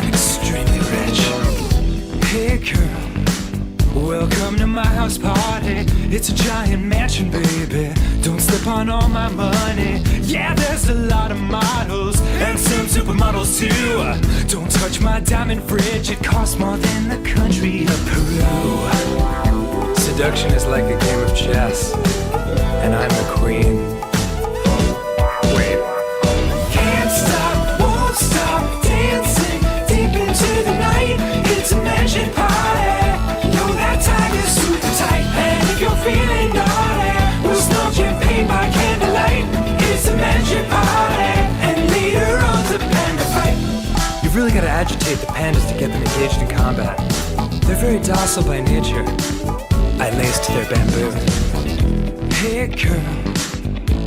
I'm extremely rich. Hey girl, welcome to my house party. It's a giant mansion, baby. Don't slip on all my money. Yeah, there's a lot of models and some supermodels too. Don't touch my diamond fridge, it costs more than the country of Peru. Seduction is like a game of chess, and I'm the queen. Wait. Can't stop, won't stop dancing deep into the night. It's a mansion party. Know that tiger's super tight. And if you're feeling naughty, we'll smoke champagne by candlelight. It's a mansion party. And later on the panda fight. You've really got to agitate the pandas to get them engaged in combat. They're very docile by nature. I laced their bamboo. Hey girl,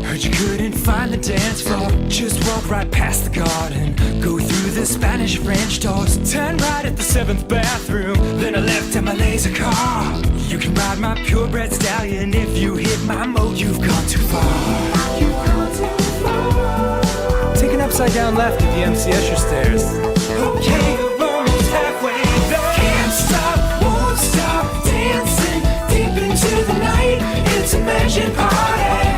heard you couldn't find the dance floor. Just walk right past the garden, go through the Spanish-French doors, turn right at the 7th bathroom, then a left at my laser car. You can ride my purebred stallion. If you hit my mode, you've gone too far. Take an upside down left at the MC Escher stairs. Okay, you're almost halfway there. Can't stop, won't stop dancing deep into the night. It's a mansion party.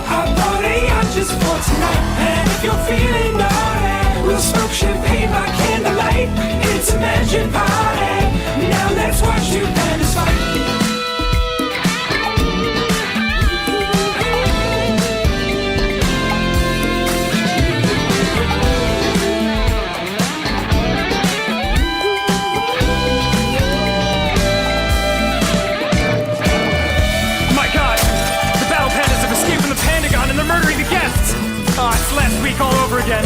Hot party out just for tonight. And if you're feeling naughty, we'll smoke champagne by candlelight. It's a mansion party. Now let's watch two pandas fight. Murdering the guests! Oh, it's last week all over again.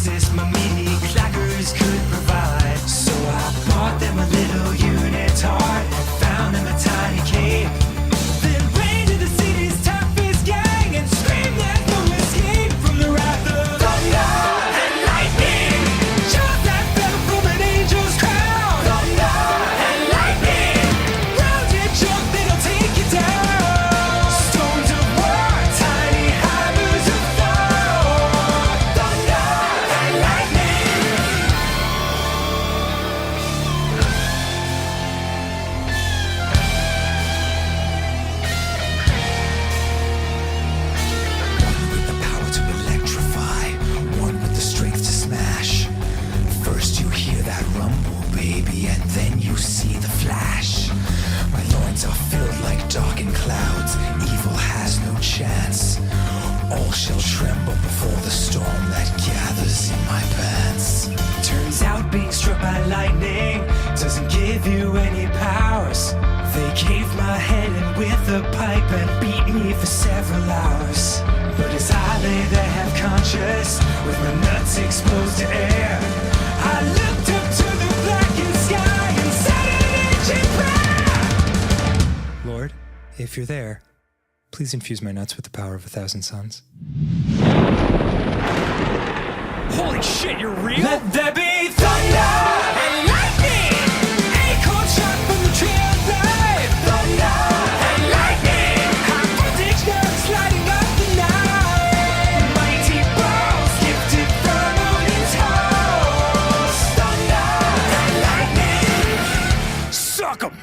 fastest my meaty clackers could provide. So I bought them a little unitard and found them a tiny cave. Then ran to the city's toughest gang and screamed there's no escape from the wrath of thunder and lightning. Shots that fell from an angel's crown. Thunder and lightning. Round your junk, that'll take you down. Stones of war, tiny hammers of Thor. Thunder and lightning. One with the power to electrify, one with the strength to smash. First you hear that rumble, baby, and then you see the flash. My loins are filled like darkened clouds. Evil has no chance. All shall tremble before the storm that gathers in my pants. Turns out being struck by lightning doesn't give you any powers. They caved my head in with a pipe and beat me for several hours. But as I lay there half conscious, with my nuts exposed to air, I looked up to the blackened sky and said an ancient prayer. Lord, if you're there, please infuse my nuts with the power of 1,000 suns. Holy shit, you're real? Let there be thunder and lightning. Acorn shot from the tree of life. Thunder and lightning. High voltage nerves lighting up the night. Mighty balls gifted from Odin's house. Thunder and lightning. Suck 'em!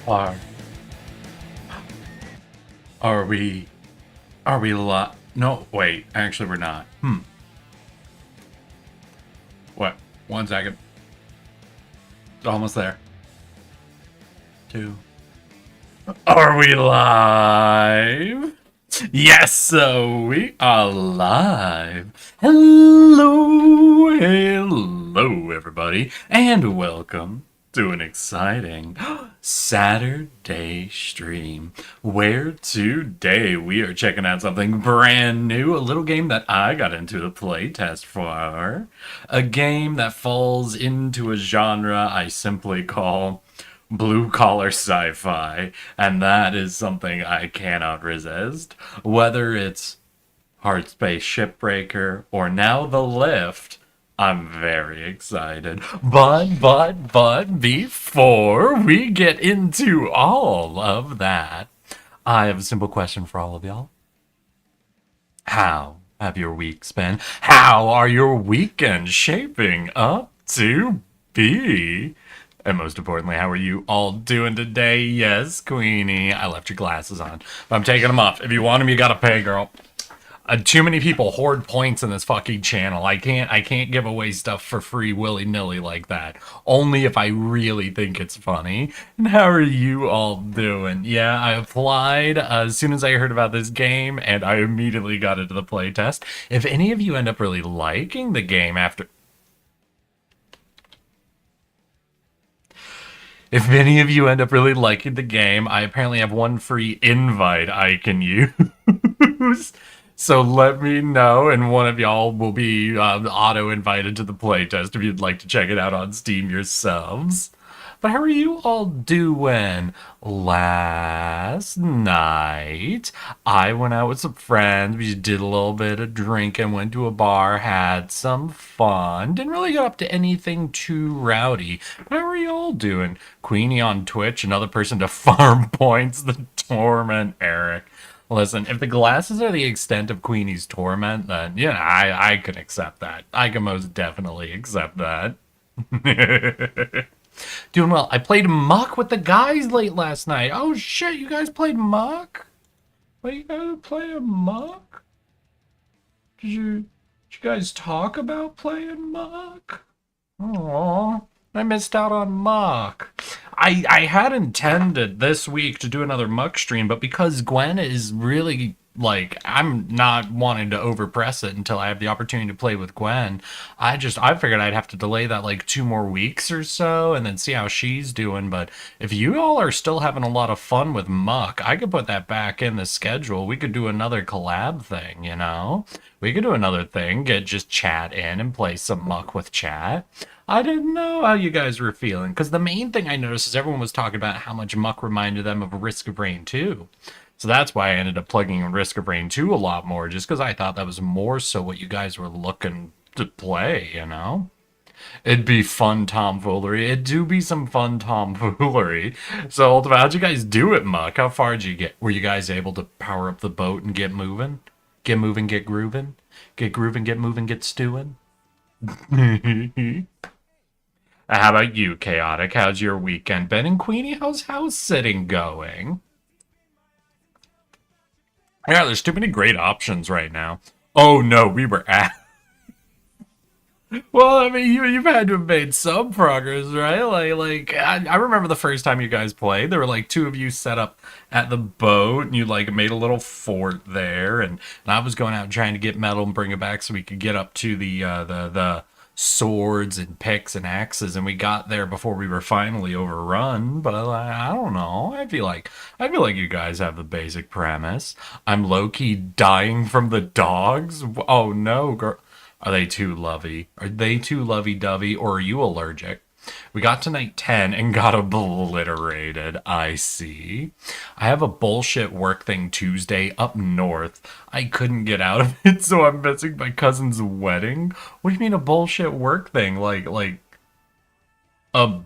Are are we No, wait. Actually, we're not. What? 1 second. Almost there. 2. Are we live? Yes, so we are live. Hello, everybody, and welcome to an exciting Saturday stream where today we are checking out something brand new, a little game that I got into the playtest for, a game that falls into a genre I simply call blue collar sci-fi, and that is something I cannot resist. Whether it's Hard Space Shipbreaker or now The Lift, I'm very excited. But before we get into all of that, I have a simple question for all of y'all. How have your weeks been? How are your weekends shaping up to be? And most importantly, how are you all doing today? Yes, Queenie. I left your glasses on, but I'm taking them off. If you want them, you gotta pay, girl. Too many people hoard points in this fucking channel. I can't give away stuff for free willy-nilly like that. Only if I really think it's funny. And how are you all doing? Yeah, I applied as soon as I heard about this game, and I immediately got into the playtest. If any of you end up really liking the game after... If any of you end up really liking the game, I apparently have one free invite I can use. So let me know, and one of y'all will be auto-invited to the playtest if you'd like to check it out on Steam yourselves. But how are you all doing? Last night, I went out with some friends. We did a little bit of drinking, went to a bar, had some fun. Didn't really get up to anything too rowdy. But how are you all doing? Queenie on Twitch, another person to farm points, the torment Eric. Listen, if the glasses are the extent of Queenie's torment, then, yeah, I can accept that. I can most definitely accept that. Doing well. I played Muck with the guys late last night. Oh shit, you guys played Muck? What, you guys play a Muck? Did you guys talk about playing Muck? Aww, I missed out on Muck. I had intended this week to do another Muck stream, but because Gwen is really... like, I'm not wanting to overpress it until I have the opportunity to play with Gwen. I figured I'd have to delay that like 2 more weeks or so and then see how she's doing. But if you all are still having a lot of fun with Muck, I could put that back in the schedule. We could do another collab thing, you know? We could do another thing, get just chat in and play some Muck with chat. I didn't know how you guys were feeling, because the main thing I noticed is everyone was talking about how much Muck reminded them of Risk of Rain 2. So that's why I ended up plugging in Risk of Rain 2 a lot more, just because I thought that was more so what you guys were looking to play, you know? It'd be fun tomfoolery. It do be some fun tomfoolery. So, Ultima, how'd you guys do it, Muck? How far did you get? Were you guys able to power up the boat and get moving? Get moving, get grooving? Get grooving, get moving, get stewing? How about you, Chaotic? How's your weekend been? And Queenie, how's house sitting going? Yeah, there's too many great options right now. Oh no, we were at... Well, I mean, you've had to have made some progress, right? I remember the first time you guys played, there were like 2 of you set up at the boat, and you like made a little fort there, and I was going out trying to get metal and bring it back so we could get up to the swords and picks and axes, and we got there before we were finally overrun. But I don't know. I feel like you guys have the basic premise. I'm low-key dying from the dogs. Oh no, girl. Are they too lovey? Are they too lovey-dovey, or are you allergic? We got to night 10 and got obliterated. I see. I have a bullshit work thing Tuesday up north. I couldn't get out of it, so I'm missing my cousin's wedding. What do you mean a bullshit work thing? Like a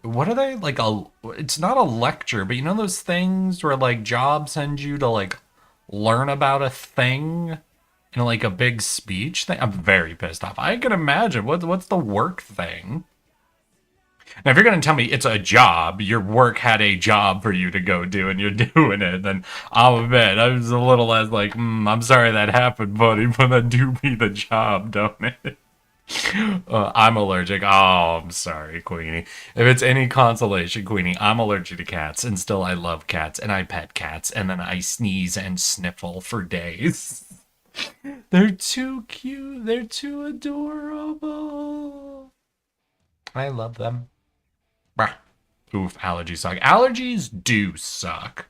what are they? It's not a lecture, but you know those things where like jobs send you to like learn about a thing? Like a big speech thing? I'm very pissed off. I can imagine. What's the work thing? Now, if you're going to tell me it's a job, your work had a job for you to go do and you're doing it, then I'll admit I was a little less like, I'm sorry that happened, buddy, but that do be the job, don't it? I'm allergic. Oh, I'm sorry, Queenie. If it's any consolation, Queenie, I'm allergic to cats, and still I love cats, and I pet cats, and then I sneeze and sniffle for days. They're too cute. They're too adorable. I love them. Bah. Oof, allergies suck. Allergies do suck.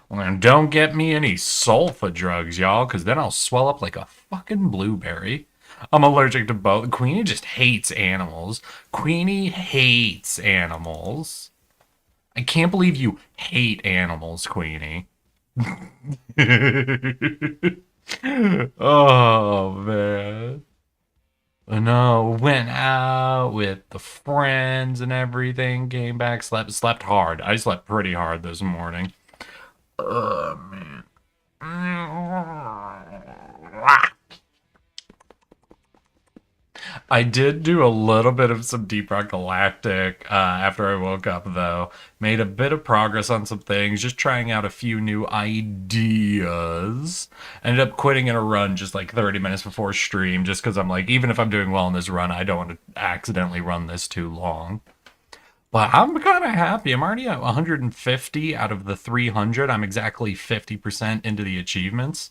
Well, and don't get me any sulfa drugs, y'all, because then I'll swell up like a fucking blueberry. I'm allergic to both. Queenie just hates animals. Queenie hates animals. I can't believe you hate animals, Queenie. Oh, man. No, went out with the friends and everything, came back, slept hard. I slept pretty hard this morning. Oh, man. I did do a little bit of some Deep Rock Galactic after I woke up, though. Made a bit of progress on some things, just trying out a few new ideas. Ended up quitting in a run just like 30 minutes before stream, just because I'm like, even if I'm doing well in this run, I don't want to accidentally run this too long. But I'm kind of happy. I'm already at 150 out of the 300. I'm exactly 50% into the achievements.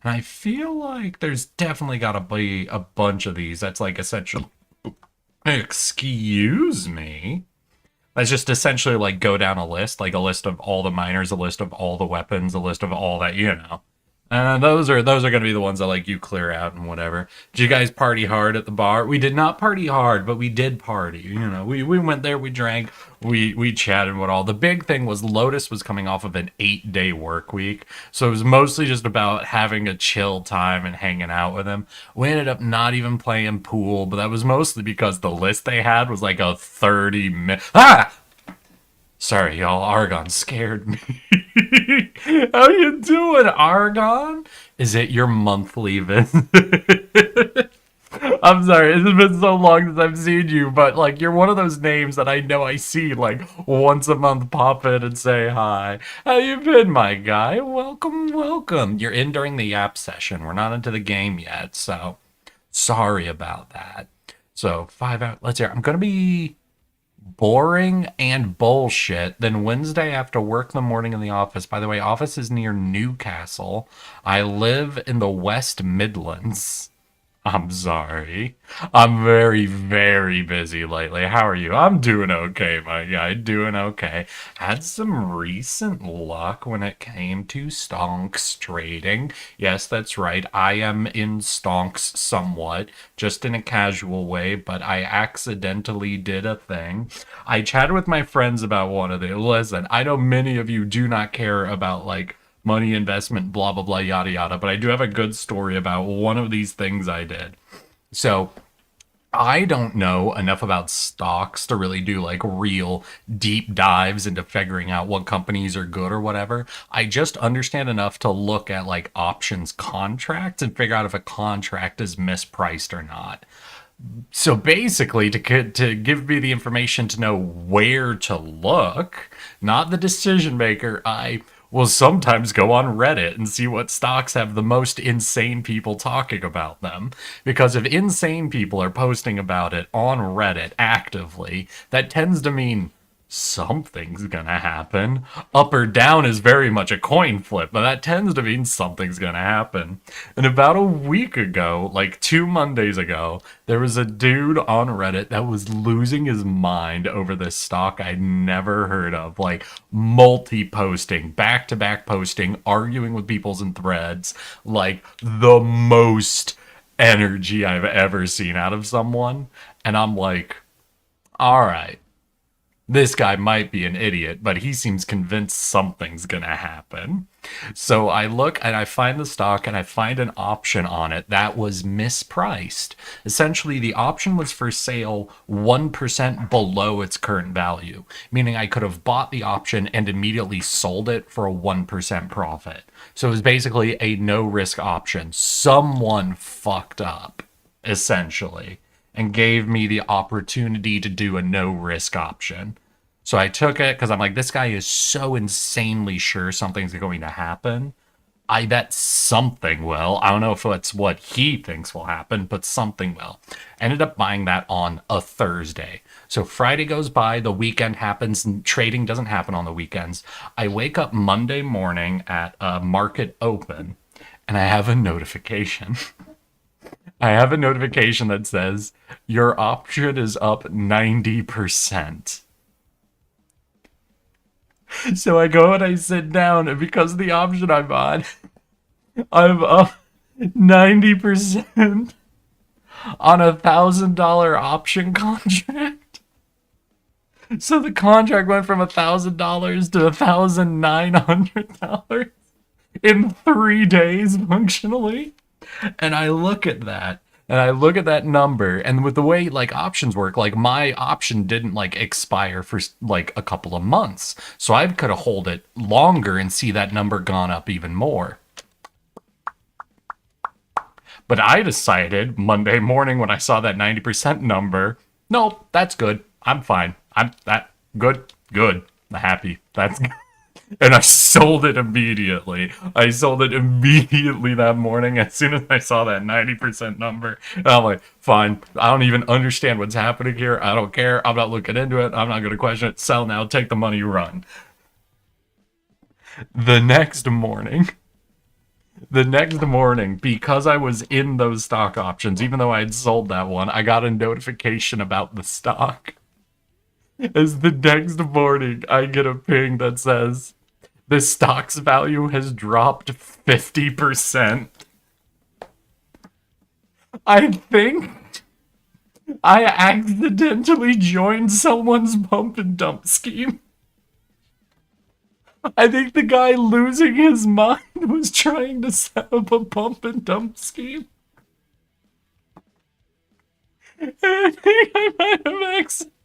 And I feel like there's definitely got to be a bunch of these. That's like essential. Excuse me. That's just essentially like go down a list, like a list of all the miners, a list of all the weapons, a list of all that, you know. And those are going to be the ones that like you clear out and whatever. Did you guys party hard at the bar? We did not party hard, but we did party. You know, we went there, we drank, we chatted what all. The big thing was Lotus was coming off of an 8-day work week, so it was mostly just about having a chill time and hanging out with him. We ended up not even playing pool, but that was mostly because the list they had was like a 30-minute. Sorry, y'all. Argon scared me. How you doing, Argon? Is it your monthly visit? I'm sorry. It's been so long since I've seen you, but like you're one of those names that I know I see like once a month pop in and say hi. How you been, my guy? Welcome, welcome. You're in during the app session. We're not into the game yet, so sorry about that. So 5 hours. Let's hear. I'm gonna be boring and bullshit. Then Wednesday after work in the morning in the office. By the way, office is near Newcastle. I live in the West Midlands. I'm sorry. I'm very, very busy lately. How are you? I'm doing okay, my guy. Doing okay. Had some recent luck when it came to stonks trading. Yes, that's right. I am in stonks somewhat, just in a casual way, but I accidentally did a thing. I chatted with my friends about one of the. Listen, I know many of you do not care about, like, money investment, blah, blah, blah, yada, yada. But I do have a good story about one of these things I did. So I don't know enough about stocks to really do like real deep dives into figuring out what companies are good or whatever. I just understand enough to look at like options contracts and figure out if a contract is mispriced or not. So basically, to give me the information to know where to look, not the decision maker, I will sometimes go on Reddit and see what stocks have the most insane people talking about them. Because if insane people are posting about it on Reddit actively, that tends to mean something's gonna happen. Up or down is very much a coin flip, but that tends to mean something's gonna happen. And about a week ago, like 2 Mondays ago, there was a dude on Reddit that was losing his mind over this stock I'd never heard of. Like multi-posting, back-to-back posting, arguing with people's in threads. Like the most energy I've ever seen out of someone. And I'm like, all right. This guy might be an idiot, but he seems convinced something's gonna happen. So I look and I find the stock and I find an option on it that was mispriced. Essentially, the option was for sale 1% below its current value, meaning I could have bought the option and immediately sold it for a 1% profit. So it was basically a no risk option. Someone fucked up, essentially. and gave me the opportunity to do a no risk option. So I took it because I'm like, this guy is so insanely sure something's going to happen. I bet something will. I don't know if it's what he thinks will happen, but something will. Ended up buying that on a Thursday. So Friday goes by, the weekend happens, and trading doesn't happen on the weekends. I wake up Monday morning at market open, and I have a notification. I have a notification that says, your option is up 90%. So I go and I sit down, and because of the option I'm on, I'm up 90% on $1,000 option contract. So the contract went from $1,000 to $1,900 in 3 days, functionally. And I look at that. And I look at that number, and with the way like options work, like my option didn't like expire for like a couple of months, so I could have hold it longer and see that number gone up even more. But I decided Monday morning when I saw that 90% number, nope, that's good. I'm fine. I'm that good. I'm happy. That's good. And I sold it immediately. I sold it immediately that morning as soon as I saw that 90% number. And I'm like, fine. I don't even understand what's happening here. I don't care. I'm not looking into it. I'm not going to question it. Sell now. Take the money, run. The next morning, because I was in those stock options, even though I had sold that one, I got a notification about the stock. As the next morning, I get a ping that says, the stock's value has dropped 50%. I think I accidentally joined someone's pump and dump scheme. I think the guy losing his mind was trying to set up a pump and dump scheme. And I think I might have accidentally.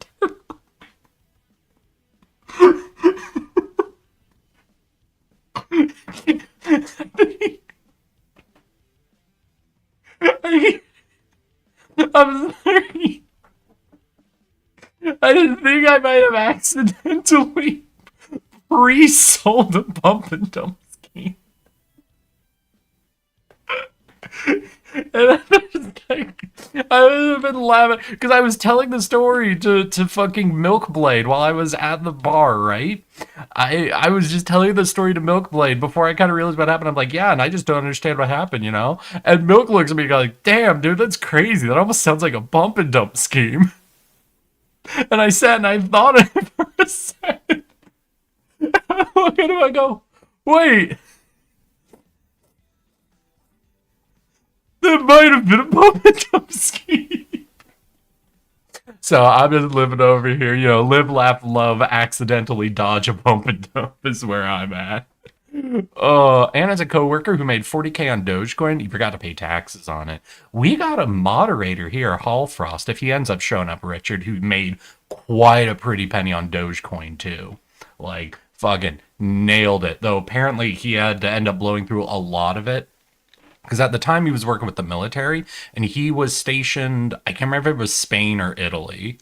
I'm sorry. I didn't think I might have accidentally pre-sold a pump and dump scheme. And I was like, I would have been laughing because I was telling the story to fucking Milkblade while I was at the bar, right? I was just telling the story to Milkblade before I kind of realized what happened. I'm like, yeah, and I just don't understand what happened, you know? And Milk looks at me and goes like, damn, dude, that's crazy. That almost sounds like a pump and dump scheme. And I sat and I thought of it for a second. I look at him, I go, wait. That might have been a pump and dump scheme. So I'm just living over here, you know, live, laugh, love, accidentally dodge a pump and dump is where I'm at. Anna's a coworker who made 40K on Dogecoin. He forgot to pay taxes on it. We got a moderator here, Hallfrost, if he ends up showing up, Richard, who made quite a pretty penny on Dogecoin too. Like, fucking nailed it. Though apparently he had to end up blowing through a lot of it. Because at the time he was working with the military, and he was stationed, I can't remember if it was Spain or Italy,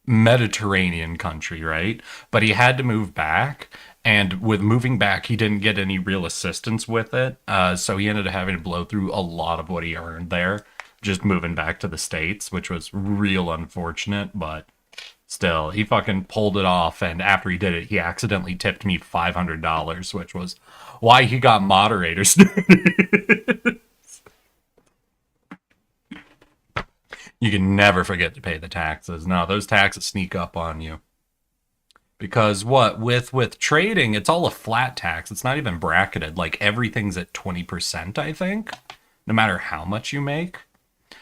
Mediterranean country, right? But he had to move back, and with moving back, he didn't get any real assistance with it. So he ended up having to blow through a lot of what he earned there, just moving back to the States, which was real unfortunate, but still, he fucking pulled it off, and after he did it, he accidentally tipped me $500, which was why he got moderators. You can never forget to pay the taxes. No, those taxes sneak up on you. Because what? With trading, it's all a flat tax. It's not even bracketed. Like, everything's at 20%, I think, no matter how much you make.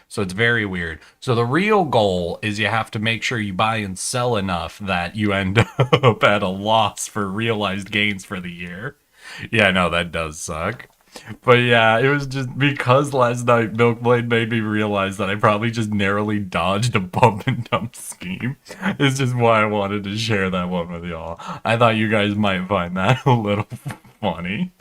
So it's very weird. So the real goal is you have to make sure you buy and sell enough that you end up at a loss for realized gains for the year. Yeah, no, that does suck. But yeah, it was just because last night Milkblade made me realize that I probably just narrowly dodged a bump and dump scheme. It's just why I wanted to share that one with y'all. I thought you guys might find that a little funny.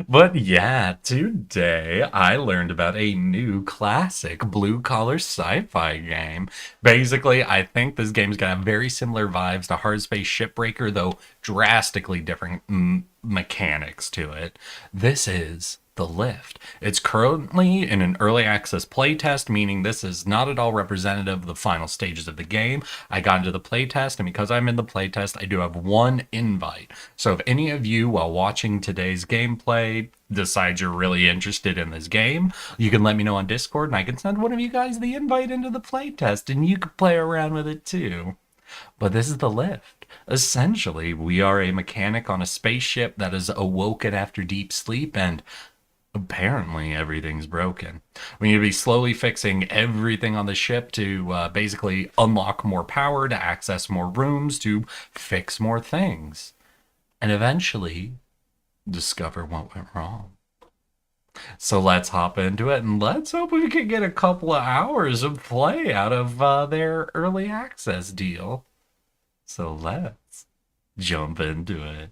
But yeah, today I learned about a new classic blue collar sci-fi game. Basically, I think this game's gonna have very similar vibes to Hard Space Shipbreaker, though drastically different mechanics to it. This is The Lift. It's currently in an early access playtest, meaning this is not at all representative of the final stages of the game. I got into the playtest, and because I'm in the playtest, I do have one invite. So if any of you, while watching today's gameplay, decide you're really interested in this game, you can let me know on Discord, and I can send one of you guys the invite into the playtest, and you can play around with it too. But this is The Lift. Essentially, we are a mechanic on a spaceship that is awoken after deep sleep, and apparently everything's broken. We need to be slowly fixing everything on the ship to basically unlock more power, to access more rooms, to fix more things, and eventually discover what went wrong. So let's hop into it, and let's hope we can get a couple of hours of play out of their early access deal. So let's jump into it.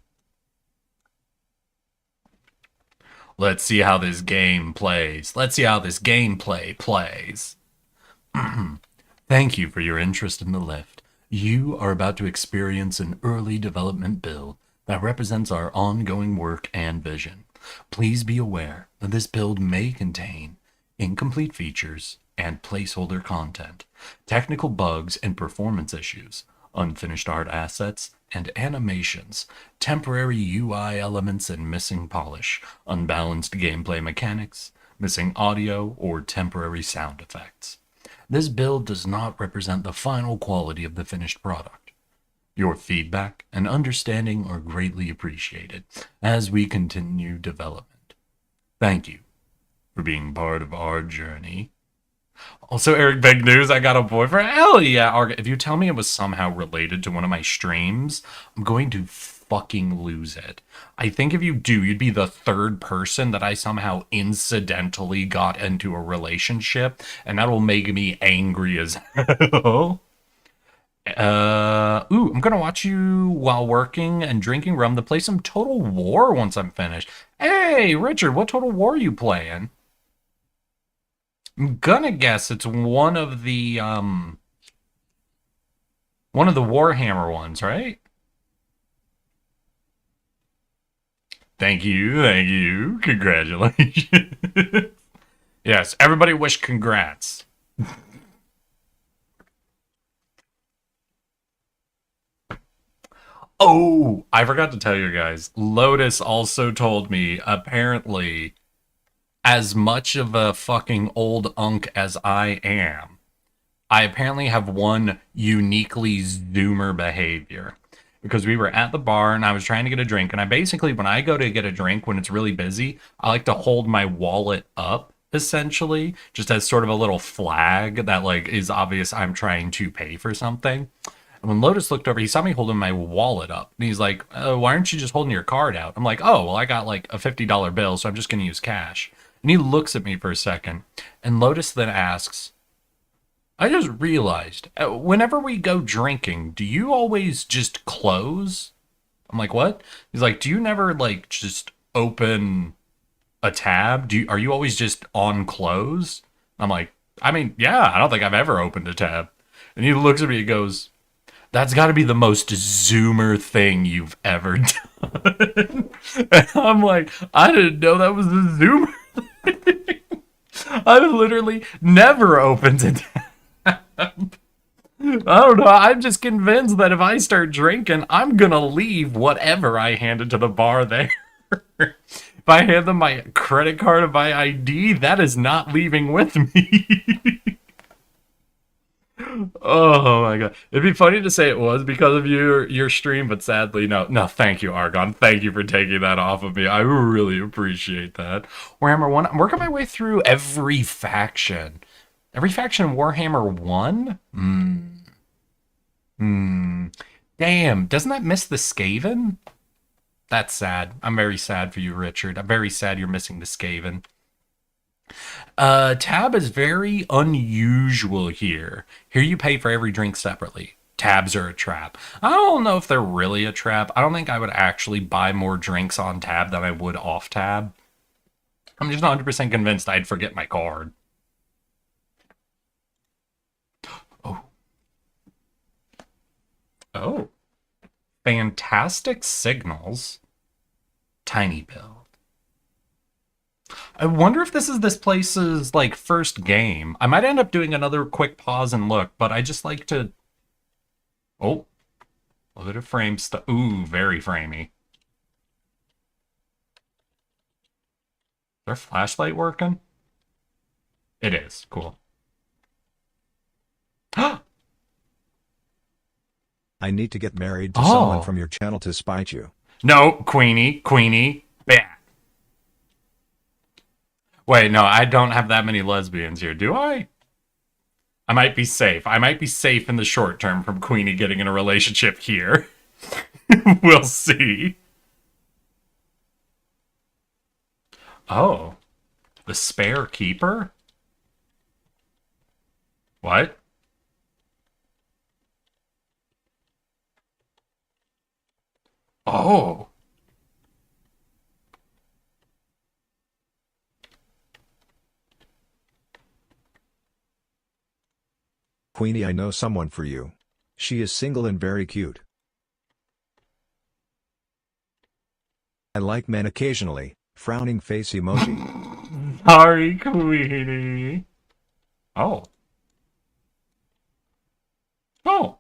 Let's see how this game plays. Let's see how this gameplay plays. Thank you for your interest in The Lift. You are about to experience an early development build that represents our ongoing work and vision. Please be aware that this build may contain incomplete features and placeholder content, technical bugs and performance issues, unfinished art assets and animations, temporary UI elements and missing polish, unbalanced gameplay mechanics, missing audio, or temporary sound effects. This build does not represent the final quality of the finished product. Your feedback and understanding are greatly appreciated as we continue development. Thank you for being part of our journey. Also, Eric, big news, I got a boyfriend. Hell yeah, Arg. If you tell me it was somehow related to one of my streams, I'm going to fucking lose it. I think if you do, you'd be the third person that I somehow incidentally got into a relationship, and that will make me angry as hell. I'm gonna watch you while working and drinking rum to play some Total War once I'm finished. Hey, Richard, what Total War are you playing? I'm gonna guess it's one of the Warhammer ones, right? Thank you. Congratulations. Yes, everybody wish congrats. Oh, I forgot to tell you guys. Lotus also told me apparently, as much of a fucking old unk as I am, I apparently have one uniquely Zoomer behavior. Because we were at the bar and I was trying to get a drink, and I basically, when I go to get a drink when it's really busy, I like to hold my wallet up, essentially, just as sort of a little flag that like is obvious I'm trying to pay for something. And when Lotus looked over, he saw me holding my wallet up, and he's like, "Why aren't you just holding your card out?" I'm like, "Oh, well, I got like a $50 bill, so I'm just going to use cash." And he looks at me for a second, and Lotus then asks, "I just realized, whenever we go drinking, do you always just close?" I'm like, "What?" He's like, "Do you never like just open a tab? Are you always just on close?" I'm like, "I mean, yeah, I don't think I've ever opened a tab." And he looks at me and goes, "That's got to be the most Zoomer thing you've ever done." And I'm like, "I didn't know that was the Zoomer thing." I've literally never opened a tab. I don't know. I'm just convinced that if I start drinking, I'm gonna leave whatever I handed to the bar there. If I hand them my credit card and my ID, that is not leaving with me. Oh my god. It'd be funny to say it was because of your stream, but sadly, no. No, thank you, Argon. Thank you for taking that off of me. I really appreciate that. Warhammer 1, I'm working my way through every faction. Every faction in Warhammer 1? Damn, doesn't that miss the Skaven? That's sad. I'm very sad for you, Richard. I'm very sad you're missing the Skaven. Tab is very unusual here. Here you pay for every drink separately. tabs are a trap. I don't know if they're really a trap. I don't think I would actually buy more drinks on tab than I would off tab. I'm just 100% convinced I'd forget my card. Oh. Oh. Fantastic signals. Tiny build. I wonder if this is this place's, like, first game. I might end up doing another quick pause and look, but I just like to... Oh. A little bit of frame stuff. Ooh, very framey. Is their flashlight working? It is. Cool. I need to get married to someone from your channel to spite you. No, Queenie. Bah. Wait, no, I don't have that many lesbians here, do I? I might be safe. I might be safe in the short term from Queenie getting in a relationship here. We'll see. Oh. The spare keeper? What? Oh. Queenie, I know someone for you. She is single and very cute. I like men occasionally. Frowning face emoji. Sorry, Queenie. Oh. Oh.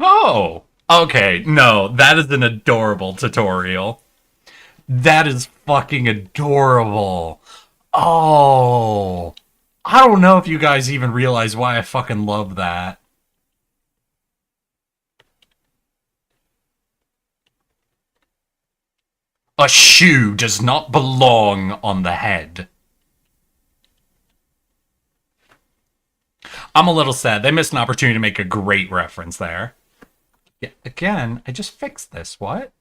Oh. Okay, no, that is an adorable tutorial. That is fucking adorable. Oh. I don't know if you guys even realize why I fucking love that. A shoe does not belong on the head. I'm a little sad. They missed an opportunity to make a great reference there. Yeah, again, I just fixed this. What?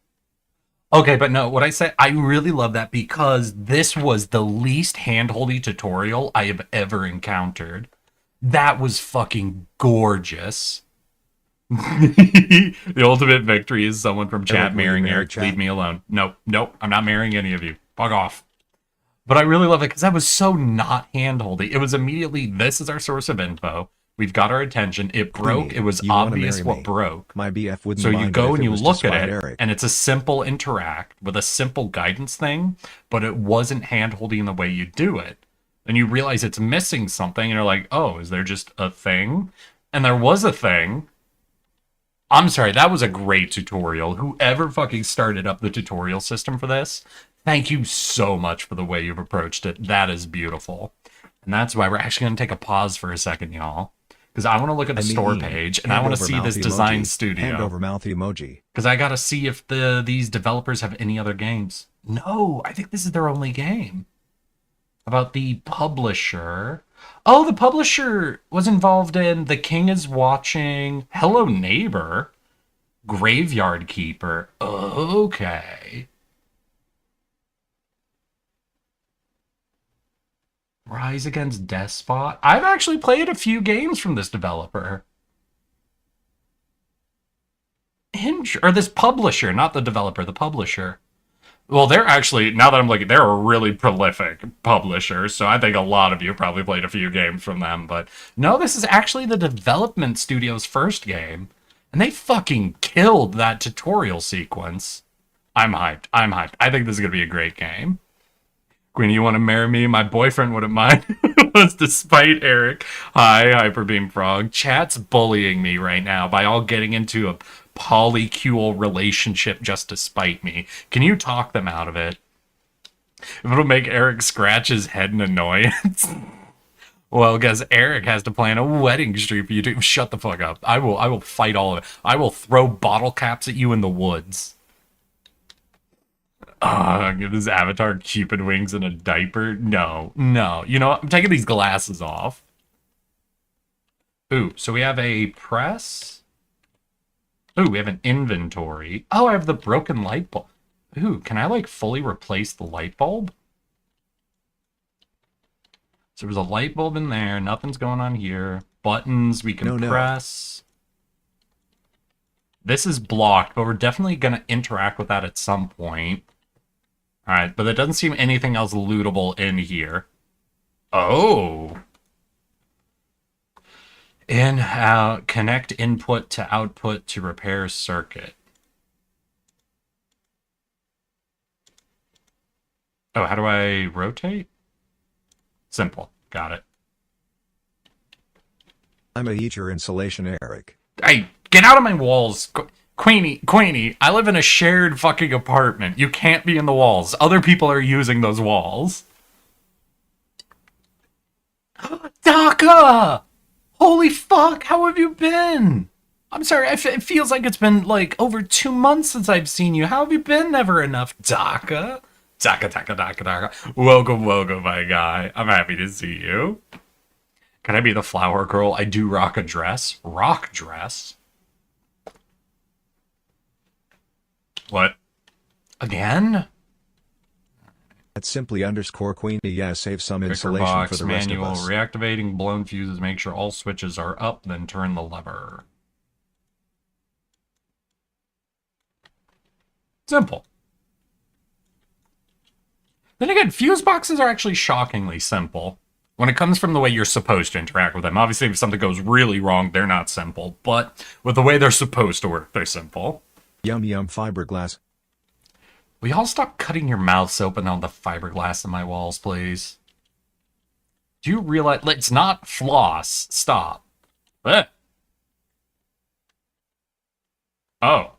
Okay, but no, what I said, I really love that because this was the least hand-holdy tutorial I have ever encountered. That was fucking gorgeous. The ultimate victory is someone from chat marrying Eric. Leave me alone. Nope, I'm not marrying any of you. Fuck off. But I really love it because that was so not hand-holdy. It was immediately, this is our source of info. We've got our attention. It broke. It was obvious what broke. My BF wouldn't so you go and you look at it, Eric. and it's a simple interact with a simple guidance thing, but it wasn't hand-holding the way you do it. And you realize it's missing something, and you're like, oh, is there just a thing? And there was a thing. I'm sorry, that was a great tutorial. Whoever fucking started up the tutorial system for this, thank you so much for the way you've approached it. That is beautiful. And that's why we're actually going to take a pause for a second, y'all. Because I want to look at the store page, and I want to see this design studio. Hand over mouth emoji. Because I got to see if these developers have any other games. No, I think this is their only game. About the publisher. Oh, the publisher was involved in The King is Watching, Hello Neighbor, Graveyard Keeper. Okay. Rise Against Despot. I've actually played a few games from this developer. Or this publisher, not the developer, the publisher. Well, they're actually, now that I'm looking, they're a really prolific publisher, so I think a lot of you probably played a few games from them, but no, this is actually the development studio's first game, and they fucking killed that tutorial sequence. I'm hyped. I think this is going to be a great game. Queen, you want to marry me? My boyfriend wouldn't mind. Was despite Eric. Hi, Hyperbeam Frog. Chat's bullying me right now by all getting into a polycule relationship just to spite me. Can you talk them out of it? If it'll make Eric scratch his head in annoyance. Well, because Eric has to plan a wedding stream for you to shut the fuck up. I will fight all of it. I will throw bottle caps at you in the woods. Give this avatar Cupid wings and a diaper. No. You know what? I'm taking these glasses off. Ooh, so we have a press. Ooh, we have an inventory. Oh, I have the broken light bulb. Ooh, can I, like, fully replace the light bulb? So there's a light bulb in there. Nothing's going on here. Buttons we can No. press. This is blocked, but we're definitely going to interact with that at some point. Alright, but there doesn't seem anything else lootable in here. Oh! In, out, connect input to output to repair circuit. Oh, how do I rotate? Simple. Got it. I'm a heater insulation, Eric. Hey, get out of my walls. Queenie, I live in a shared fucking apartment. You can't be in the walls. Other people are using those walls. Daka! Holy fuck, how have you been? I'm sorry, it feels like it's been like over 2 months since I've seen you. How have you been? Never enough, Daka. Daka. Welcome, my guy. I'm happy to see you. Can I be the flower girl? I do rock a dress. Rock dress? What? Again? That's simply underscore Queenie. Yeah, save some Picker insulation box, for the rest manual, of us. reactivating blown fuses, make sure all switches are up, then turn the lever. Simple. Then again, fuse boxes are actually shockingly simple. When it comes from the way you're supposed to interact with them. Obviously, if something goes really wrong, they're not simple. But with the way they're supposed to work, they're simple. Yum fiberglass. Will y'all stop cutting your mouths open on the fiberglass in my walls, please? Do you realize... It's not floss. Stop. What? Oh.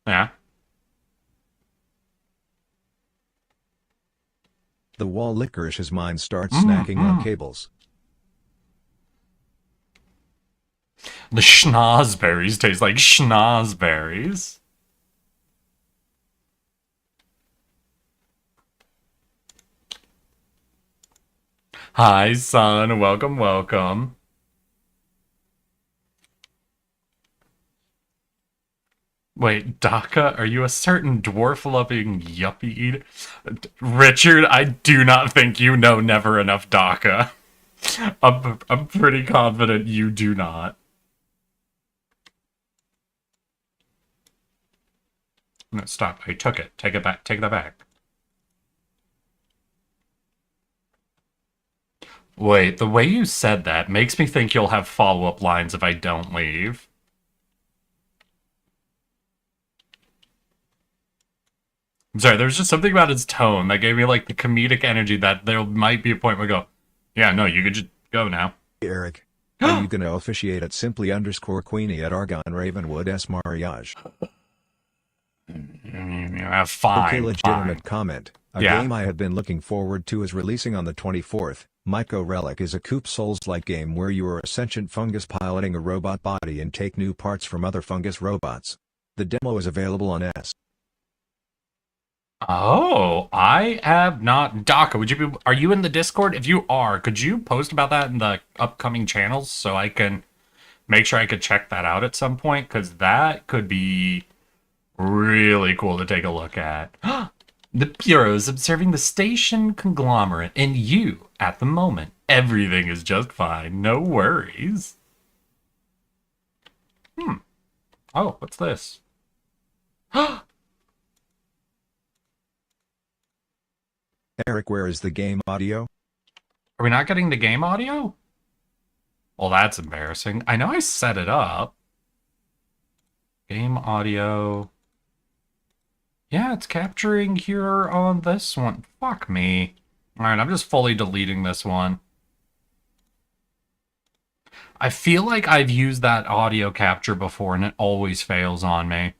Yeah. The wall licorice his mind starts snacking on cables. The schnozberries taste like schnozberries. Hi, son. Welcome. Wait, Daka, are you a certain dwarf-loving yuppie eater? Richard, I do not think you know Never Enough Daka. I'm pretty confident you do not. No, stop. I took it. Take it back. Take that back. Wait, the way you said that makes me think you'll have follow-up lines if I don't leave. I'm sorry, there's just something about his tone that gave me, like, the comedic energy that there might be a point where I go, yeah, no, you could just go now. Eric, are you going to officiate at simply underscore Queenie at Argonne Ravenwood S. Mariage? Fine, Okay, legitimate comment. A Yeah. game I have been looking forward to is releasing on the 24th. Myco Relic is a Coop Souls-like game where you are a sentient fungus piloting a robot body and take new parts from other fungus robots. The demo is available on S. Oh, I have not. Daka, are you in the Discord? If you are, could you post about that in the upcoming channels so I can make sure I could check that out at some point? Because that could be really cool to take a look at. The Bureau's observing the station conglomerate, and you, at the moment, everything is just fine. No worries. Oh, what's this? Eric, where is the game audio? Are we not getting the game audio? Well, that's embarrassing. I know I set it up. Game audio. Yeah, it's capturing here on this one. Fuck me. Alright, I'm just fully deleting this one. I feel like I've used that audio capture before and it always fails on me.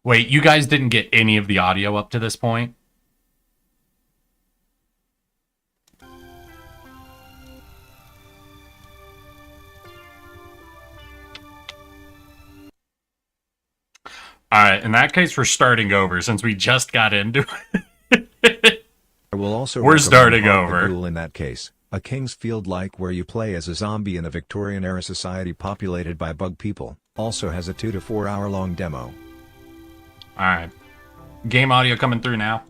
Wait, you guys didn't get any of the audio up to this point? Alright, in that case, we're starting over since we just got into it. I will also We're recommend starting Hard over. Duel in that case. A Kingsfield-like where you play as a zombie in a Victorian-era society populated by bug people, also has a 2 to 4 hour long demo. Alright. Game audio coming through now.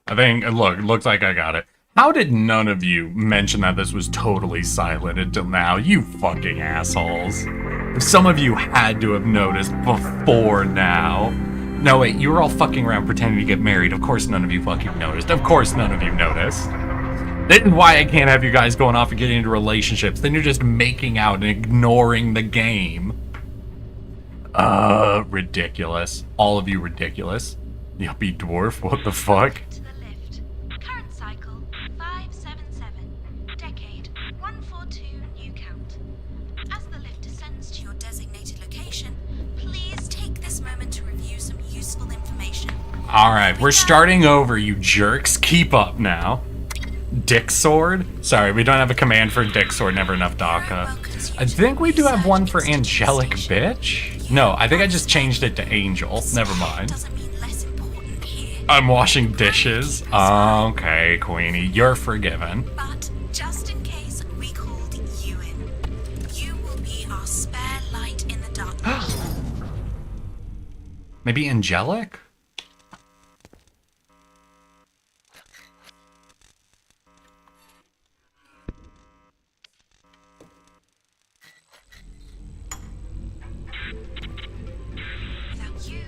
I think, look, looks like I got it. How did none of you mention that this was totally silent until now? You fucking assholes. Some of you had to have noticed before now. No, wait, you were all fucking around pretending to get married. Of course none of you fucking noticed. Of course none of you noticed. This is why I can't have you guys going off and getting into relationships. Then you're just making out and ignoring the game. Ridiculous. All of you ridiculous. Yuppie dwarf, what the fuck? To the lift. Current cycle 577. Decade 142 new count. As the lift descends to your designated location, please take this moment to review some useful information. Alright, we're starting over, you jerks. Keep up now. Dick sword? Sorry, we don't have a command for dick sword, never enough DACA. I think we do have one for angelic bitch. No, I think I just changed it to angel. Never mind. I'm washing dishes. Okay, Queenie, you're forgiven. But just in case we called you in, you will be our spare light in the darkness. Maybe angelic? Without you,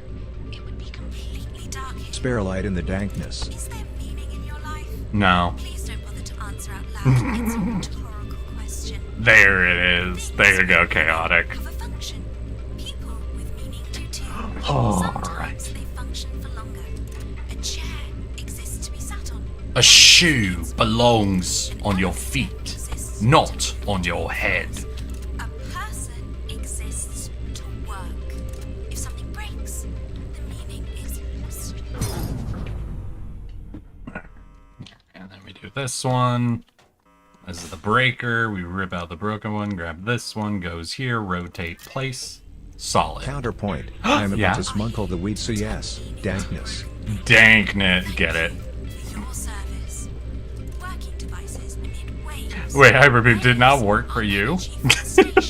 it would be completely dark here. Spare light in the dankness. Is there meaning in your life? No. Please don't bother to answer out loud. It's a rhetorical question. There it is. There you go, chaotic. Of a function. People with meaning do too. Alright. They function for longer. A chair exists to be sat on. A shoe belongs on your feet, not on your head. A person exists to work. If something breaks, the meaning is lost. And then we do this one. This is the breaker. We rip out the broken one, grab this one, goes here, rotate, place. Solid. Counterpoint. I'm about Yeah. to smunkle the weed, so yes, dankness. Danknet, get it. For your service. Working devices emit waves. Wait, Hyperbeam did not work for you?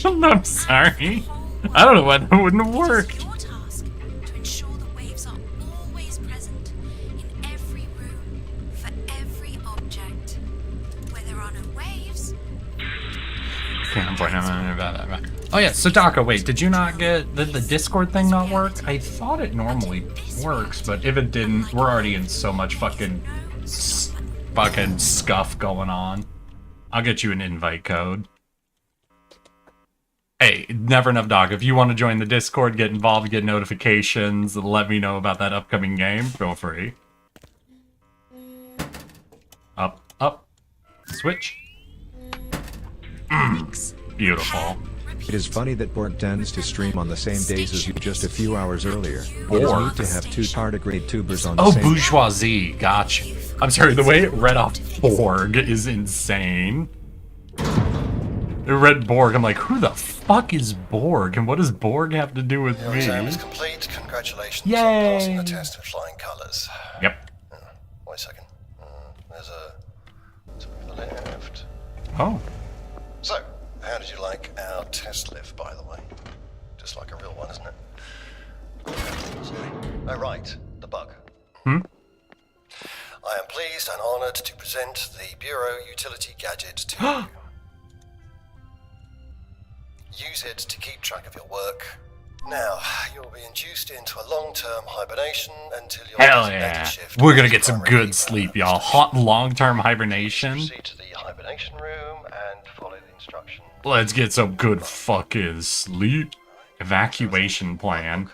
I'm sorry. I don't know why that wouldn't have worked. Your task to ensure the waves are always present in every room for every object. Where there are no waves, Oh yeah, so DACA, wait, did you not get, did the Discord thing not work? I thought it normally works, but if it didn't, we're already in so much fucking scuff going on. I'll get you an invite code. Hey, never enough DACA. If you want to join the Discord, get involved, get notifications, let me know about that upcoming game, feel free. Up, up, switch. Beautiful. It is funny that Borg tends to stream on the same days as you just a few hours earlier. It is Borg? neat to have two tardigrade tubers on the Oh, same bourgeoisie. Gotcha. I'm sorry, the way it read off Borg is insane. It read Borg. I'm like, who the fuck is Borg? And what does Borg have to do with Your me? exam is complete. Congratulations Yay. on passing the test in flying colours. Yep. Wait a second. There's a to the left. Oh. So, how did you like our test lift, by the way? Just like a real one, isn't it? Oh, right. The bug. Hmm? I am pleased and honoured to present the Bureau Utility Gadget to you. Use it to keep track of your work. Now, you'll be induced into a long-term hibernation until your Hell designated yeah. shift We're gonna with get some primary good sleep, y'all. Hot long-term hibernation. Proceed to the hibernation room and follow the instructions. Let's get some good fucking sleep. Evacuation plan.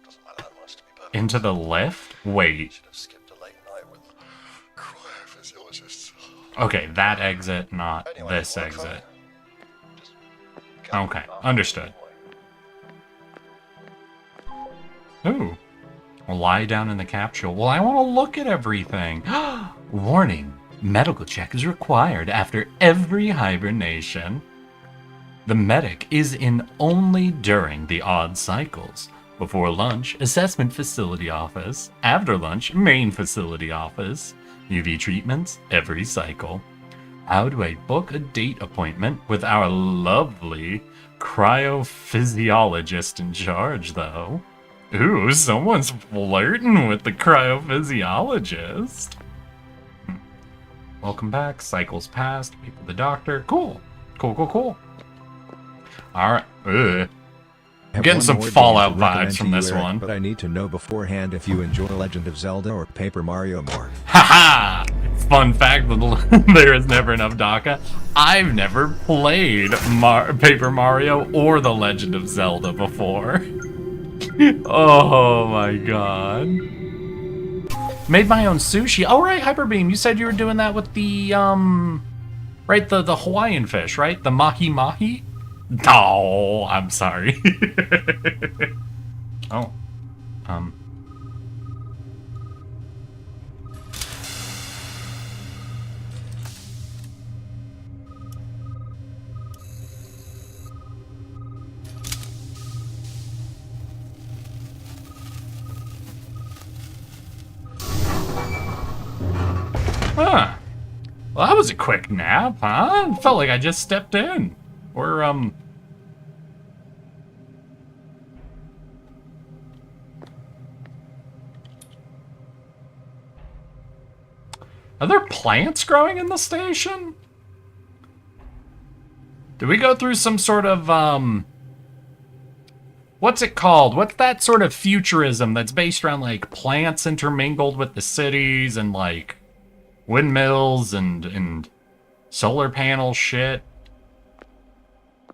Doesn't matter that much to be perfect. Into the lift? Wait. Should have skipped a late night with cryophysiologists. Okay, that exit, not Anyway, this work fine. exit. Just go Okay, up. understood. Ooh. Well, lie down in the capsule. Well, I want to look at everything. Warning. Medical check is required after every hibernation. The medic is in only during the odd cycles. Before lunch, assessment facility office. After lunch, main facility office. UV treatments every cycle. How do I book a date appointment with our lovely cryophysiologist in charge, though? Ooh, someone's flirting with the cryophysiologist. Welcome back. Cycles past. Meet with the doctor. Cool. Cool. Alright. Getting some Fallout vibes from this one. But I need to know beforehand if you enjoy Legend of Zelda or Paper Mario more. Haha! Fun fact, there is never enough DACA. I've never played Paper Mario or The Legend of Zelda before. Oh my god. Made my own sushi. Oh right, Hyperbeam, you said you were doing that with the, right, the Hawaiian fish, right? The mahi-mahi? Oh, I'm sorry. Oh. Huh. Well, that was a quick nap, huh? Felt like I just stepped in. Or, Are there plants growing in the station? Did we go through some sort of, what's it called? What's that sort of futurism that's based around, like, plants intermingled with the cities and, like, windmills and solar panel shit?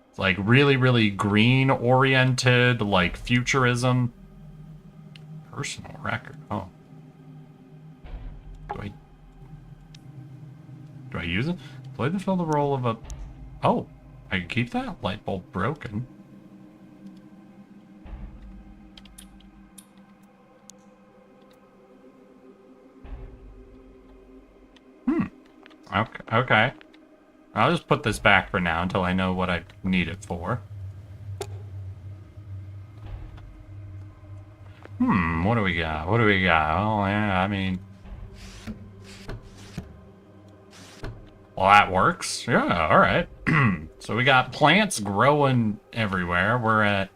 It's, like, really green-oriented, like, futurism. Personal record, oh. Do I use it? Play to fill the role of a... Oh, I can keep that? Light bulb broken. Okay. I'll just put this back for now until I know what I need it for. What do we got? Oh, yeah, I mean... Well, that works. Yeah, alright. So we got plants growing everywhere. We're at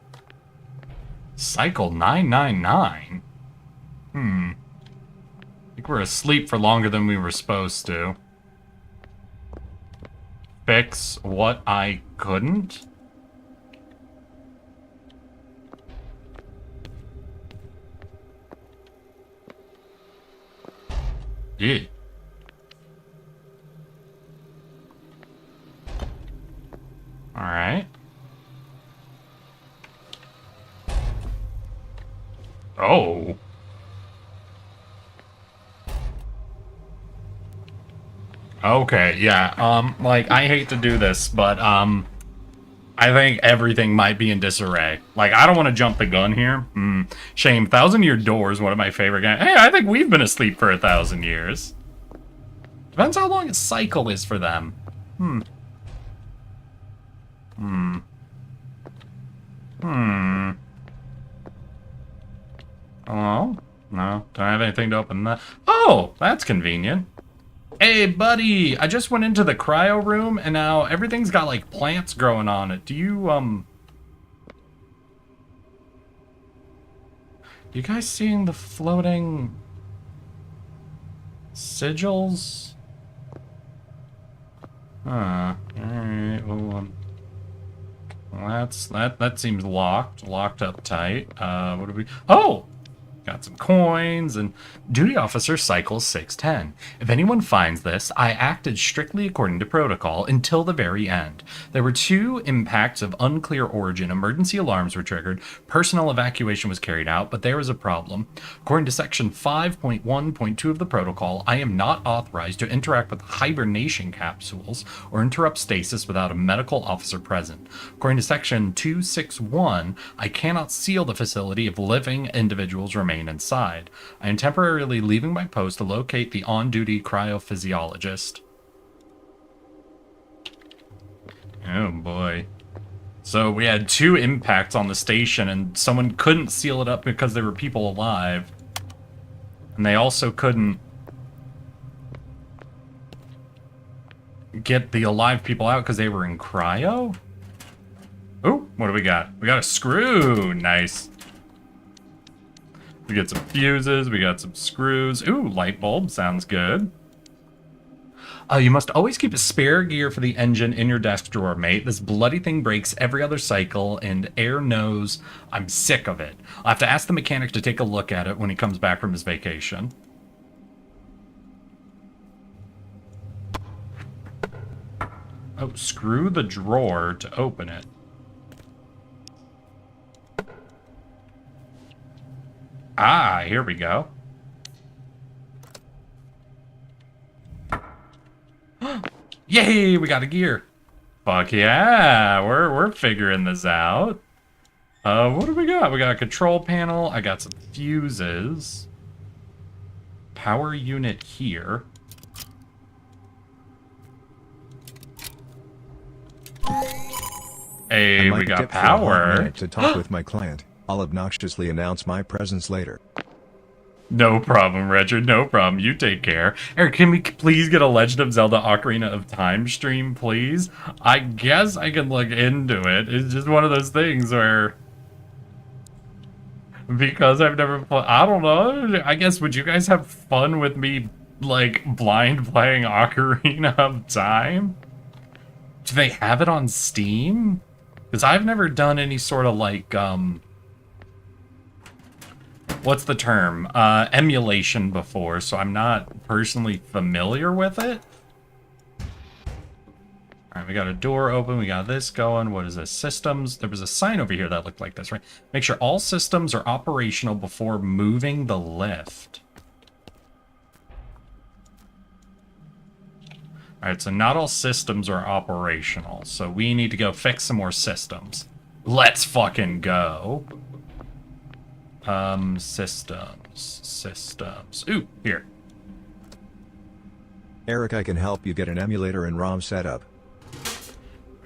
cycle 999. I think we're asleep for longer than we were supposed to. Fix what I couldn't? Yeah. Alright. Oh. Okay, yeah, like, I hate to do this, but, I think everything might be in disarray. Like, I don't want to jump the gun here. Shame. 1,000-Year Door is one of my favorite games. Hey, I think we've been asleep for 1,000 years. Depends how long a cycle is for them. Hello? No, don't have anything to open that. Oh, that's convenient. Hey, buddy, I just went into the cryo room, and now everything's got, like, plants growing on it. Do you, You guys seeing the floating sigils? Huh. Alright, well, that seems locked up tight. What do we... Oh! Got some coins, and duty officer cycle 610. If anyone finds this, I acted strictly according to protocol until the very end. There were 2 impacts of unclear origin. Emergency alarms were triggered. Personal evacuation was carried out, but there was a problem. According to section 5.1.2 of the protocol, I am not authorized to interact with hibernation capsules or interrupt stasis without a medical officer present. According to section 261, I cannot seal the facility if living individuals remain inside. I am temporarily leaving my post to locate the on-duty cryophysiologist. Oh boy. So we had 2 impacts on the station, and someone couldn't seal it up because there were people alive. And they also couldn't get the alive people out because they were in cryo? Oh, what do we got? We got a screw. Nice. We got some fuses. We got some screws. Ooh, light bulb. Sounds good. You must always keep a spare gear for the engine in your desk drawer, mate. This bloody thing breaks every other cycle, and Air knows I'm sick of it. I'll have to ask the mechanic to take a look at it when he comes back from his vacation. Oh, screw the drawer to open it. Ah, here we go. Yay, we got a gear. Fuck yeah, we're figuring this out. What do we got? We got a control panel. I got some fuses. Power unit here. Hey, we got power. To talk with my client, I'll obnoxiously announce my presence later. No problem, Richard. No problem. You take care. Eric, can we please get a Legend of Zelda Ocarina of Time stream, please? I guess I can look into it. It's just one of those things where... Because I've never played... I don't know. I guess, would you guys have fun with me, like, blind playing Ocarina of Time? Do they have it on Steam? Because I've never done any sort of, like, what's the term? Emulation before, so I'm not personally familiar with it. Alright, we got a door open, we got this going. What is this? Systems. There was a sign over here that looked like this, right? Make sure all systems are operational before moving the lift. Alright, so not all systems are operational, so we need to go fix some more systems. Let's fucking go. Systems. Ooh, here. Eric, I can help you get an emulator and ROM set up.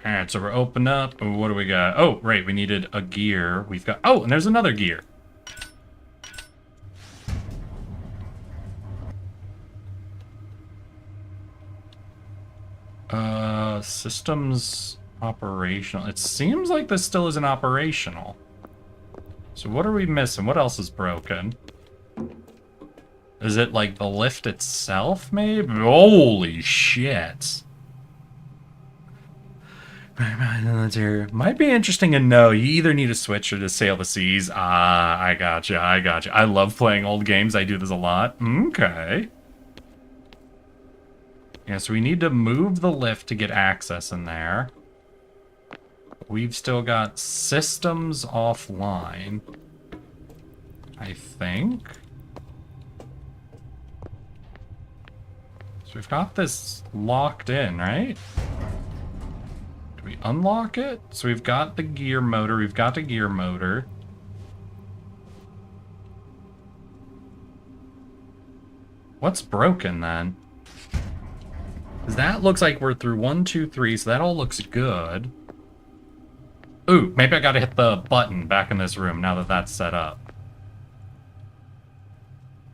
Alright, so we're open up. What do we got? Oh, right, we needed a gear. We've got... Oh, and there's another gear. Systems operational. It seems like this still isn't operational. So what are we missing? What else is broken? Is it like the lift itself, maybe? Holy shit. Might be interesting to know. You either need a switcher to sail the seas. Ah, I gotcha. I love playing old games. I do this a lot. Okay. Yeah, so we need to move the lift to get access in there. We've still got systems offline, I think. So we've got this locked in, right? Do we unlock it? So we've got the gear motor. We've got the gear motor. What's broken then? Because that looks like we're through 1, 2, 3, so that all looks good. Ooh, maybe I gotta hit the button back in this room now that that's set up.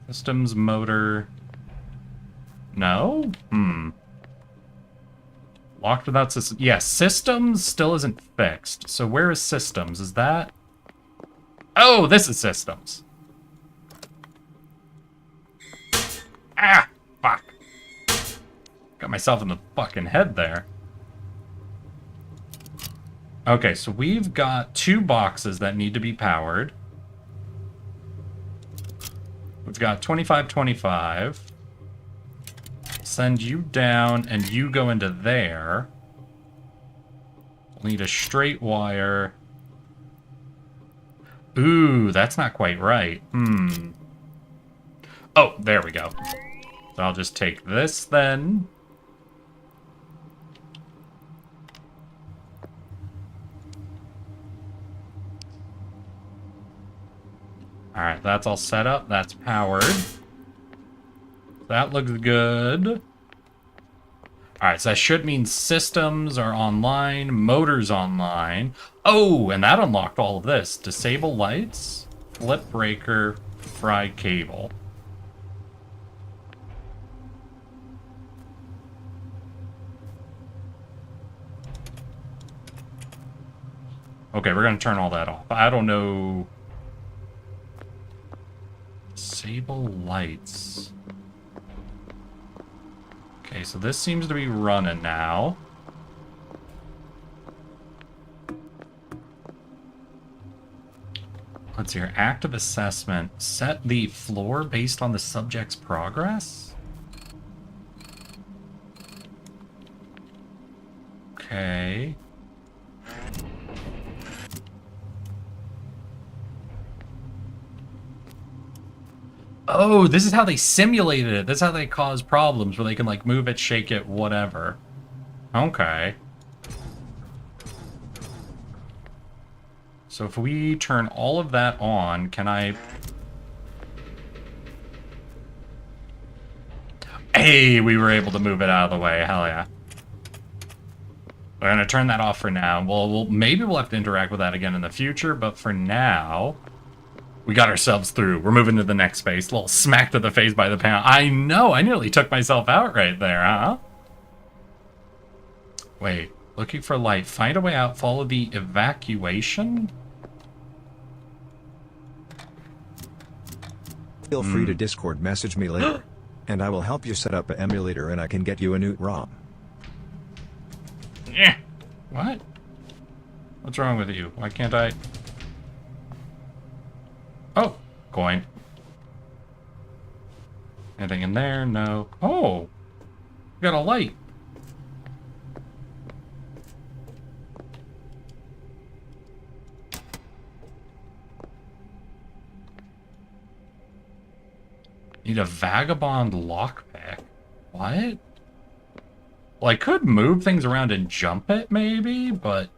Systems, motor... No? Locked without system... Yeah, systems still isn't fixed. So where is systems? Is that... Oh, this is systems. Ah! Fuck. Got myself in the fucking head there. Okay, so we've got 2 boxes that need to be powered. We've got 25, 25. Send you down, and you go into there. We'll need a straight wire. Ooh, that's not quite right. Oh, there we go. So I'll just take this then. Alright, that's all set up. That's powered. That looks good. Alright, so that should mean systems are online, motors online. Oh, and that unlocked all of this. Disable lights, flip breaker, fry cable. Okay, we're gonna turn all that off. I don't know. Disable lights. Okay, so this seems to be running now. Let's see here. Active assessment. Set the floor based on the subject's progress? Okay. Oh, this is how they simulated it. This is how they cause problems, where they can, like, move it, shake it, whatever. Okay. So if we turn all of that on, can I... Hey, we were able to move it out of the way. Hell yeah. We're gonna turn that off for now. Well, maybe we'll have to interact with that again in the future, but for now... We got ourselves through. We're moving to the next space. A little smack to the face by the panel. I know, I nearly took myself out right there, huh? Wait, looking for light. Find a way out. Follow the evacuation? Feel free to Discord message me later, and I will help you set up an emulator and I can get you a new ROM. Yeah. What? What's wrong with you? Why can't I... Oh, coin. Anything in there? No. Oh, we got a light. Need a vagabond lockpick. What? Well, I could move things around and jump it, maybe, but...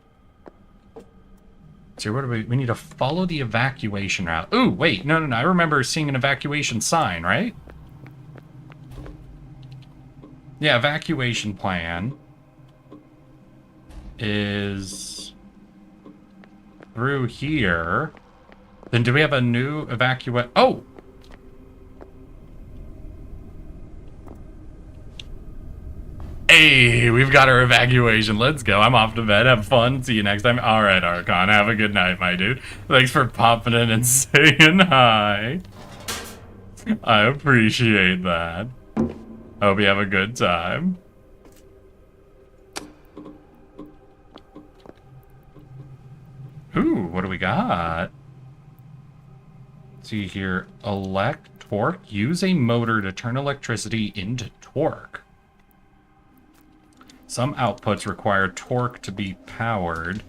So what do we need to follow the evacuation route. Ooh, wait, no. I remember seeing an evacuation sign, right? Yeah, evacuation plan is through here. Then do we have a new evacuate? Oh! Hey, we've got our evacuation. Let's go. I'm off to bed. Have fun. See you next time. All right, Archon. Have a good night, my dude. Thanks for popping in and saying hi. I appreciate that. Hope you have a good time. Ooh, what do we got? Let's see here. Torque. Use a motor to turn electricity into torque. Some outputs require torque to be powered.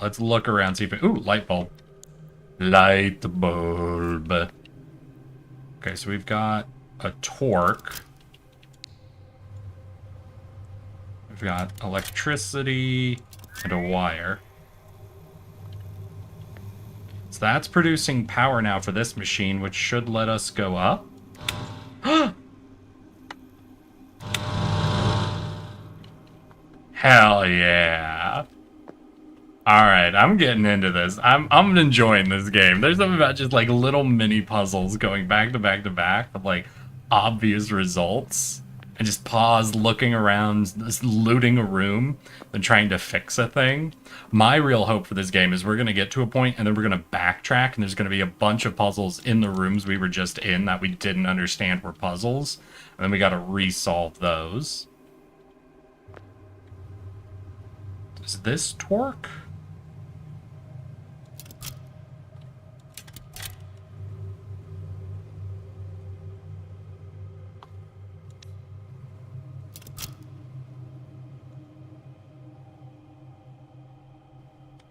Let's look around, see if it... Ooh, light bulb. Light bulb. Okay, so we've got a torque. We've got electricity and a wire. So that's producing power now for this machine, which should let us go up. Hell yeah. Alright, I'm getting into this. I'm enjoying this game. There's something about just like little mini puzzles going back to back to back with like obvious results. And just pause, looking around, just looting a room, then trying to fix a thing. My real hope for this game is we're going to get to a point and then we're going to backtrack and there's going to be a bunch of puzzles in the rooms we were just in that we didn't understand were puzzles. And then we got to resolve those. Is this torque?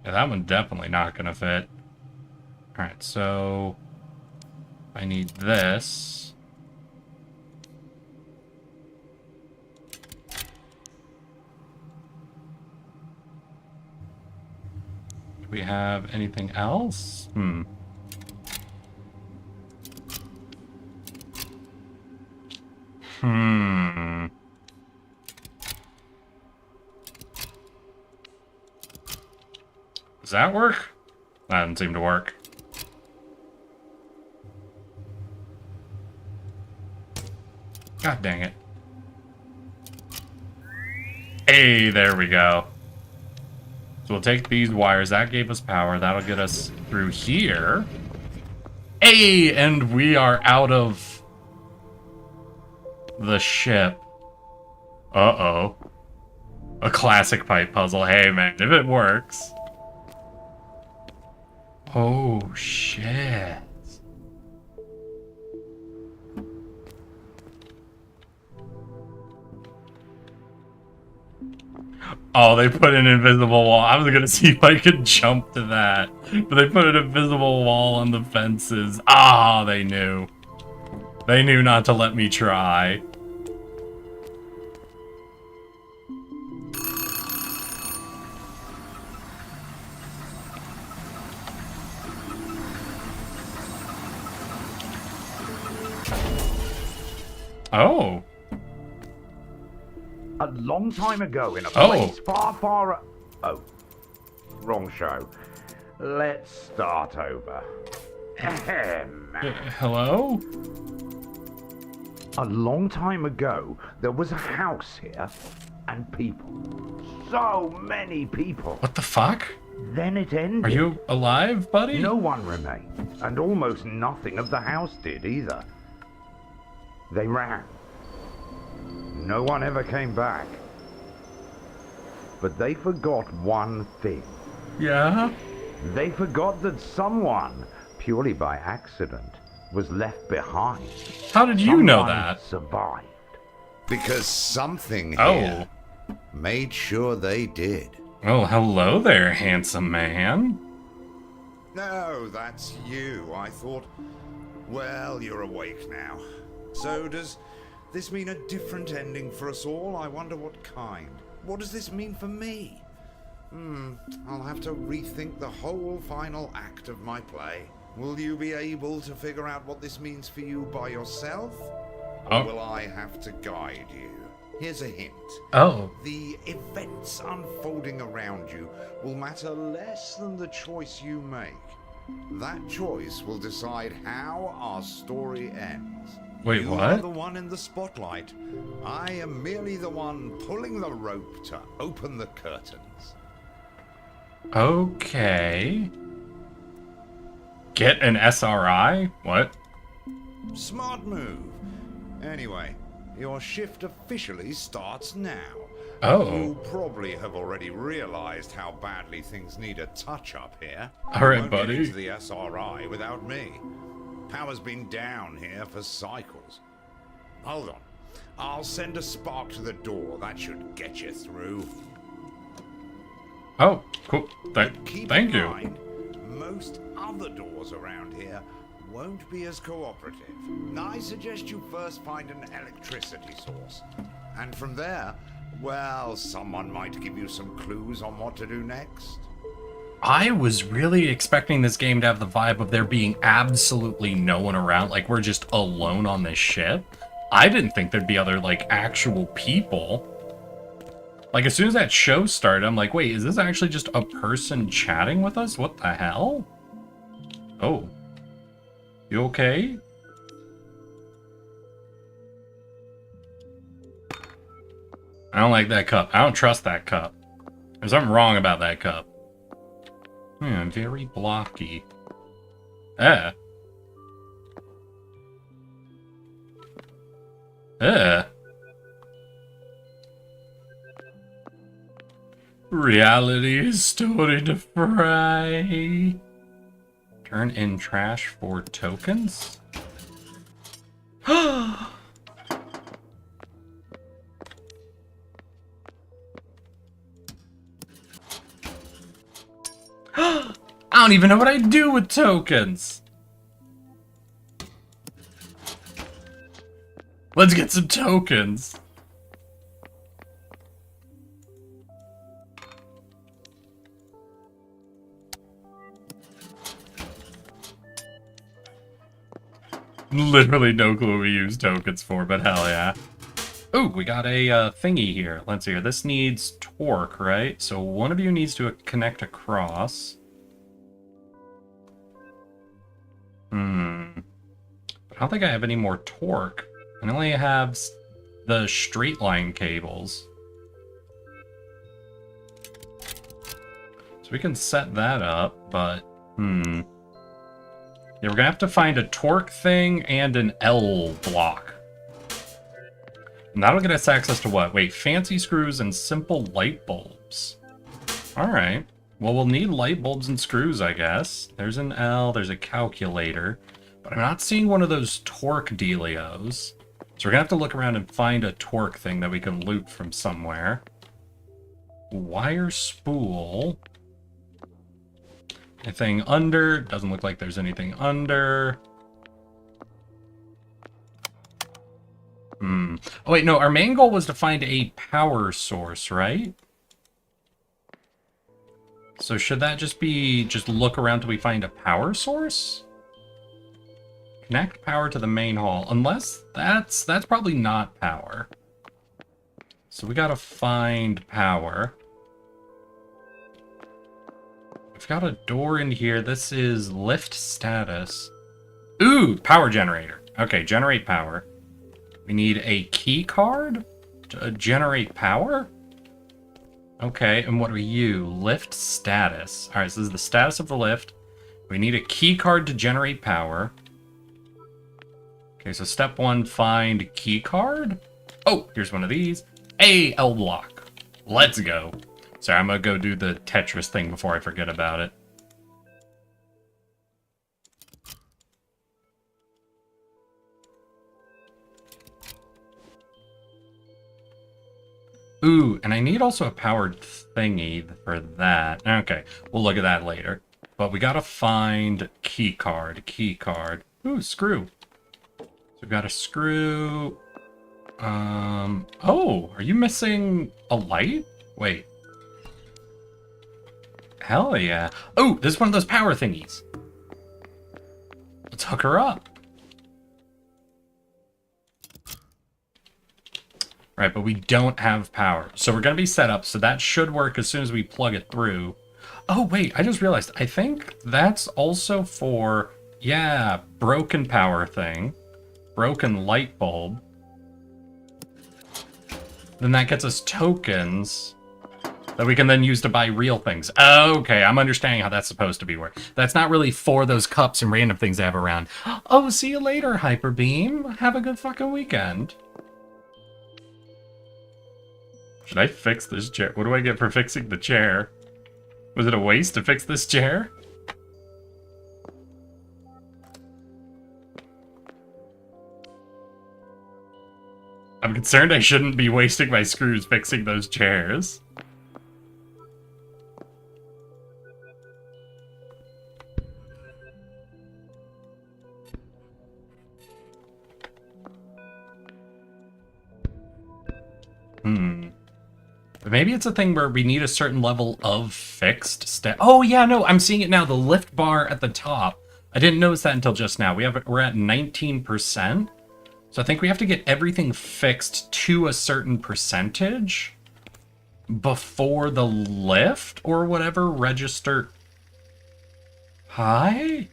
Yeah, that one's definitely not going to fit. Alright, so... I need this. Do we have anything else? Hmm. Does that work? That didn't seem to work. God dang it. Hey, there we go. So we'll take these wires. That gave us power. That'll get us through here. Hey, and we are out of the ship. Uh-oh. A classic pipe puzzle. Hey, man, if it works. Oh, shit. Oh, they put an invisible wall. I was gonna see if I could jump to that. But they put an invisible wall on the fences. Ah, they knew. They knew not to let me try. Oh. A long time ago in a place far... Oh, wrong show. Let's start over. Ahem. Hello? A long time ago, there was a house here, and people. So many people. What the fuck? Then it ended. Are you alive, buddy? No one remained, and almost nothing of the house did either. They ran. No one ever came back. But they forgot one thing. Yeah? They forgot that someone, purely by accident, was left behind. How did you know that? Survived. Because something here Oh. made sure they did. Well, hello there, handsome man. No, that's you. I thought, well, you're awake now. So does this mean a different ending for us all? I wonder what kind. What does this mean for me? I'll have to rethink the whole final act of my play. Will you be able to figure out what this means for you by yourself? Oh. Or will I have to guide you? Here's a hint. Oh. The events unfolding around you will matter less than the choice you make. That choice will decide how our story ends. Wait, you what? are the one in the spotlight. I am merely the one pulling the rope to open the curtains. Okay. Get an SRI? What? Smart move. Anyway, your shift officially starts now. Oh. You probably have already realized how badly things need a touch-up here. All right, You won't get buddy. into the SRI without me. Power's been down here for cycles. Hold on. I'll send a spark to the door. That should get you through. Oh, cool. Keep Thank in you. mind, most other doors around here won't be as cooperative. I suggest you first find an electricity source. And from there, well, someone might give you some clues on what to do next. I was really expecting this game to have the vibe of there being absolutely no one around, like we're just alone on this ship. I didn't think there'd be other, like, actual people. Like, as soon as that show started, I'm like, wait, is this actually just a person chatting with us? What the hell? Oh. You okay? I don't like that cup. I don't trust that cup. There's something wrong about that cup. Very blocky. Reality is starting to fry. Turn in trash for tokens? I don't even know what I do with tokens. Let's get some tokens. Literally no clue we use tokens for, but hell yeah. Ooh, we got a thingy here. Let's see here. This needs torque, right? So one of you needs to connect across. But I don't think I have any more torque. I only have the straight line cables. So we can set that up, but yeah, we're gonna have to find a torque thing and an L block. And that'll get us access to what? Wait, fancy screws and simple light bulbs. Alright. Well, we'll need light bulbs and screws, I guess. There's an L, there's a calculator. But I'm not seeing one of those torque dealios. So we're gonna have to look around and find a torque thing that we can loot from somewhere. Wire spool. Anything under? Doesn't look like there's anything under. Oh wait, no, our main goal was to find a power source, right? So should that just be, just look around till we find a power source? Connect power to the main hall, unless that's probably not power. So we gotta find power. We've got a door in here. This is lift status. Ooh, power generator. Okay, generate power. We need a key card to generate power? Okay, and what are you? Lift status. Alright, so this is the status of the lift. We need a key card to generate power. Okay, so step 1, find key card. Oh, here's one of these. A L block. Let's go. Sorry, I'm gonna go do the Tetris thing before I forget about it. Ooh, and I need also a powered thingy for that. Okay, we'll look at that later. But we gotta find key card. Ooh, screw. So we've got a screw. Oh, are you missing a light? Wait. Hell yeah. Oh, this is one of those power thingies. Let's hook her up. Right, but we don't have power. So we're going to be set up, so that should work as soon as we plug it through. Oh, wait, I just realized. I think that's also for, yeah, broken power thing. Broken light bulb. Then that gets us tokens that we can then use to buy real things. Okay, I'm understanding how that's supposed to be work. That's not really for those cups and random things I have around. Oh, see you later, Hyper Beam. Have a good fucking weekend. Should I fix this chair? What do I get for fixing the chair? Was it a waste to fix this chair? I'm concerned I shouldn't be wasting my screws fixing those chairs. But maybe it's a thing where we need a certain level of fixed step. Oh yeah, no, I'm seeing it now. The lift bar at the top. I didn't notice that until just now. We're at 19%. So I think we have to get everything fixed to a certain percentage before the lift or whatever register. Hi?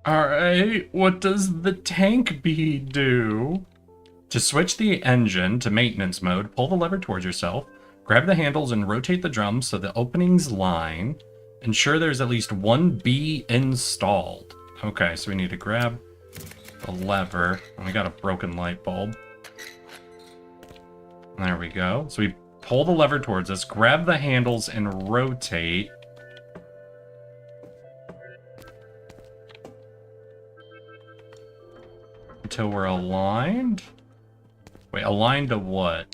Alright, what does the tank bee do? To switch the engine to maintenance mode, pull the lever towards yourself, grab the handles and rotate the drums so the openings line. Ensure there's at least one bee installed. Okay, so we need to grab the lever. And we got a broken light bulb. There we go. So we pull the lever towards us, grab the handles and rotate. Until we're aligned? Wait, aligned to what?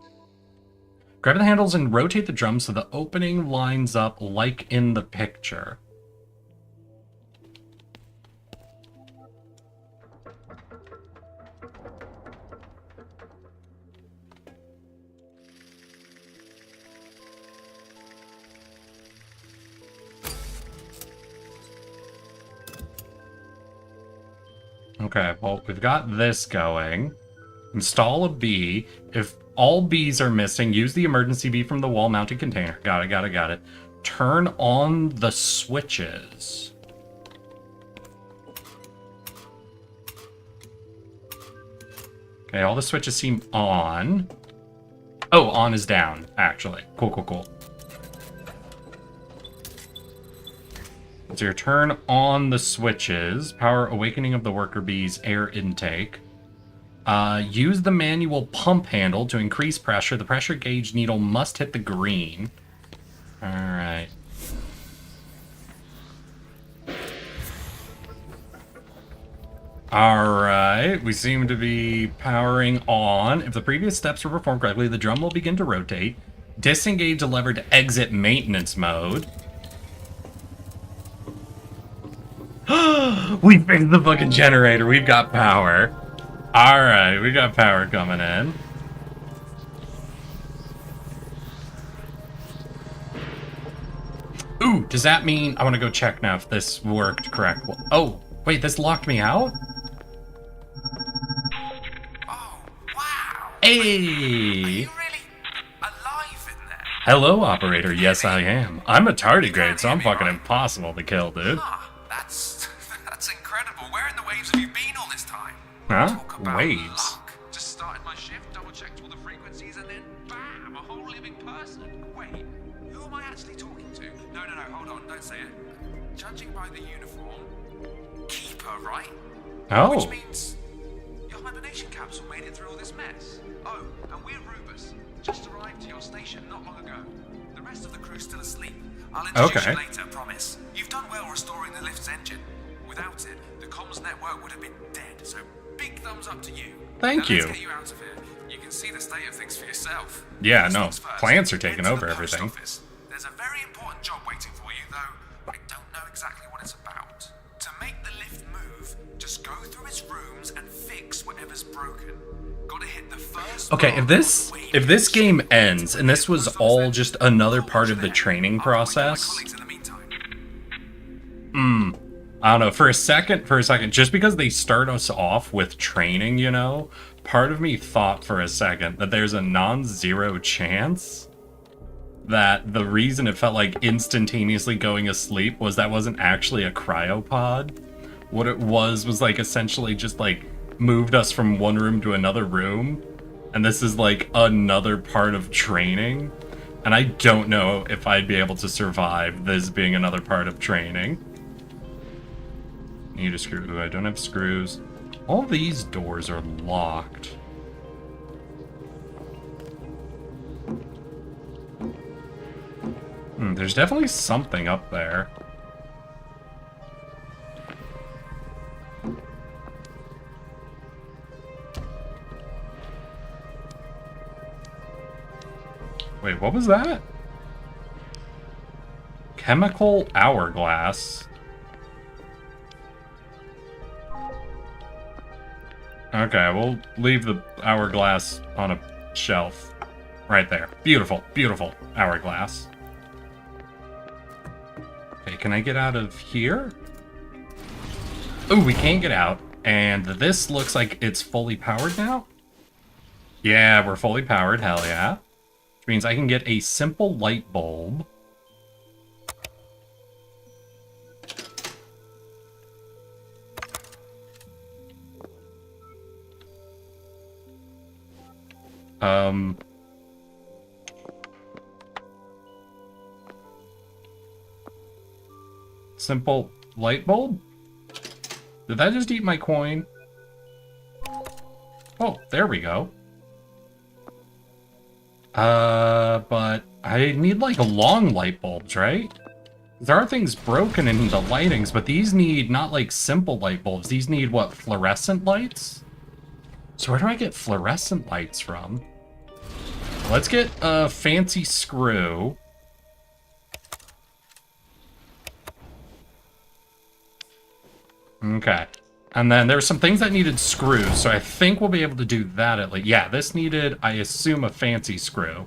Grab the handles and rotate the drum so the opening lines up like in the picture. Okay, well, we've got this going. Install a bee. If all bees are missing, use the emergency bee from the wall-mounted container. Got it, got it, got it. Turn on the switches. Okay, all the switches seem on. Oh, on is down, actually. Cool, cool, cool. So your turn on the switches. Power awakening of the worker bees, air intake. Use the manual pump handle to increase pressure. The pressure gauge needle must hit the green. Alright. Alright, we seem to be powering on. If the previous steps were performed correctly, the drum will begin to rotate. Disengage the lever to exit maintenance mode. We fixed the fucking generator. We've got power. Alright, we got power coming in. Ooh, does that mean... I want to go check now if this worked correctly. Oh, wait, this locked me out? Oh, wow. Hey! Are you really alive in there? Hello, operator. Yes, I am. I'm a tardigrade, so I'm fucking impossible to kill, dude. Ah, that's incredible. Where in the waves have you been all this time? Huh? Talk about Waves? luck. Just started my shift, double-checked all the frequencies, and then bam, a whole living person. Wait, who am I actually talking to? No, hold on, don't say it. Judging by the uniform, Keeper, right? Oh. Which means your hibernation capsule made it through all this mess. Oh, and we're Rubus. Just arrived to your station not long ago. The rest of the crew's still asleep. I'll introduce you later, promise. You've done well restoring the lift's engine. Without it, the comms network would have been dead, so big thumbs up to you. Thank now you. Let's get you out of here. You can see the state of things for yourself. Yeah, First no, things first, plants are head taking to over the post everything. office. There's a very important job waiting for you, though I don't know exactly what it's about. To make the lift move, just go through its rooms and fix whatever's broken. Gotta hit the first. Okay, if this game ends and this was all just another part of the training process, I don't know, for a second, just because they start us off with training, you know, part of me thought for a second that there's a non-zero chance that the reason it felt like instantaneously going asleep was that wasn't actually a cryopod. What it was like essentially just like moved us from one room to another room, and this is like another part of training, and I don't know if I'd be able to survive this being another part of training. Need a screw. Ooh, I don't have screws. All these doors are locked. There's definitely something up there. Wait, what was that? Chemical hourglass. Okay, we'll leave the hourglass on a shelf. Right there. Beautiful, beautiful hourglass. Okay, can I get out of here? Ooh, we can't get out. And this looks like it's fully powered now? Yeah, we're fully powered, hell yeah. Which means I can get a simple light bulb. Simple light bulb? Did that just eat my coin? Oh, there we go. But I need like long light bulbs, right? There are things broken in the lightings, but these need not like simple light bulbs. These need what, fluorescent lights? So where do I get fluorescent lights from? Let's get a fancy screw. Okay. And then there's some things that needed screws, so I think we'll be able to do that at least. Yeah, this needed, I assume, a fancy screw.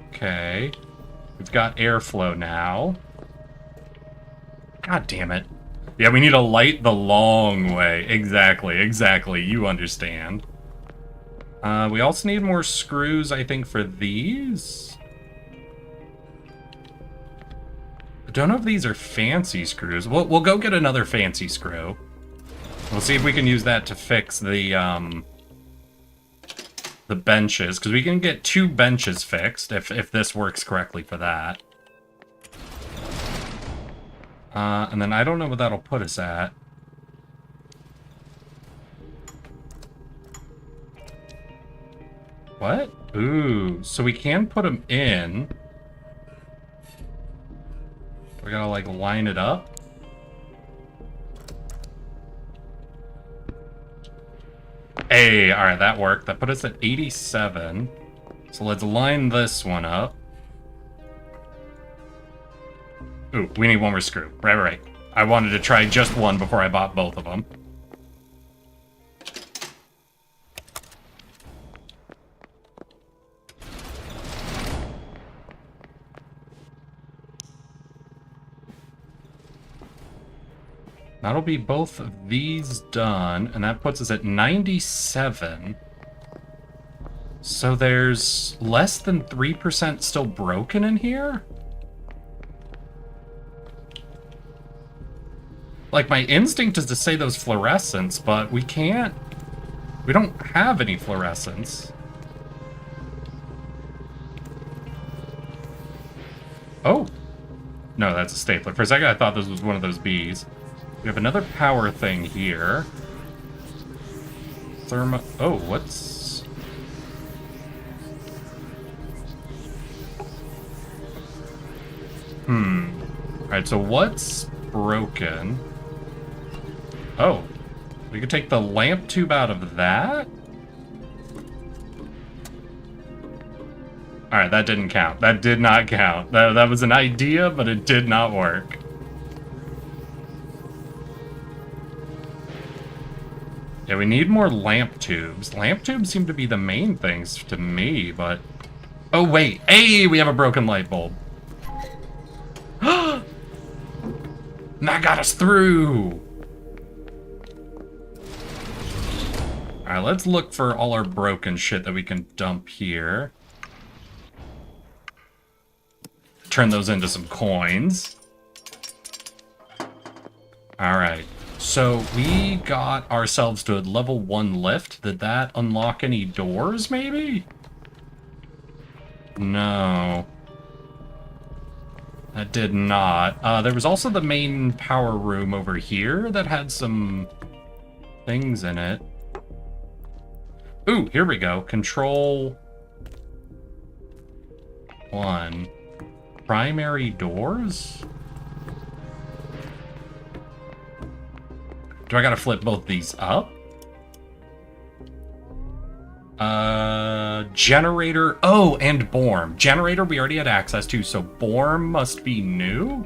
Okay. We've got airflow now. God damn it. Yeah, we need a light the long way. Exactly, exactly. You understand. We also need more screws, I think, for these. I don't know if these are fancy screws. We'll go get another fancy screw. We'll see if we can use that to fix the benches, because we can get 2 benches fixed if this works correctly for that. And then I don't know what that'll put us at. What? Ooh, so we can put them in. We gotta, like, line it up. Hey, alright, that worked. That put us at 87. So let's line this one up. Ooh, we need one more screw. Right. I wanted to try just one before I bought both of them. That'll be both of these done, and that puts us at 97. So there's less than 3% still broken in here? Like, my instinct is to say those fluorescents, but we can't... We don't have any fluorescents. Oh! No, that's a stapler. For a second, I thought this was one of those bees. We have another power thing here. Oh, what's... Alright, so what's broken? Oh. We could take the lamp tube out of that? Alright, that didn't count. That did not count. That was an idea, but it did not work. Yeah, we need more lamp tubes. Lamp tubes seem to be the main things to me, but... Oh, wait. Hey, we have a broken light bulb. And that got us through! Alright, let's look for all our broken shit that we can dump here. Turn those into some coins. Alright. So, we got ourselves to a level 1 lift. Did that unlock any doors, maybe? No. That did not. There was also the main power room over here that had some things in it. Ooh, here we go. Control 1. Primary doors? Do I gotta flip both these up? Generator. Oh, and Borm. Generator we already had access to, so Borm must be new?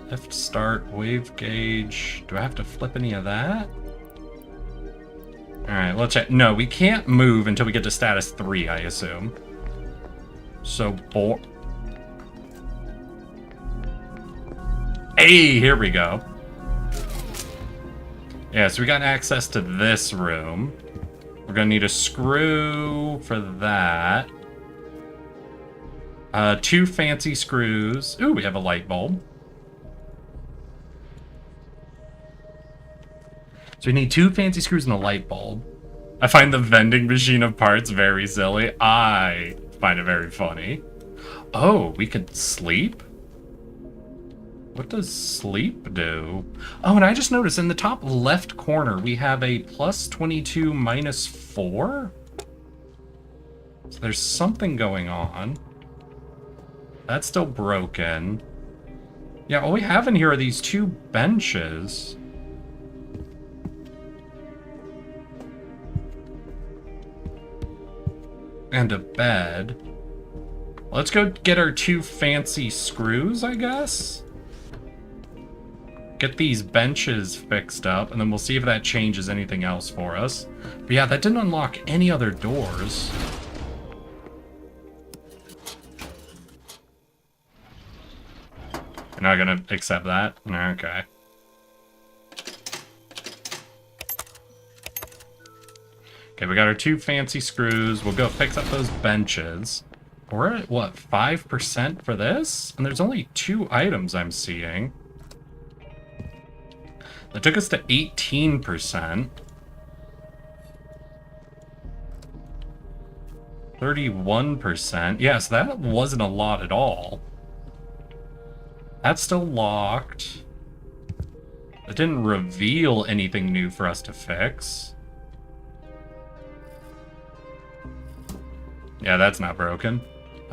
Lift, start, wave gauge. Do I have to flip any of that? Alright, let's check. No, we can't move until we get to status 3, I assume. So, Borm. Hey, here we go. Yeah, so we got access to this room. We're gonna need a screw for that. 2 fancy screws. Ooh, we have a light bulb. So we need 2 fancy screws and a light bulb. I find the vending machine of parts very silly. I find it very funny. Oh, we could sleep? What does sleep do? Oh, and I just noticed in the top left corner, we have a plus 22 minus 4? So there's something going on. That's still broken. Yeah, all we have in here are these 2 benches. And a bed. Let's go get our 2 fancy screws, I guess? Get these benches fixed up, and then we'll see if that changes anything else for us. But yeah, that didn't unlock any other doors. You're not gonna accept that? Okay. Okay, we got our 2 fancy screws. We'll go fix up those benches. We're at, what, 5% for this? And there's only 2 items I'm seeing. That took us to 18%. 31%. Yeah, so that wasn't a lot at all. That's still locked. It didn't reveal anything new for us to fix. Yeah, that's not broken.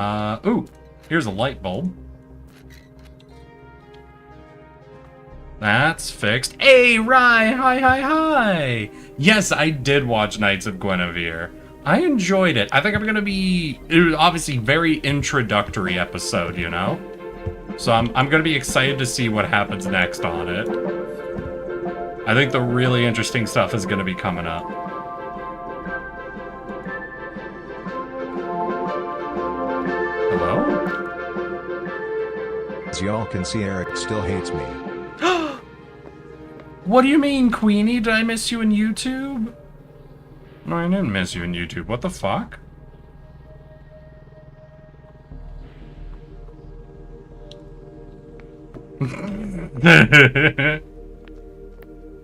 Ooh, here's a light bulb. That's fixed. Hey, Rye! Hi! Yes, I did watch Knights of Guinevere. I enjoyed it. I think I'm gonna be... It was obviously very introductory episode, you know? So I'm gonna be excited to see what happens next on it. I think the really interesting stuff is gonna be coming up. Hello? As y'all can see, Eric still hates me. What do you mean, Queenie? Did I miss you in YouTube? No, I didn't miss you in YouTube. What the fuck?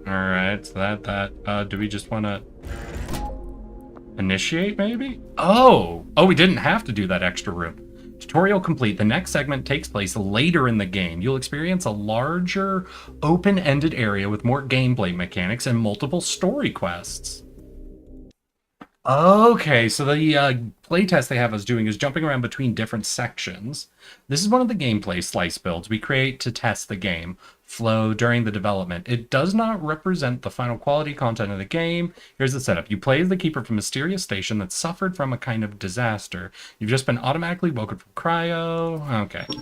Alright, so that, do we just want to initiate, maybe? Oh, we didn't have to do that extra room. Tutorial complete. The next segment takes place later in the game. You'll experience a larger, open-ended area with more gameplay mechanics and multiple story quests. Okay, so the playtest they have us doing is jumping around between different sections. This is one of the gameplay slice builds we create to test the game flow during the development. It does not represent the final quality content of the game. Here's the setup. You play as the keeper from a mysterious station that suffered from a kind of disaster. You've just been automatically woken from cryo. Okay. Come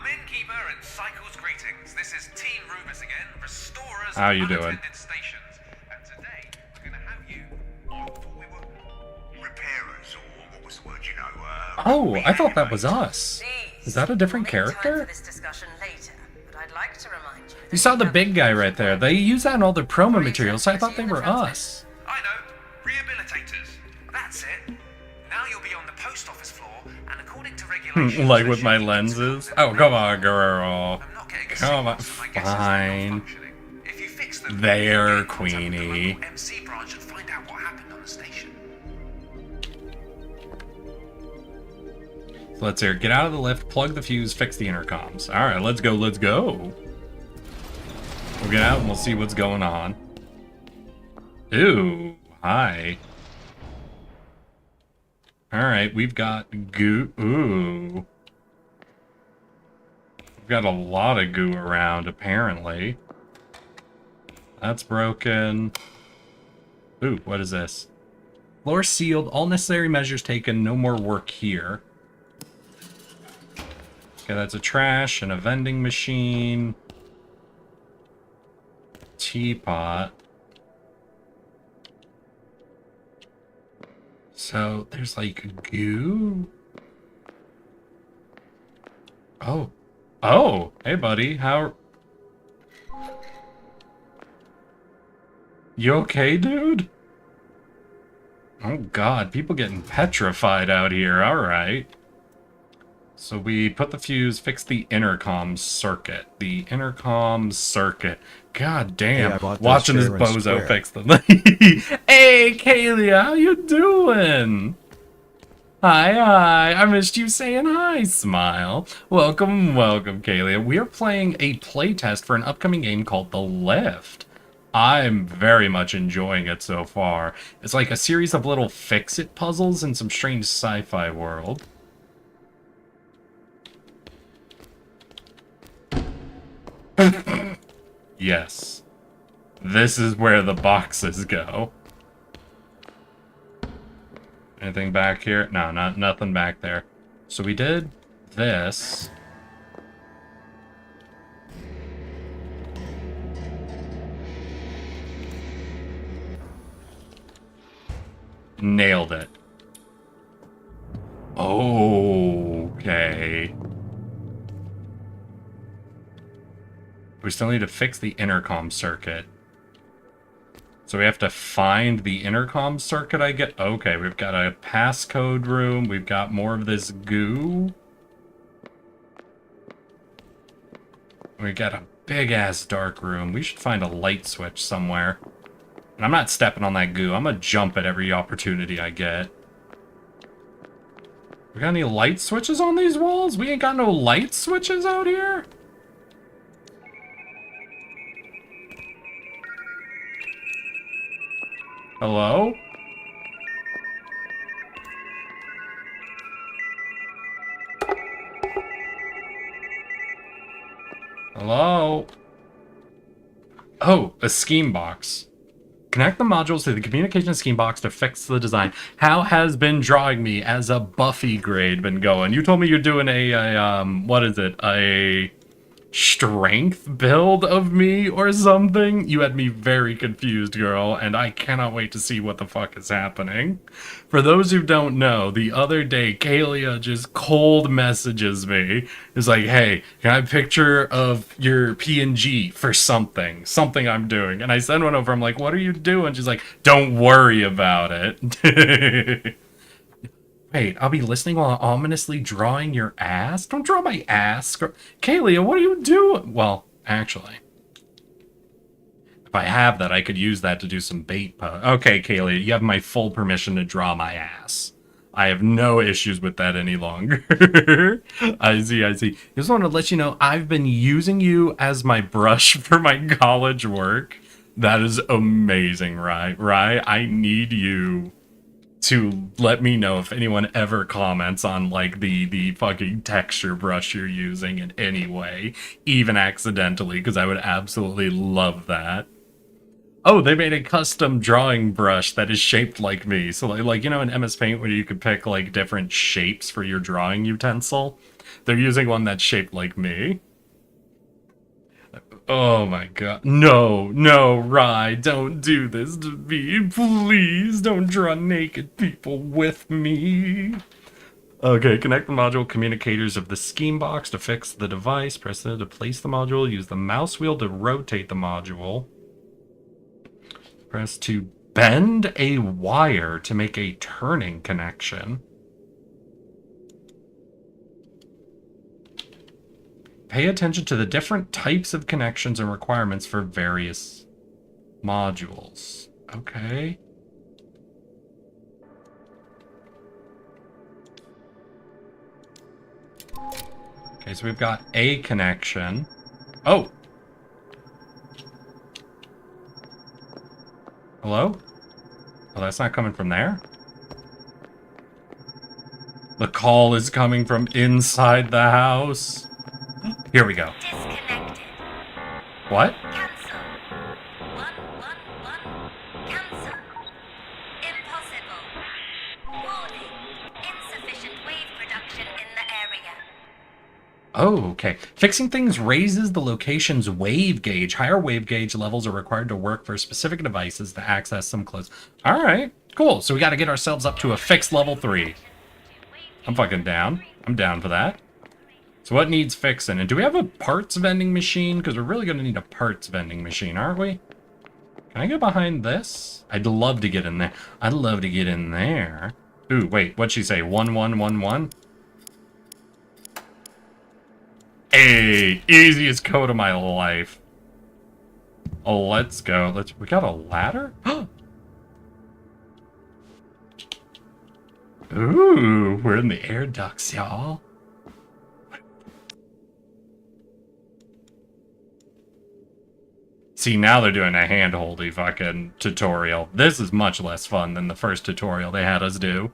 in, keeper, and Cycle's greetings. This is Team Rubus again, restorers How of you doing? unattended stations. And today, we're going to have you... I thought we were repairers, or what was the word, you know? Oh, I thought that was us. Is that a different We'll make time character? for this discussion later, but I'd like to remind you You saw the big guy right there. They use that in all their promo materials, so I thought they were us. I know, rehabilitators. That's it. Now you'll be on the post office floor, and according to regulations... Like with my lenses? Oh, come on, girl. I'm not getting a Come on, signal, so my guess is they're not fine. functioning. If you fix them, There, you can contact the Queenie. local MC branch and find out what happened on the station. So let's hear. Get out of the lift, plug the fuse, fix the intercoms. Alright, let's go. We'll get out and we'll see what's going on. Ooh, hi. Alright, we've got goo. Ooh. We've got a lot of goo around, apparently. That's broken. Ooh, what is this? Floor sealed, all necessary measures taken, no more work here. Okay, that's a trash and a vending machine. Teapot. So, there's like goo? Oh. Oh! Hey, buddy. How... You okay, dude? Oh, God. People getting petrified out here. Alright. So we put the fuse, fix the intercom circuit. The intercom circuit. God damn. Hey, I bought those Watching this fair and bozo square. fix them. Hey, Kaylee, how you doing? Hi. I missed you saying hi, Smile. Welcome, Kaylee. We are playing a playtest for an upcoming game called The Lift. I'm very much enjoying it so far. It's like a series of little fix-it puzzles in some strange sci-fi world. Yes. This is where the boxes go. Anything back here? No, nothing back there. So we did this. Nailed it. Okay. We still need to fix the intercom circuit. So we have to find the intercom circuit, I get. Okay, we've got a passcode room. We've got more of this goo. We got a big-ass dark room. We should find a light switch somewhere. And I'm not stepping on that goo. I'm gonna jump at every opportunity I get. We got any light switches on these walls? We ain't got no light switches out here? Hello? Hello? Oh, a scheme box. Connect the modules to the communication scheme box to fix the design. How has been drawing me as a Buffy grade been going? You told me you're doing a what is it? A strength build of me or something? You had me very confused, girl, and I cannot wait to see what the fuck is happening. For those who don't know, the other day, Kalia just cold messages me. It's like, hey, can I have a picture of your PNG for something I'm doing? And I send one over. I'm like, what are you doing? She's like, don't worry about it. Wait, I'll be listening while ominously drawing your ass? Don't draw my ass. Kalia, what are you doing? Well, actually, if I have that, I could use that to do some bait Okay, Kalia, you have my full permission to draw my ass. I have no issues with that any longer. I see. Just want to let you know, I've been using you as my brush for my college work. That is amazing, right? I need you to let me know if anyone ever comments on, like, the fucking texture brush you're using in any way, even accidentally, because I would absolutely love that. Oh, they made a custom drawing brush that is shaped like me. So, like, you know, in MS Paint where you could pick, like, different shapes for your drawing utensil? They're using one that's shaped like me. Oh my god. No, Rye, don't do this to me. Please don't draw naked people with me. Okay, connect the module communicators of the scheme box to fix the device. Press it to place the module. Use the mouse wheel to rotate the module. Press to bend a wire to make a turning connection. Pay attention to the different types of connections and requirements for various modules. Okay. Okay, so we've got a connection. Oh! Hello? Oh, that's not coming from there? The call is coming from inside the house. Here we go. Disconnected. What? Cancel. 111. Cancel. Impossible. Warning. Insufficient wave production in the area. Oh, okay. Fixing things raises the location's wave gauge. Higher wave gauge levels are required to work for specific devices to access them close. All right, cool. So we got to get ourselves up to a fixed level 3. I'm fucking down. I'm down for that. So what needs fixing? And do we have a parts vending machine? Because we're really going to need a parts vending machine, aren't we? Can I get behind this? I'd love to get in there. I'd love to get in there. Ooh, wait, what'd she say? 1111? Hey, easiest code of my life. Oh, let's go. We got a ladder? Ooh, we're in the air ducts, y'all. See, now they're doing a hand-holdy fucking tutorial. This is much less fun than the first tutorial they had us do.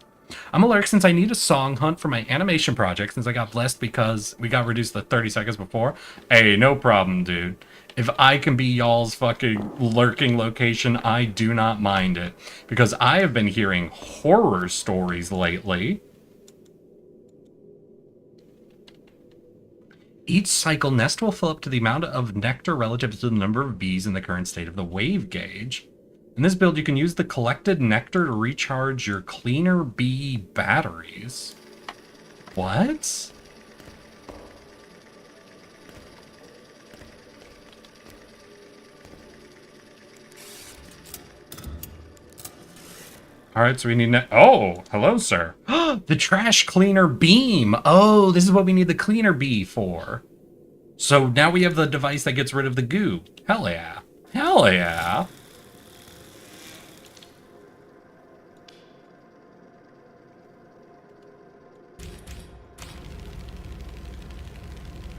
I'm alert since I need a song hunt for my animation project since I got blessed because we got reduced to 30 seconds before. Hey, no problem, dude. If I can be y'all's fucking lurking location, I do not mind it. Because I have been hearing horror stories lately. Each cycle, nest will fill up to the amount of nectar relative to the number of bees in the current state of the wave gauge. In this build, you can use the collected nectar to recharge your cleaner bee batteries. What? All right, so we need... Oh, hello, sir. The trash cleaner beam. Oh, this is what we need the cleaner bee for. So now we have the device that gets rid of the goo. Hell yeah. Hell yeah.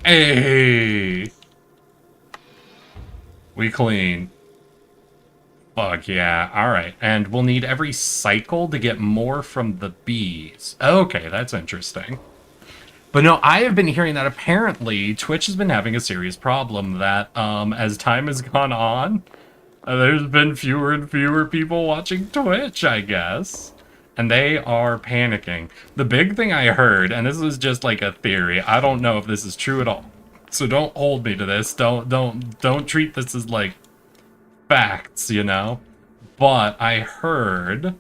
Hey. We clean. Fuck yeah. Alright. And we'll need every cycle to get more from the bees. Okay, that's interesting. But no, I have been hearing that apparently Twitch has been having a serious problem that as time has gone on, there's been fewer and fewer people watching Twitch, I guess. And they are panicking. The big thing I heard, and this was just like a theory, I don't know if this is true at all. So don't hold me to this. Don't treat this as like facts, you know? But I heard...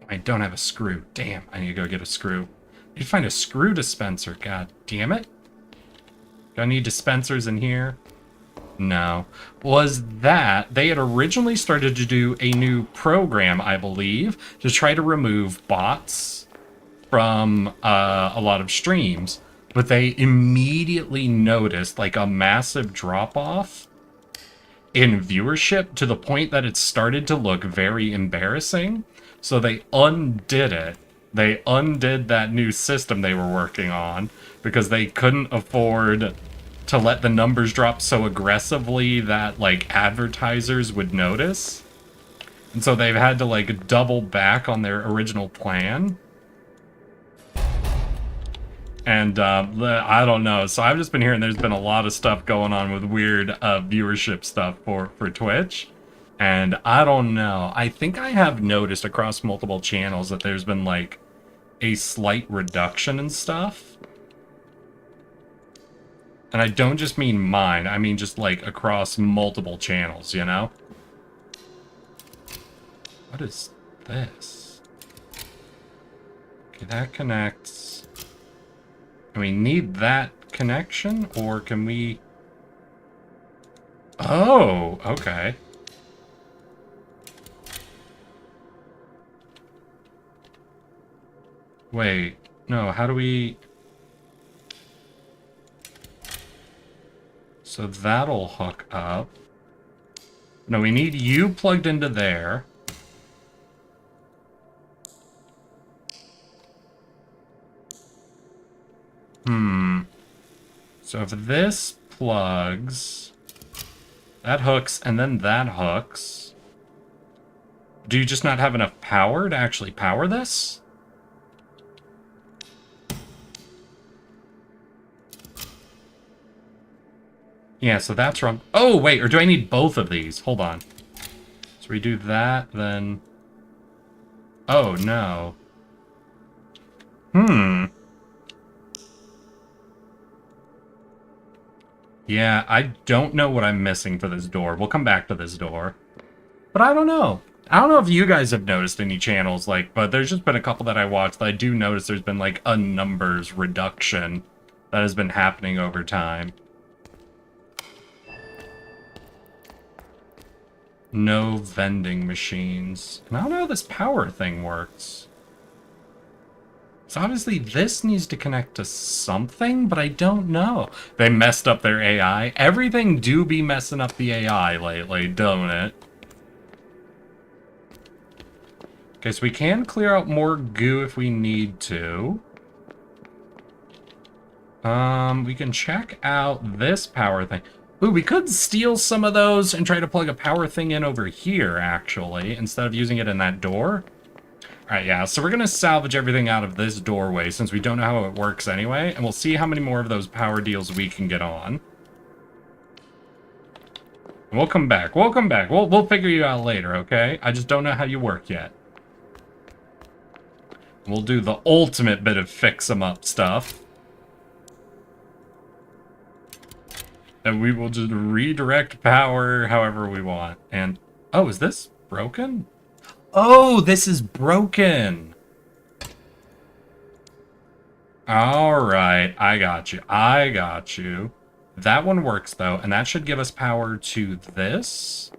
I don't have a screw. Damn, I need to go get a screw. I need to find a screw dispenser. God damn it. Do I need dispensers in here? No. Was that they had originally started to do a new program, I believe, to try to remove bots from a lot of streams, but they immediately noticed like a massive drop-off in viewership to the point that it started to look very embarrassing. So they undid it. They undid that new system they were working on because they couldn't afford to let the numbers drop so aggressively that like advertisers would notice. And so they've had to like double back on their original plan. And I don't know. So I've just been hearing there's been a lot of stuff going on with weird viewership stuff for Twitch. And I don't know. I think I have noticed across multiple channels that there's been like a slight reduction in stuff. And I don't just mean mine, I mean just like across multiple channels, you know? What is this? Okay, that connects. Can we need that connection, or can we... Oh, okay. Wait, no, how do we... So that'll hook up. No, we need you plugged into there. So if this plugs, that hooks, and then that hooks. Do you just not have enough power to actually power this? Yeah, so that's wrong. Oh, wait, or do I need both of these? Hold on. So we do that, then... Oh, no. Yeah, I don't know what I'm missing for this door. We'll come back to this door. But I don't know. I don't know if you guys have noticed any channels, like, but there's just been a couple that I watched that I do notice there's been, like, a numbers reduction that has been happening over time. No vending machines. And I don't know how this power thing works. So obviously this needs to connect to something, but I don't know. They messed up their AI. Everything do be messing up the AI lately, don't it? Okay, so we can clear out more goo if we need to. We can check out this power thing. Ooh, we could steal some of those and try to plug a power thing in over here, actually, instead of using it in that door. Alright, yeah, so we're going to salvage everything out of this doorway, since we don't know how it works anyway, and we'll see how many more of those power deals we can get on. And we'll come back. We'll come back. We'll figure you out later, okay? I just don't know how you work yet. We'll do the ultimate bit of fix-em-up stuff. And we will just redirect power however we want. And, oh, is this broken? Oh, this is broken. All right, I got you. I got you. That one works, though, and that should give us power to this.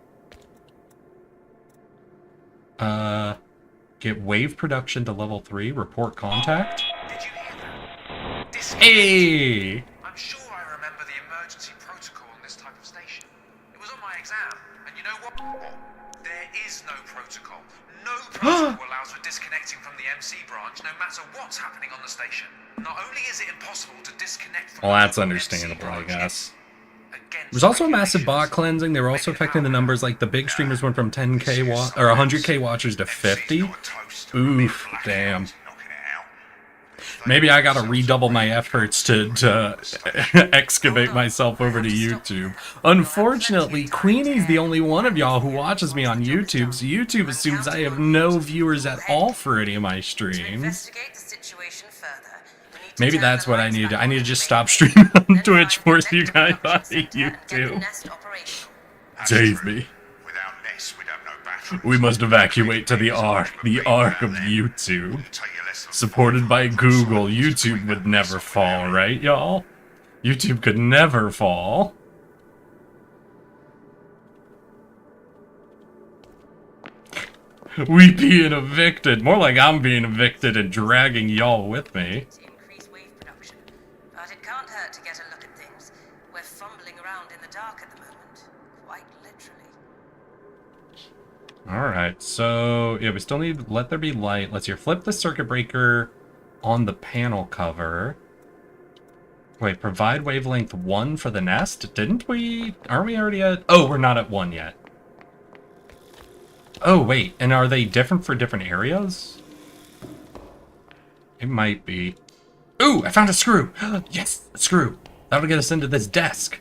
Get wave production to level 3. Report contact. Did you hear that? Hey! I'm sure I remember the emergency protocol on this type of station. It was on my exam. And you know what? There is no protocol. No protocol allows for disconnecting from the MC branch, no matter what's happening on the station. Not only is it impossible to disconnect from Well, that's the understandable, I MC guess. branch, There's also a massive bot cleansing. They were also affecting the numbers, like the big streamers went from 10k or 100k watchers to 50. Oof, damn. Maybe I gotta redouble my efforts to excavate myself over to YouTube. Unfortunately, Queenie's the only one of y'all who watches me on YouTube, so YouTube assumes I have no viewers at all for any of my streams. Maybe that's what I need. I need to just stop streaming on Twitch, force you guys on YouTube. Save me. We must evacuate to the Ark of YouTube. Supported by Google, YouTube would never fall, right, y'all? YouTube could never fall. We being evicted. More like I'm being evicted and dragging y'all with me. Increase wave production, but it can't hurt to get a look at things. We're fumbling around in the dark at the moment, quite literally. Alright, so yeah, we still need let there be light. Let's see, flip the circuit breaker on the panel cover. Wait, provide wavelength 1 for the nest? Didn't we? Aren't we already at? Oh, we're not at 1 yet. Oh, wait, and are they different for different areas? It might be. Ooh, I found a screw! Yes, a screw! That'll get us into this desk.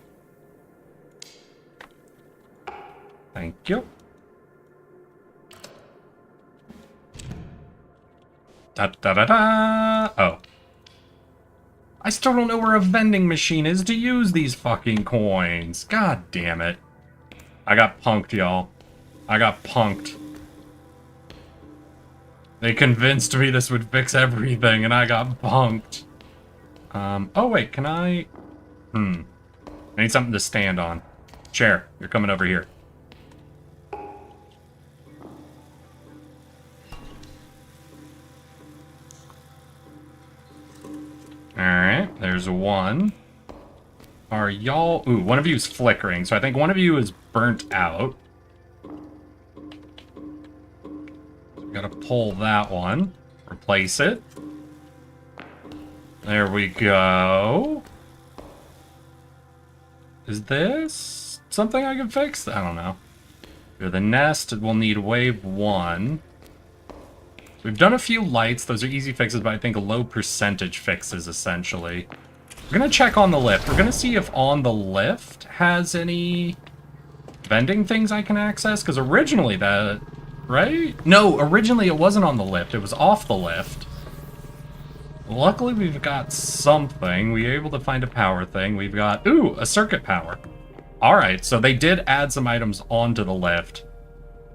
Thank you. Da-da-da-da! Oh. I still don't know where a vending machine is to use these fucking coins. God damn it. I got punked, y'all. I got punked. They convinced me this would fix everything, and I got punked. Oh wait, can I... I need something to stand on. Chair, you're coming over here. Alright, there's one. Are y'all... Ooh, one of you is flickering, so I think one of you is burnt out. Gotta pull that one. Replace it. There we go. Is this something I can fix? I don't know. For the nest, we'll need wave 1. We've done a few lights. Those are easy fixes, but I think low percentage fixes, essentially. We're gonna check on the lift. We're gonna see if on the lift has any vending things I can access, because originally that... Right? No, originally it wasn't on the lift. It was off the lift. Luckily, we've got something. We were able to find a power thing. We've got... Ooh, a circuit power. Alright, so they did add some items onto the lift.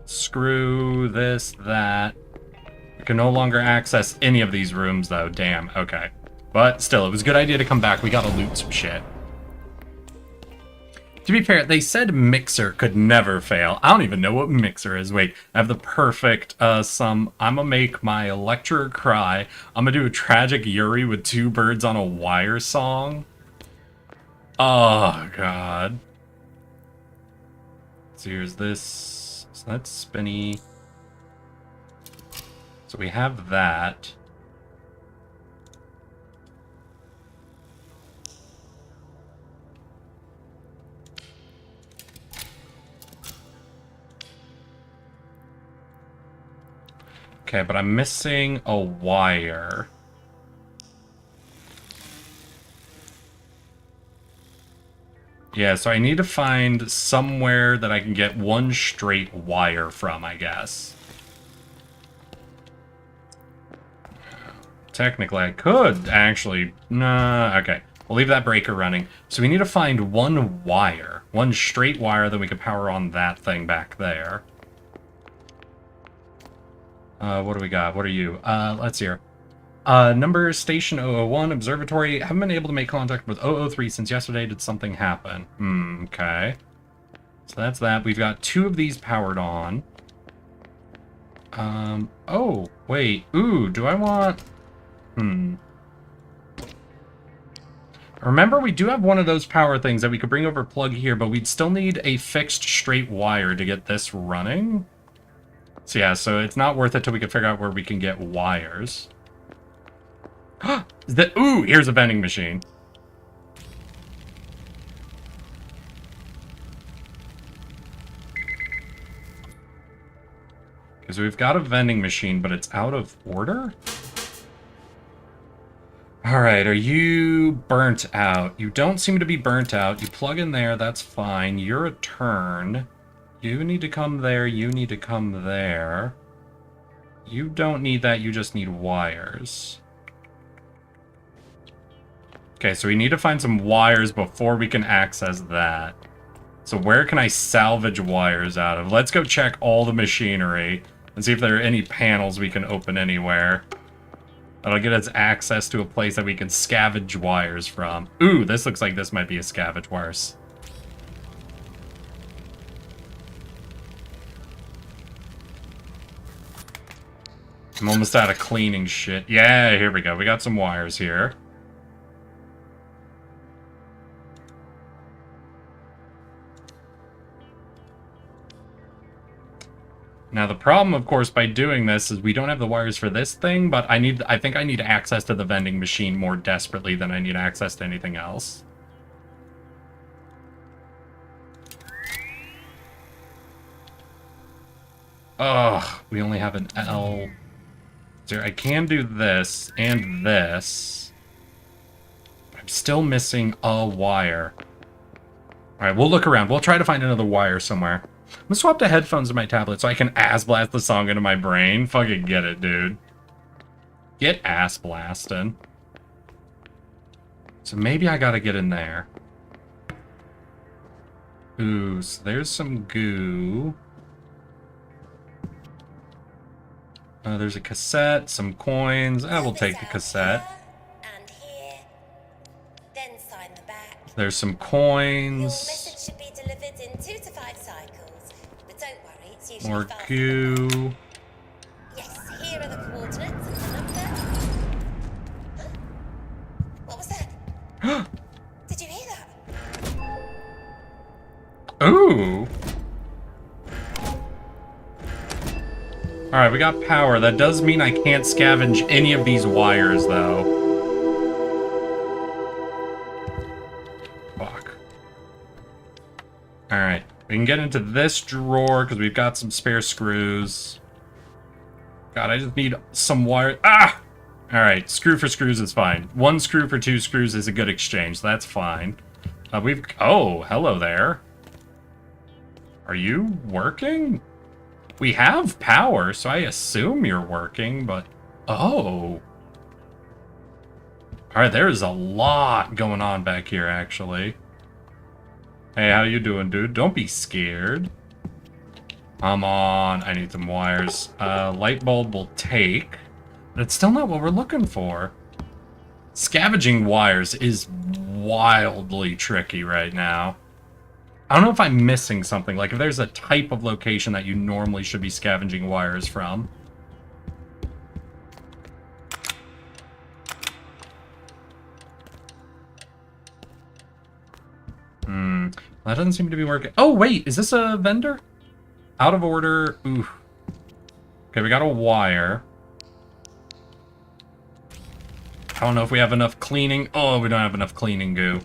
Screw this, that. We can no longer access any of these rooms, though. Damn, okay. But still, it was a good idea to come back. We gotta loot some shit. To be fair, they said Mixer could never fail. I don't even know what Mixer is. Wait, I have the perfect, I'm gonna make my lecturer cry. I'm gonna do a tragic Yuri with 2 birds on a wire song. Oh, God. So here's this. So that's spinny. So we have that. Okay, but I'm missing a wire. Yeah, so I need to find somewhere that I can get one straight wire from, I guess. Technically, I could actually... Nah, okay. We'll leave that breaker running. So we need to find one wire. One straight wire that we can power on that thing back there. What do we got? What are you? Let's hear. Number station 001, observatory. Haven't been able to make contact with 003 since yesterday. Did something happen? Okay. So that's that. We've got 2 of these powered on. Oh, wait. Ooh, do I want... Remember, we do have one of those power things that we could bring over plug here, but we'd still need a fixed straight wire to get this running. So yeah, so it's not worth it till we can figure out where we can get wires. Ooh, here's a vending machine. Because we've got a vending machine, but it's out of order? Alright, are you burnt out? You don't seem to be burnt out. You plug in there, that's fine. You're a turn. You need to come there, you need to come there. You don't need that, you just need wires. Okay, so we need to find some wires before we can access that. So where can I salvage wires out of? Let's go check all the machinery and see if there are any panels we can open anywhere. That'll get us access to a place that we can scavenge wires from. Ooh, this looks like this might be a scavenge wires. I'm almost out of cleaning shit. Yeah, here we go. We got some wires here. Now the problem, of course, by doing this is we don't have the wires for this thing, but I think I need access to the vending machine more desperately than I need access to anything else. Ugh, we only have an L. So I can do this and this. I'm still missing a wire. Alright, we'll look around. We'll try to find another wire somewhere. I'm gonna swap the headphones to my tablet so I can ass blast the song into my brain. Fucking get it, dude. Get ass blasting. So maybe I gotta get in there. Ooh, so there's some goo. There's a cassette, some coins. We'll take the cassette. And here. Then sign the back. There's some Your coins. message should be delivered in 2 to 5 cycles. But don't worry, it's usually More faster. goo. Yes, here are the coordinates and the number. Huh? What was that? Did you hear that? Ooh. Alright, we got power. That does mean I can't scavenge any of these wires, though. Fuck. Alright, we can get into this drawer, because we've got some spare screws. God, I just need some wire. Ah! Alright, screw for screws is fine. 1 screw for 2 screws is a good exchange. That's fine. Oh, hello there. Are you working? We have power, so I assume you're working, but... Oh. Alright, there is a lot going on back here, actually. Hey, how you doing, dude? Don't be scared. Come on, I need some wires. Light bulb will take, but it's still not what we're looking for. Scavenging wires is wildly tricky right now. I don't know if I'm missing something, like if there's a type of location that you normally should be scavenging wires from. That doesn't seem to be working. Oh, wait, is this a vendor? Out of order. Ooh. Okay, we got a wire. I don't know if we have enough cleaning. Oh, we don't have enough cleaning goo.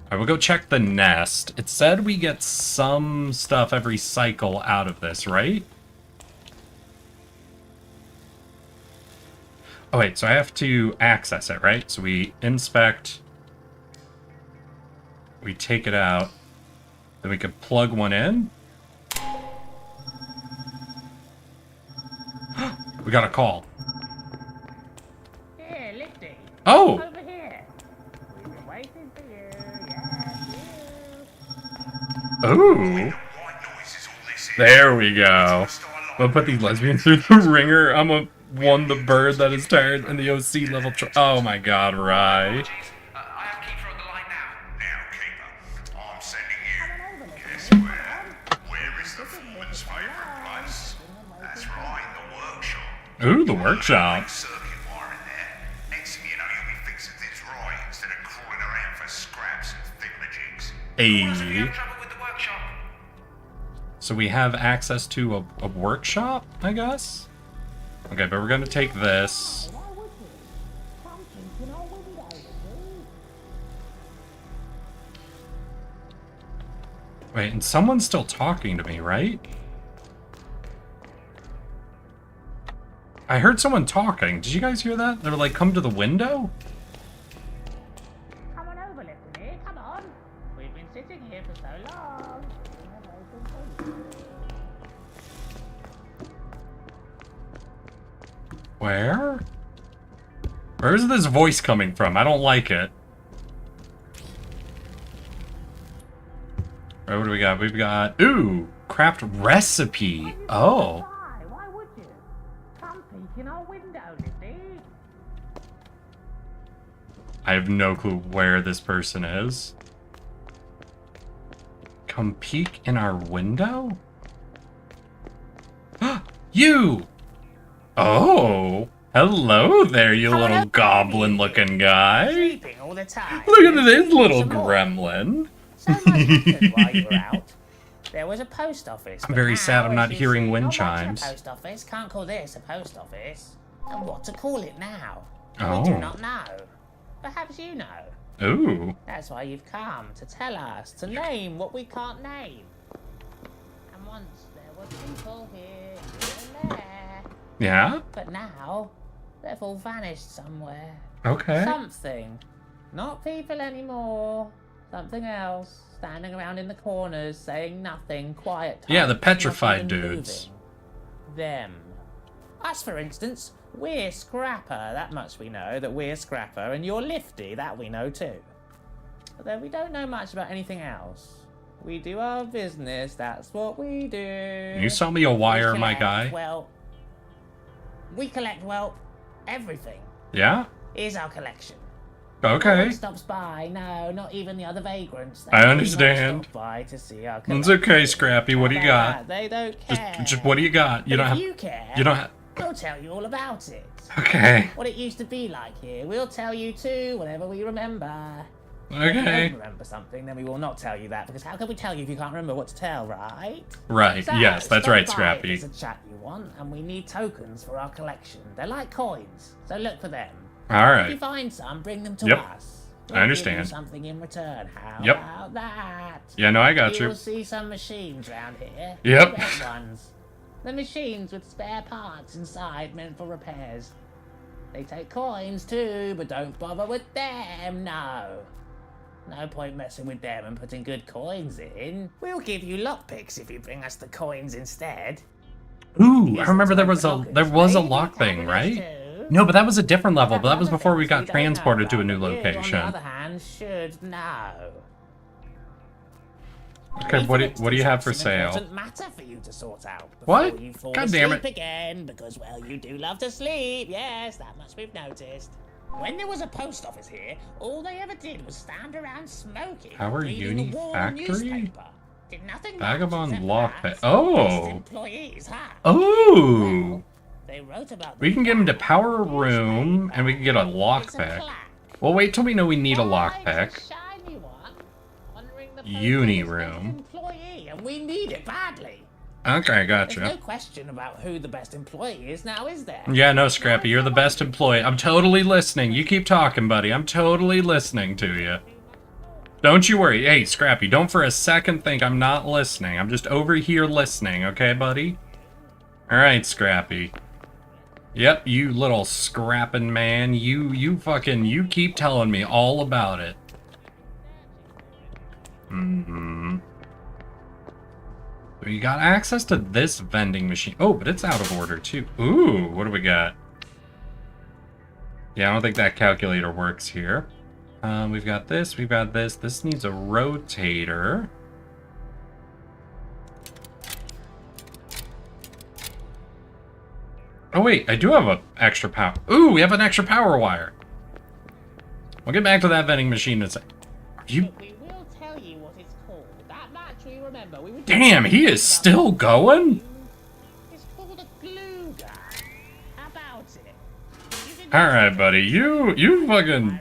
Alright, we'll go check the nest. It said we get some stuff every cycle out of this, right? Oh wait, so I have to access it, right? So we inspect. We take it out. Then we can plug one in. We got a call. Here, Lifty. Oh! Over here. We've been waiting for you. Yes, Ooh. There we go. We'll put these lesbians through the ringer. I'm a one the bird that is tired in the OC level. Oh my god, Rye. Where is the foreman's favourite place? That's right, the Ooh, the workshop. Circuit wire in there. Next thing you know, you'll be fixing things right instead of crawling around for scraps and thingamajigs. Hey. Trouble with the workshop. So we have access to a workshop, I guess? Okay, but we're gonna take this. Wait, and someone's still talking to me, right? I heard someone talking. Did you guys hear that? They were like, come to the window? Come on over, listener. Come on. We've been sitting here for so long. Where? Where's this voice coming from? I don't like it. Alright, what do we got? We've got... Ooh! Craft recipe. Oh. Why would you? Come peek in our window, Lizzie. I have no clue where this person is. Come peek in our window? You! Oh! Hello there, you little goblin-looking guy. Sleeping all the time. Look at this little gremlin. So much happened while you were out. There was a post office. I'm very sad I'm not as you hearing see, wind not much of a chimes. Post office. Can't call this a post office. And what to call it now? Oh. We do not know. Perhaps you know. Ooh. That's why you've come, to tell us, to name what we can't name. And once there were people here and there. Yeah? But now, they've all vanished somewhere. Okay. Something. Not people anymore. Something else. Standing around in the corners, saying nothing, quiet. Yeah, the types, petrified not even dudes. moving. Them. Us, for instance, we're Scrapper. That much we know, that we're Scrapper, and you're Lifty. That we know too. But then we don't know much about anything else. We do our business. That's what we do. You saw me a wire, We my collect, guy. Well, we collect, well, everything. Yeah? Here's our collection. Okay. No one stops by. No, not even the other vagrants. They I do not understand. stop by to see our It's collection. okay, Scrappy. What do you got? They don't care. Just what do you got? You But don't if have. you care, You don't have. we'll tell you all about it. Okay. What it used to be like here. We'll tell you too, whenever we remember. If we Okay. don't remember something, then we will not tell you that, because how can we tell you if you can't remember what to tell, right? Right. So, Yes, that's stop right, by Scrappy. if there's a chat you want, and we need tokens for our collection. They're like coins, so look for them. All If you right. find some, bring them to Yep. us. I understand. Give you something in return. How Yep. about that? Yeah, no, I got you. You'll see some machines round here. Yep. Red ones. The machines with spare parts inside meant for repairs. They take coins too, but don't bother with them, no. No point messing with them and putting good coins in. We'll give you lockpicks if you bring us the coins instead. Ooh, I remember there was a lock thing, right? No, but that was a different level. But that was before we got transported to a new You, on the location. other hand, should know. Okay, what do you have for Some sale? important matter for you to sort out before What? you fall God damn asleep it. again, because, well, you do love to sleep. Yes, that much we've noticed. When there was a post office here, all they ever did was stand around smoking, Power reading Uni the war Factory? newspaper. Did nothing much Vagabond except lockpick. that. Oh. Best employees, huh? Ooh. They wrote about We can get him to power a room, and we can get a It's a lockpick. plaque. Well, wait till we know we need a It's lockpick. shiny one, honoring the Uni post office room. best employee, and we need it badly. Okay, There's no gotcha. question about who the best employee is now, is there? Yeah, no, Scrappy, you're the best employee. I'm totally listening. You keep talking, buddy. I'm totally listening to you. Don't you worry. Hey, Scrappy, don't for a second think I'm not listening. I'm just over here listening, okay, buddy? Alright, Scrappy. Yep, you little scrapping man. You keep telling me all about it. Mm-hmm. We got access to this vending machine. Oh, but it's out of order, too. Ooh, what do we got? Yeah, I don't think that calculator works here. We've got this, we've got this. This needs a rotator. Oh, wait, I do have an extra power. Ooh, we have an extra power wire. We'll get back to that vending machine in a sec. You... We will tell you what it's called. That much we remember. We Damn, he is still going? It's called a glue gun. How Alright, buddy. You fucking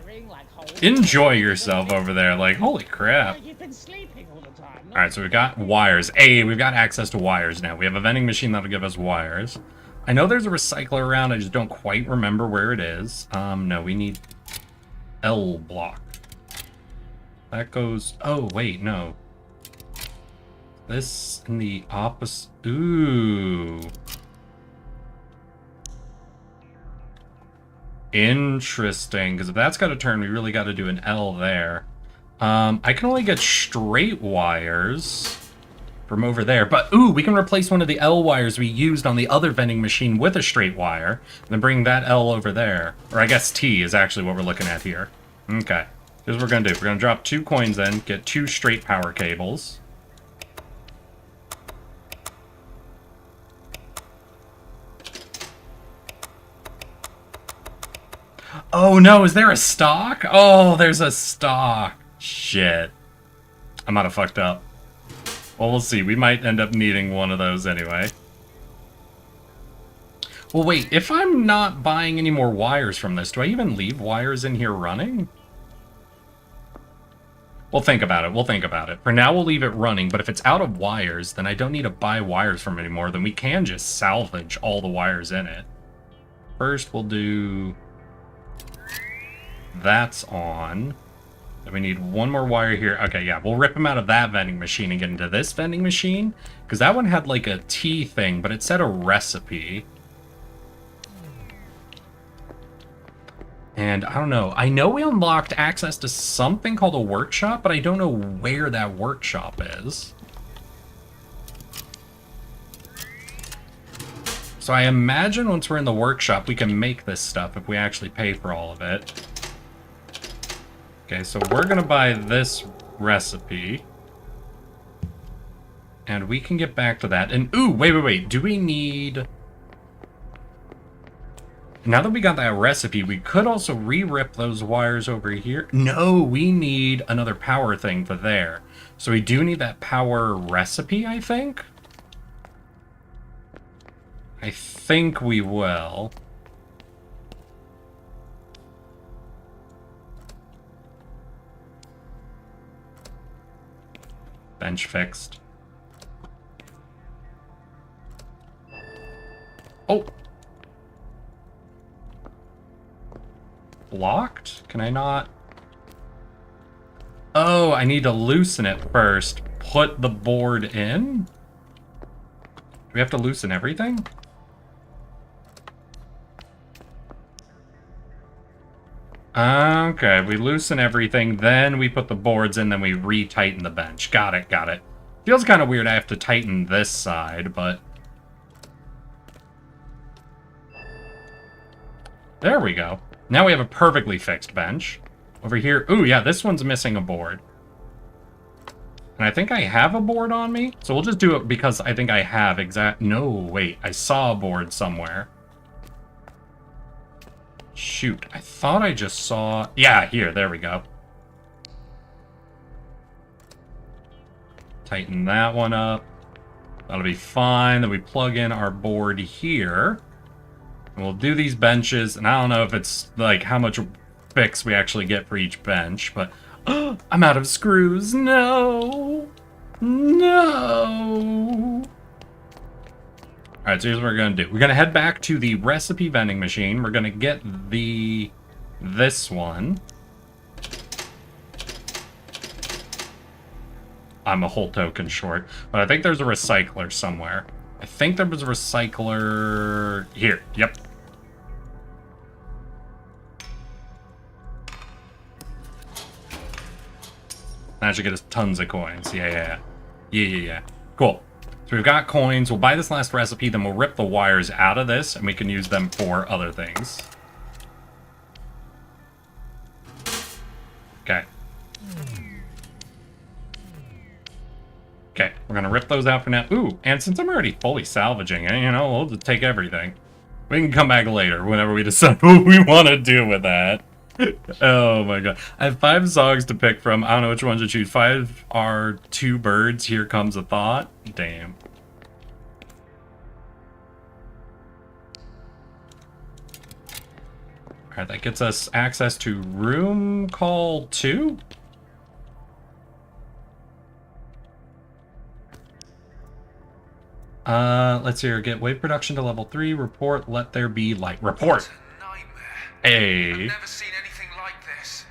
enjoy yourself over there. Like, holy crap. You've been sleeping all the time. Alright, so we've got wires. Hey, we've got access to wires now. We have a vending machine that'll give us wires. I know there's a recycler around. I just don't quite remember where it is. No, we need L block. That goes... Oh, wait, no. This in the opposite... Ooh. Interesting, because if that's got to turn, we really got to do an L there. I can only get straight wires from over there, but ooh, we can replace one of the L wires we used on the other vending machine with a straight wire, and then bring that L over there. Or I guess T is actually what we're looking at here. Okay, here's what we're going to do. We're going to drop 2 coins in, get 2 straight power cables. Oh no, is there a stock? Oh, there's a stock. Shit. I might have fucked up. Well, we'll see. We might end up needing one of those anyway. Well, wait. If I'm not buying any more wires from this, do I even leave wires in here running? We'll think about it. We'll think about it. For now, we'll leave it running, but if it's out of wires, then I don't need to buy wires from it anymore. Then we can just salvage all the wires in it. First, we'll do... That's on. Then we need one more wire here. Okay, yeah, we'll rip them out of that vending machine and get into this vending machine. Because that one had like a T thing, but it said a recipe. And I don't know. I know we unlocked access to something called a workshop, but I don't know where that workshop is. So I imagine once we're in the workshop, we can make this stuff if we actually pay for all of it. Okay, so we're gonna buy this recipe. And we can get back to that. And, ooh, wait. Do we need... Now that we got that recipe, we could also re-rip those wires over here. No, we need another power thing for there. So we do need that power recipe, I think? I think we will. Bench fixed. Oh! Blocked? Can I not? Oh, I need to loosen it first. Put the board in? Do we have to loosen everything? Okay, we loosen everything, then we put the boards in, then we re-tighten the bench. Got it, got it. Feels kind of weird I have to tighten this side, but... There we go. Now we have a perfectly fixed bench. Over here, ooh, yeah, this one's missing a board. And I think I have a board on me, so we'll just do it because I think I have No, wait, I saw a board somewhere. Shoot, I thought I just saw... Yeah, here, there we go. Tighten that one up. That'll be fine. Then we plug in our board here. And we'll do these benches, and I don't know if it's, like, how much fix we actually get for each bench, but... I'm out of screws! No! No! Alright, so here's what we're going to do. We're going to head back to the recipe vending machine. We're going to get this one. I'm a whole token short. But I think there's a recycler somewhere. I think there was a recycler... Here, yep. That should get us tons of coins. Yeah. Cool. So we've got coins. We'll buy this last recipe, then we'll rip the wires out of this, and we can use them for other things. Okay. Okay, we're gonna rip those out for now. Ooh, and since I'm already fully salvaging it, you know, we'll just take everything. We can come back later whenever we decide what we want to do with that. Oh my god. I have 5 songs to pick from. I don't know which ones to choose. 5 are 2 birds. Here comes a thought. Damn. Alright, that gets us access to room call 2? Let's see here. Get wave production to level 3. Report, let there be light. Report! Hey. I've never seen anything like this.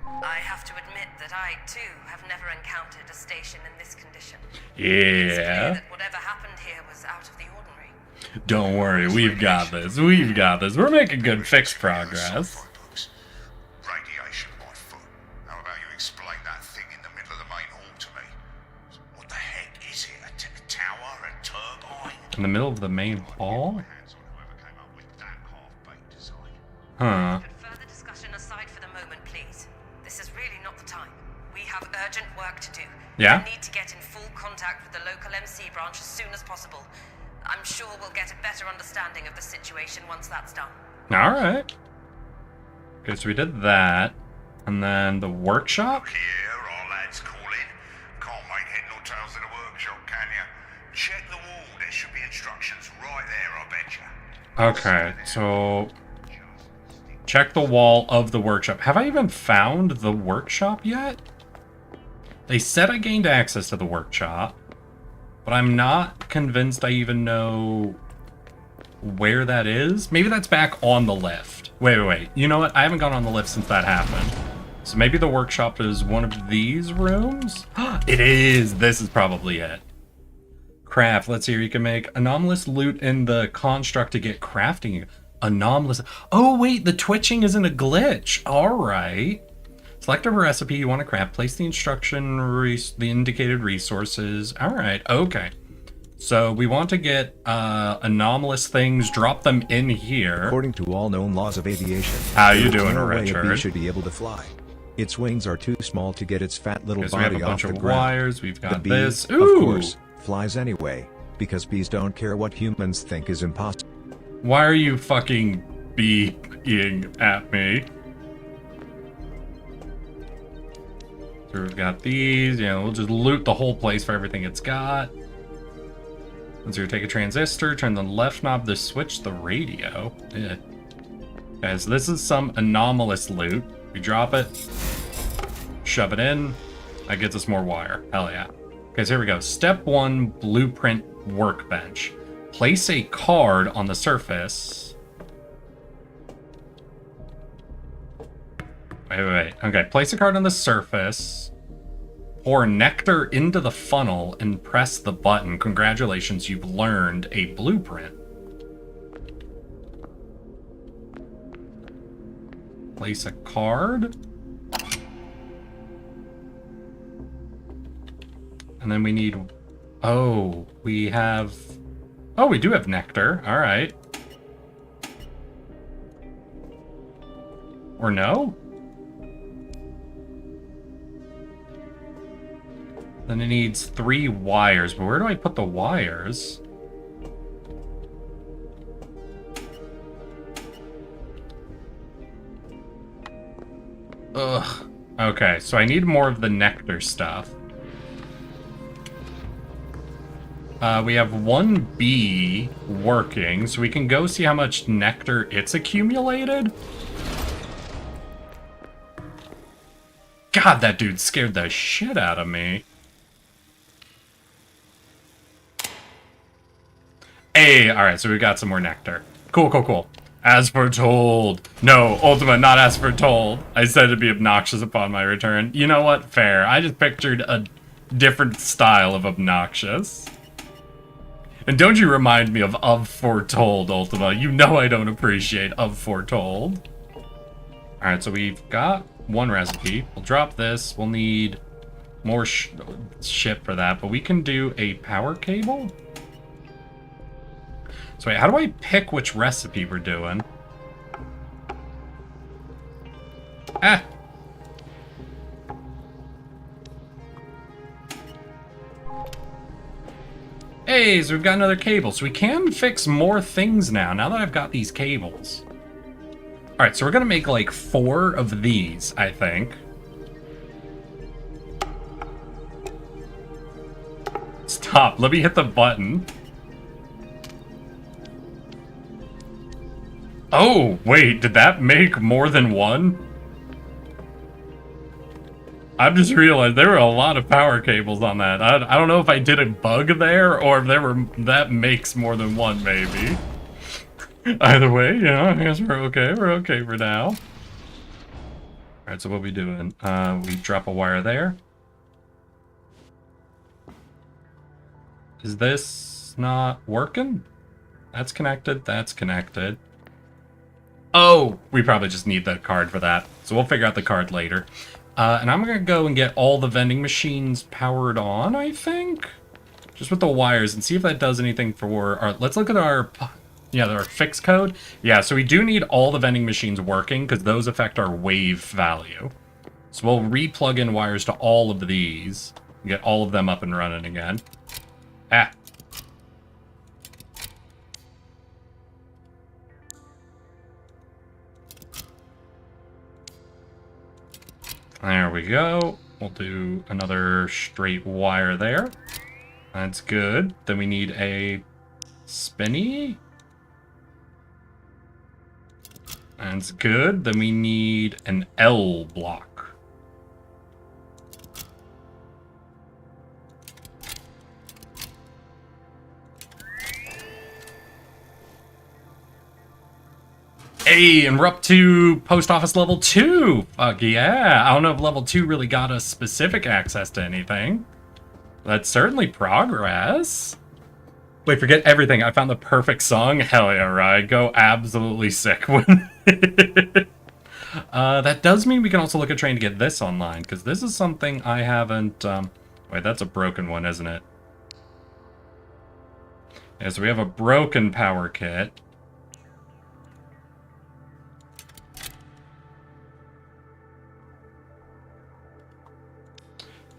I have to admit that I, too, have never encountered a station in this condition. It's clear Yeah. that whatever happened here was out of the ordinary. Don't worry, we've got this. We've got this. We're making good fix progress. Radiation by foot. How about you explain that thing in the middle of the main hall to me? What the heck is it? A tower? A turbine? In the middle of the main hall? Hands on whoever came up with that half-baked design. Huh. Put further discussion aside for the moment, please. This is really not the time. We have urgent work to do. Yeah? We need to get in full contact with the local MC branch as soon as possible. I'm sure we'll get a better understanding of the situation once that's done. Alright. Okay, so we did that. And then the workshop? Here, our lads call in. Can't make head nor tails of the workshop, can ya? Check the wall. There should be instructions right there, I betcha. Okay, so check the wall of the workshop. Have I even found the workshop yet? They said I gained access to the workshop, but I'm not convinced I even know where that is. Maybe that's back on the lift. Wait. You know what? I haven't gone on the lift since that happened. So maybe the workshop is one of these rooms? It is! This is probably it. Craft. Let's see here. You can make anomalous loot in the construct to get crafting. Anomalous. Oh, wait. The twitching isn't a glitch. All right. Select a recipe you want to craft. Place the instruction, the indicated resources. All right. Okay. So we want to get anomalous things. Drop them in here. According to all known laws of aviation, How you there is doing, no way a Richard? bee should be able to fly. Its wings are too small to get its fat little Okay, so we have body a bunch off the of ground. wires. We've The got bee, this. of Ooh. course, flies anyway, because bees don't care what humans think is impossible. Why are you fucking being at me? So we've got these. Yeah, we'll just loot the whole place for everything it's got. Let's take a transistor, turn the left knob to switch the radio. Yeah. Okay, so this is some anomalous loot. We drop it, shove it in. That gets us more wire. Hell yeah. Okay, so here we go. Step 1, blueprint workbench. Place a card on the surface. Wait. Okay, place a card on the surface. Pour nectar into the funnel and press the button. Congratulations, you've learned a blueprint. Place a card. And then we need... Oh, we have... Oh, we do have nectar. All right. Or no? Then it needs 3 wires, but where do I put the wires? Ugh. Okay, so I need more of the nectar stuff. We have 1 bee working, so we can go see how much nectar it's accumulated. God, that dude scared the shit out of me. Hey, alright, so we got some more nectar. Cool. As foretold. No, Ultima, not as foretold. I said it'd be obnoxious upon my return. You know what? Fair. I just pictured a different style of obnoxious. And don't you remind me of foretold, Ultima. You know I don't appreciate of foretold. Alright, so we've got 1 recipe. We'll drop this. We'll need more shit for that, but we can do a power cable. So wait, how do I pick which recipe we're doing? Ah! Hey, so we've got another cable. So we can fix more things now that I've got these cables. Alright, so we're gonna make like 4 of these, I think. Stop, let me hit the button. Oh, wait, did that make more than one? I've just realized there were a lot of power cables on that. I don't know if I did a bug there or if that makes more than one, maybe. Either way, you know, I guess we're okay. We're okay for now. Alright, so what are we doing? We drop a wire there. Is this not working? That's connected, that's connected. Oh, we probably just need the card for that. So we'll figure out the card later. And I'm going to go and get all the vending machines powered on, I think? Just with the wires and see if that does anything for our... Let's look at our... Yeah, our fix code. Yeah, so we do need all the vending machines working because those affect our wave value. So we'll re-plug in wires to all of these and get all of them up and running again. Ah. There we go. We'll do another straight wire there. That's good. Then we need a spinny. That's good. Then we need an L block. Hey, and we're up to post office level 2. Fuck yeah. I don't know if level 2 really got us specific access to anything. That's certainly progress. Wait, forget everything. I found the perfect song. Hell yeah, right. Go absolutely sick with it. That does mean we can also look at trying to get this online, because this is something I haven't... Wait, that's a broken one, isn't it? Yeah, so we have a broken power kit.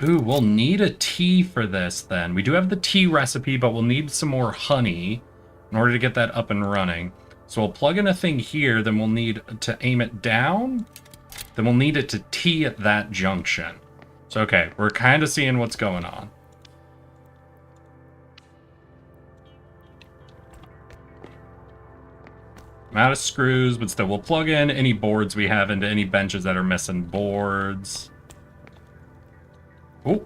Ooh, we'll need a tea for this then. We do have the tea recipe, but we'll need some more honey in order to get that up and running. So we'll plug in a thing here, then we'll need to aim it down. Then we'll need it to tea at that junction. So, okay, we're kind of seeing what's going on. I'm out of screws, but still, we'll plug in any boards we have into any benches that are missing boards. Oh,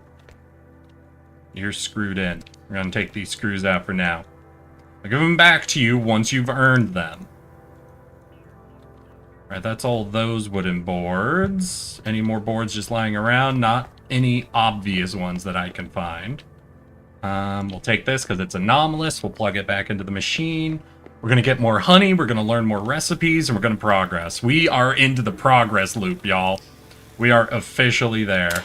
you're screwed in. We're going to take these screws out for now. I'll give them back to you once you've earned them. Alright, that's all those wooden boards. Any more boards just lying around? Not any obvious ones that I can find. We'll take this because it's anomalous. We'll plug it back into the machine. We're going to get more honey. We're going to learn more recipes. And we're going to progress. We are into the progress loop, y'all. We are officially there.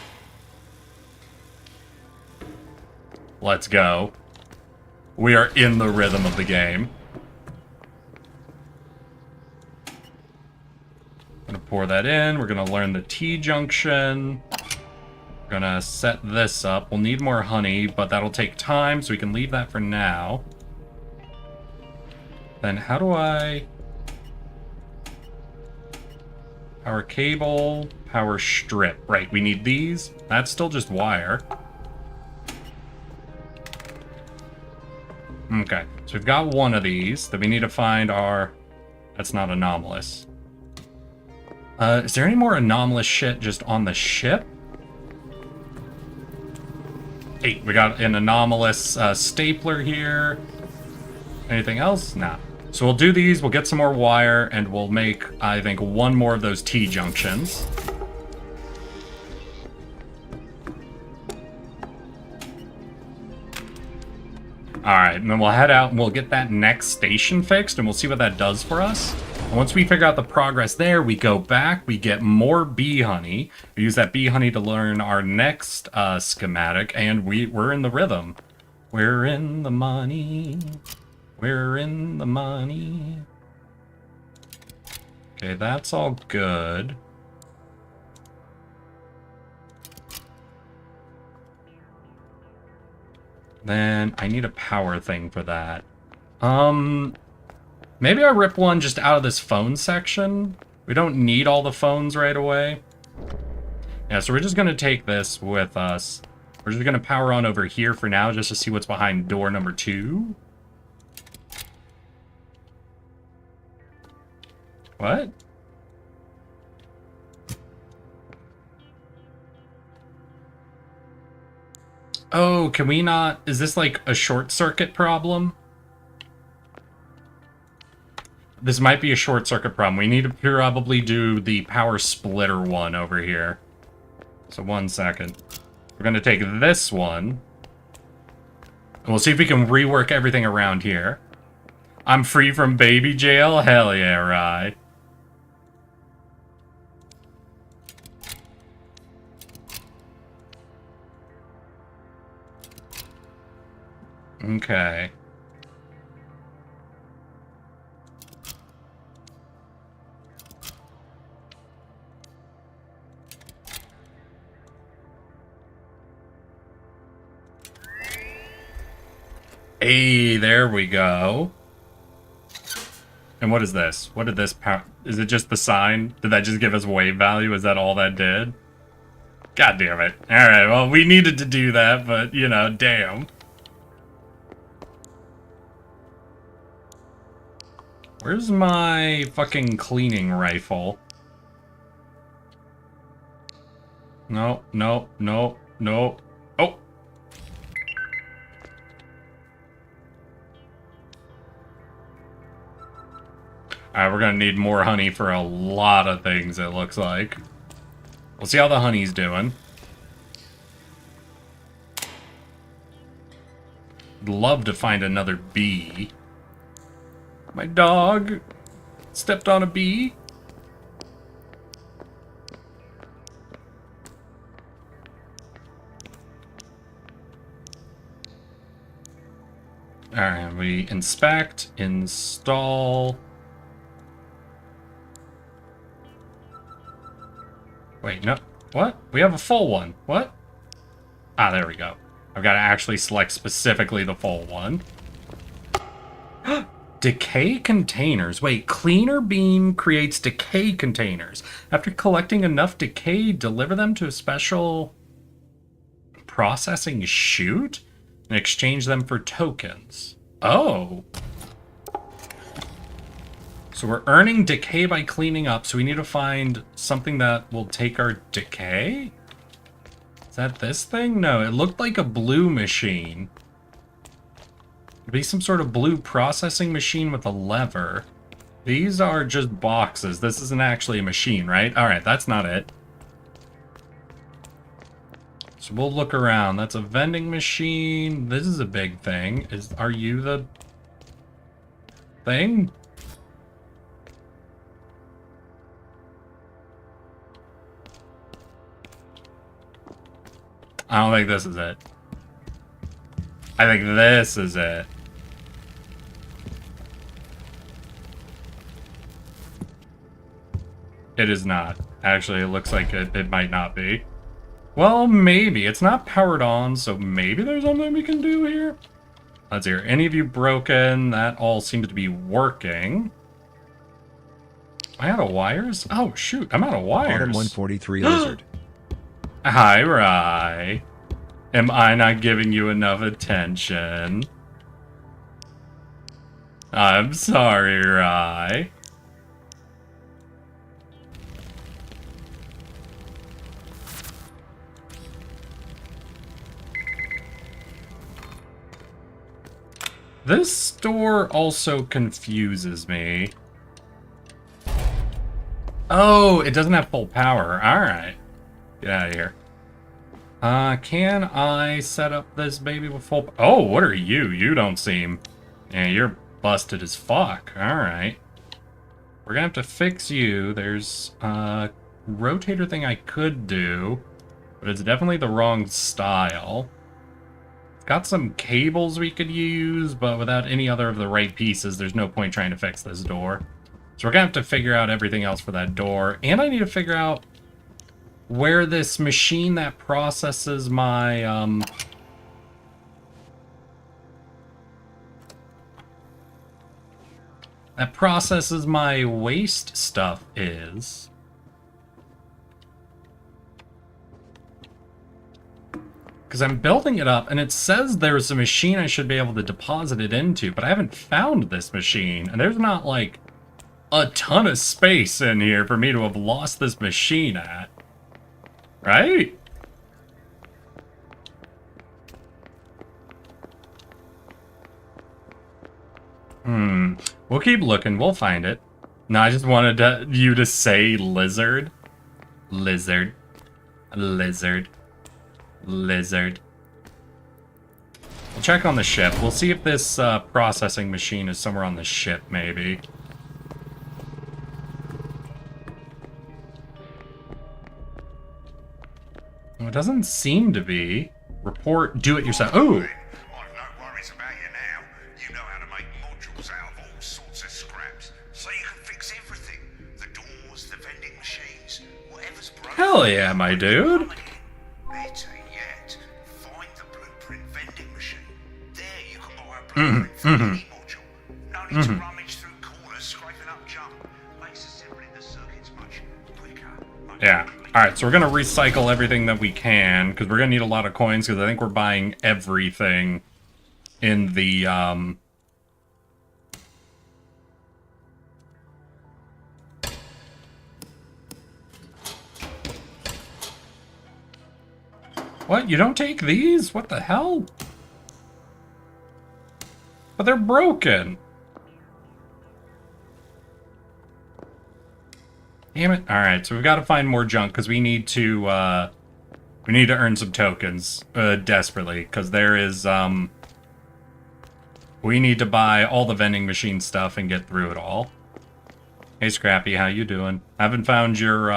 Let's go. We are in the rhythm of the game. Gonna pour that in. We're gonna learn the T-junction. We're gonna set this up. We'll need more honey, but that'll take time, so we can leave that for now. Then how do I... Power cable, power strip. Right, we need these. That's still just wire. Okay, so we've got one of these that we need to find our... That's not anomalous. Is there any more anomalous shit just on the ship? Hey, we got an anomalous stapler here. Anything else? Nah. So we'll do these, we'll get some more wire, and we'll make, I think, one more of those T-junctions. Alright, and then we'll head out and we'll get that next station fixed, and we'll see what that does for us. And once we figure out the progress there, we go back, we get more bee honey. We use that bee honey to learn our next schematic, and we're in the rhythm. We're in the money. We're in the money. Okay, that's all good. Then I need a power thing for that. Maybe I rip one just out of this phone section. We don't need all the phones right away. Yeah, so we're just going to take this with us. We're just going to power on over here for now just to see what's behind door number 2. What? Oh, can we not... Is this like a short circuit problem? This might be a short circuit problem. We need to probably do the power splitter one over here. So 1 second. We're going to take this one. And we'll see if we can rework everything around here. I'm free from baby jail? Hell yeah, right. Okay. Hey, there we go. And what is this? What did this power... Is it just the sign? Did that just give us wave value? Is that all that did? God damn it. Alright, well, we needed to do that, but, you know, damn. Where's my fucking cleaning rifle? No, no, no, no. Oh! Alright, we're gonna need more honey for a lot of things, it looks like. We'll see how the honey's doing. I'd love to find another bee. My dog stepped on a bee. Alright, we inspect, install. Wait, no. What? We have a full one. What? Ah, there we go. I've got to actually select specifically the full one. Decay containers. Wait, cleaner beam creates decay containers. After collecting enough decay, deliver them to a special processing chute and exchange them for tokens. Oh. So we're earning decay by cleaning up, so we need to find something that will take our decay? Is that this thing? No, it looked like a blue machine. It'd be some sort of blue processing machine with a lever. These are just boxes. This isn't actually a machine, right? Alright, that's not it. So we'll look around. That's a vending machine. This is a big thing. Are you the thing? I don't think this is it. I think this is it. It is not. Actually, it looks like it might not be. Well, maybe. It's not powered on, so maybe there's something we can do here. Let's hear. Any of you broken? That all seems to be working. Am I out of wires? Oh, shoot. I'm out of wires. Autumn 143 Lizard. Hi, Rye. Am I not giving you enough attention? I'm sorry, Rye. This store also confuses me. Oh, it doesn't have full power. Alright. Get out of here. Can I set up this baby with full... Oh, what are you? You don't seem... Yeah, you're busted as fuck. Alright. We're gonna have to fix you. There's a rotator thing I could do, but it's definitely the wrong style. It's got some cables we could use, but without any other of the right pieces, there's no point trying to fix this door. So we're gonna have to figure out everything else for that door, and I need to figure out where this machine that processes my, waste stuff is. Because I'm building it up, and it says there's a machine I should be able to deposit it into, but I haven't found this machine, and there's not, like, a ton of space in here for me to have lost this machine at. Right? We'll keep looking. We'll find it. No, I just wanted you to say lizard. Lizard. Lizard. Lizard. We'll check on the ship. We'll see if this processing machine is somewhere on the ship, maybe. Well, it doesn't seem to be. Report, do it yourself. Oh! I've no worries about you now. You know how to make modules out of all sorts of scraps, so you can fix everything. The doors, the vending machines, whatever's broken. Hell yeah, my dude. Better yet, find the blueprint vending machine. There you can buy a blueprint for any module. No need to rummage through corners, scraping up junk. Makes assembling the circuits much quicker. Yeah. Alright, so we're gonna recycle everything that we can, because we're gonna need a lot of coins, because I think we're buying everything in the, What? You don't take these? What the hell? But they're broken. Damn it. Alright, so we've got to find more junk, because we need to earn some tokens, desperately, because there is, we need to buy all the vending machine stuff and get through it all. Hey, Scrappy, how you doing? I haven't found your,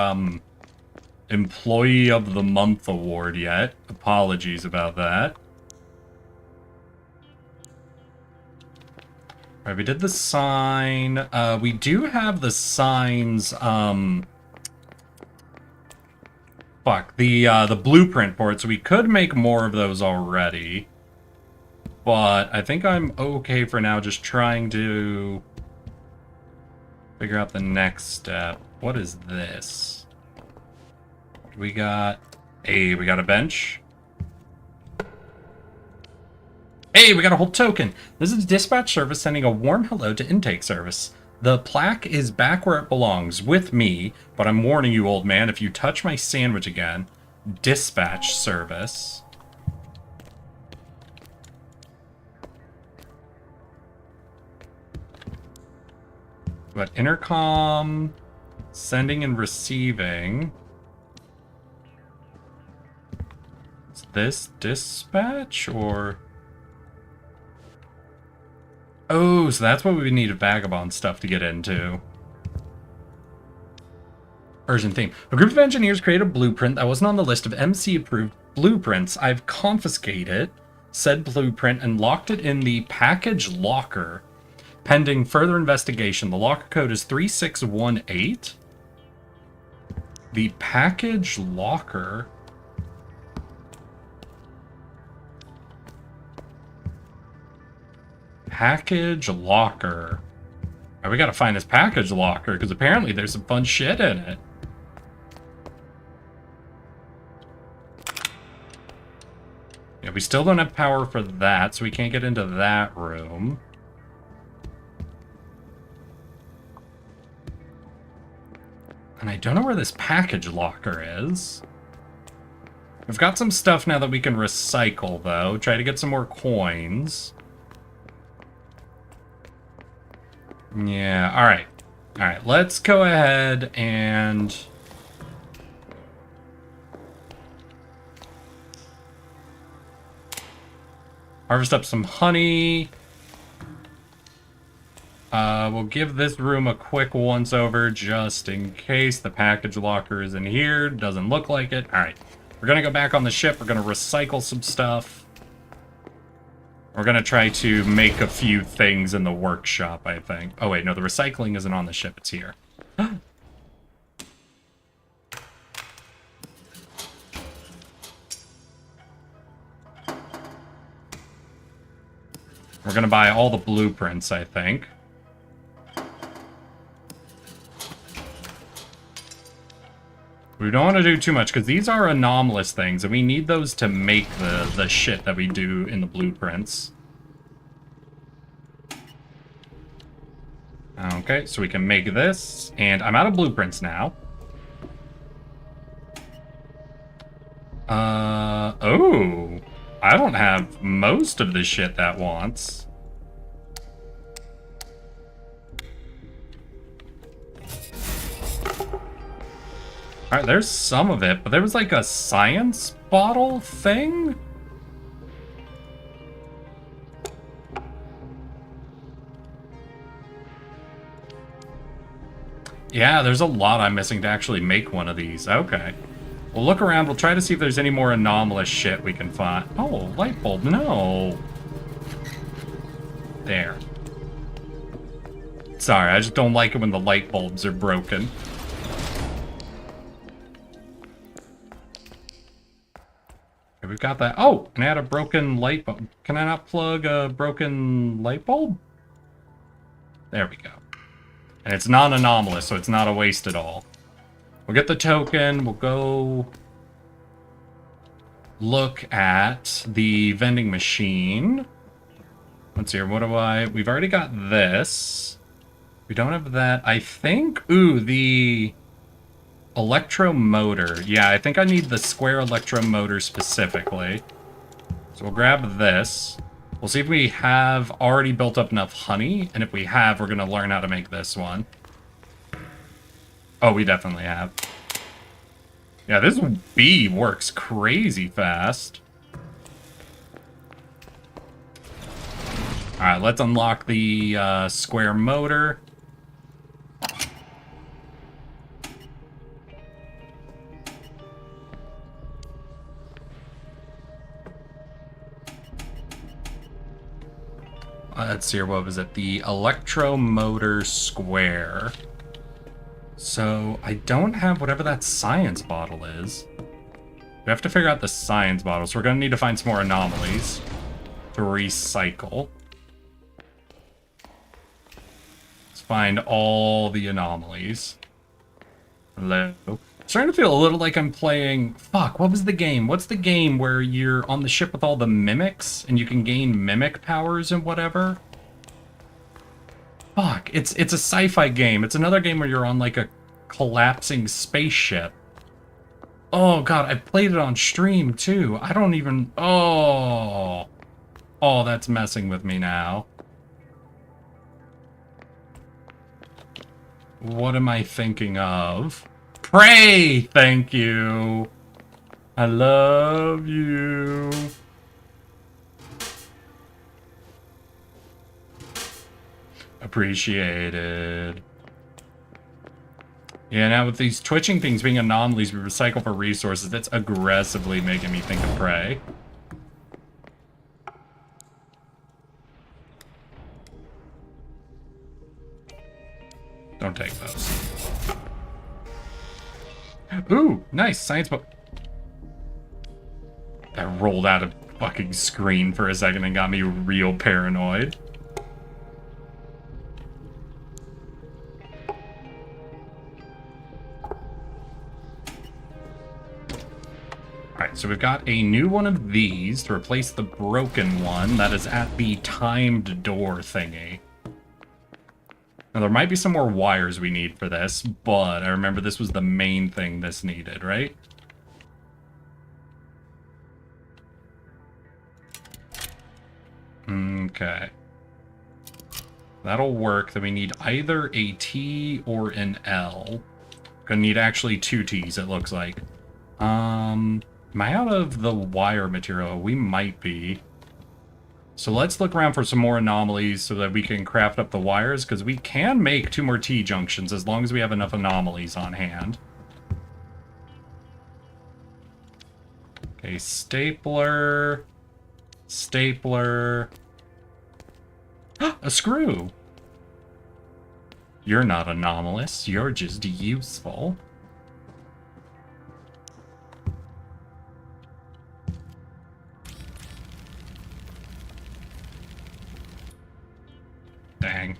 Employee of the Month award yet. Apologies about that. Alright, we did the sign. We do have the signs, fuck, the blueprint for it, so we could make more of those already. But I think I'm okay for now, just trying to figure out the next step. What is this? We got... Hey, we got a bench. Hey, we got a whole token. This is dispatch service sending a warm hello to intake service. The plaque is back where it belongs, with me, but I'm warning you, old man, if you touch my sandwich again, dispatch service. But intercom, sending and receiving. Is this dispatch, or... Oh, so that's what we need vagabond stuff to get into. Urgent theme. A group of engineers created a blueprint that wasn't on the list of MC-approved blueprints. I've confiscated said blueprint and locked it in the package locker. Pending further investigation. The locker code is 3618. The package locker... Package locker. Right, we gotta find this package locker, because apparently there's some fun shit in it. Yeah, we still don't have power for that, so we can't get into that room. And I don't know where this package locker is. We've got some stuff now that we can recycle, though. Try to get some more coins. Yeah, alright. Alright, let's go ahead and... harvest up some honey. We'll give this room a quick once-over just in case the package locker is in here. Doesn't look like it. Alright, we're gonna go back on the ship. We're gonna recycle some stuff. We're gonna try to make a few things in the workshop, I think. Oh wait, no, the recycling isn't on the ship, it's here. We're gonna buy all the blueprints, I think. We don't want to do too much, because these are anomalous things, and we need those to make the shit that we do in the blueprints. Okay, so we can make this, and I'm out of blueprints now. Oh, I don't have most of the shit that wants. Alright, there's some of it, but there was like a science bottle thing? Yeah, there's a lot I'm missing to actually make one of these. Okay. We'll look around, we'll try to see if there's any more anomalous shit we can find. Oh, light bulb, no! There. Sorry, I just don't like it when the light bulbs are broken. Okay, we've got that. Oh, and I had a broken light bulb. Can I not plug a broken light bulb? There we go. And it's non-anomalous, so it's not a waste at all. We'll get the token, we'll go look at the vending machine. Let's see here, what do we've already got this. We don't have that, I think. Ooh, the electromotor. Yeah, I think I need the square electromotor specifically. So we'll grab this. We'll see if we have already built up enough honey, and if we have, we're going to learn how to make this one. Oh, we definitely have. Yeah, this bee works crazy fast. Alright, let's unlock the square motor. Let's see here, what was it? The electromotor square. So, I don't have whatever that science bottle is. We have to figure out the science bottle, so we're going to need to find some more anomalies to recycle. Let's find all the anomalies. Hello. Starting to feel a little like I'm playing... Fuck, what was the game? What's the game where you're on the ship with all the mimics and you can gain mimic powers and whatever? Fuck, it's a sci-fi game. It's another game where you're on like a collapsing spaceship. Oh god, I played it on stream too. I don't even... Oh, that's messing with me now. What am I thinking of? Pray! Thank you. I love you. Appreciated. Yeah, now with these twitching things being anomalies, we recycle for resources. That's aggressively making me think of Prey. Don't take those. Ooh, nice science book. That rolled out a fucking screen for a second and got me real paranoid. Alright, so we've got a new one of these to replace the broken one that is at the timed door thingy. Now, there might be some more wires we need for this, but I remember this was the main thing this needed, right? Okay. That'll work. Then we need either a T or an L. Gonna need actually 2 T's, it looks like. Am I out of the wire material? We might be. So let's look around for some more anomalies so that we can craft up the wires, because we can make 2 more T-junctions as long as we have enough anomalies on hand. Okay, stapler. Stapler. A screw! You're not anomalous, you're just useful. Dang.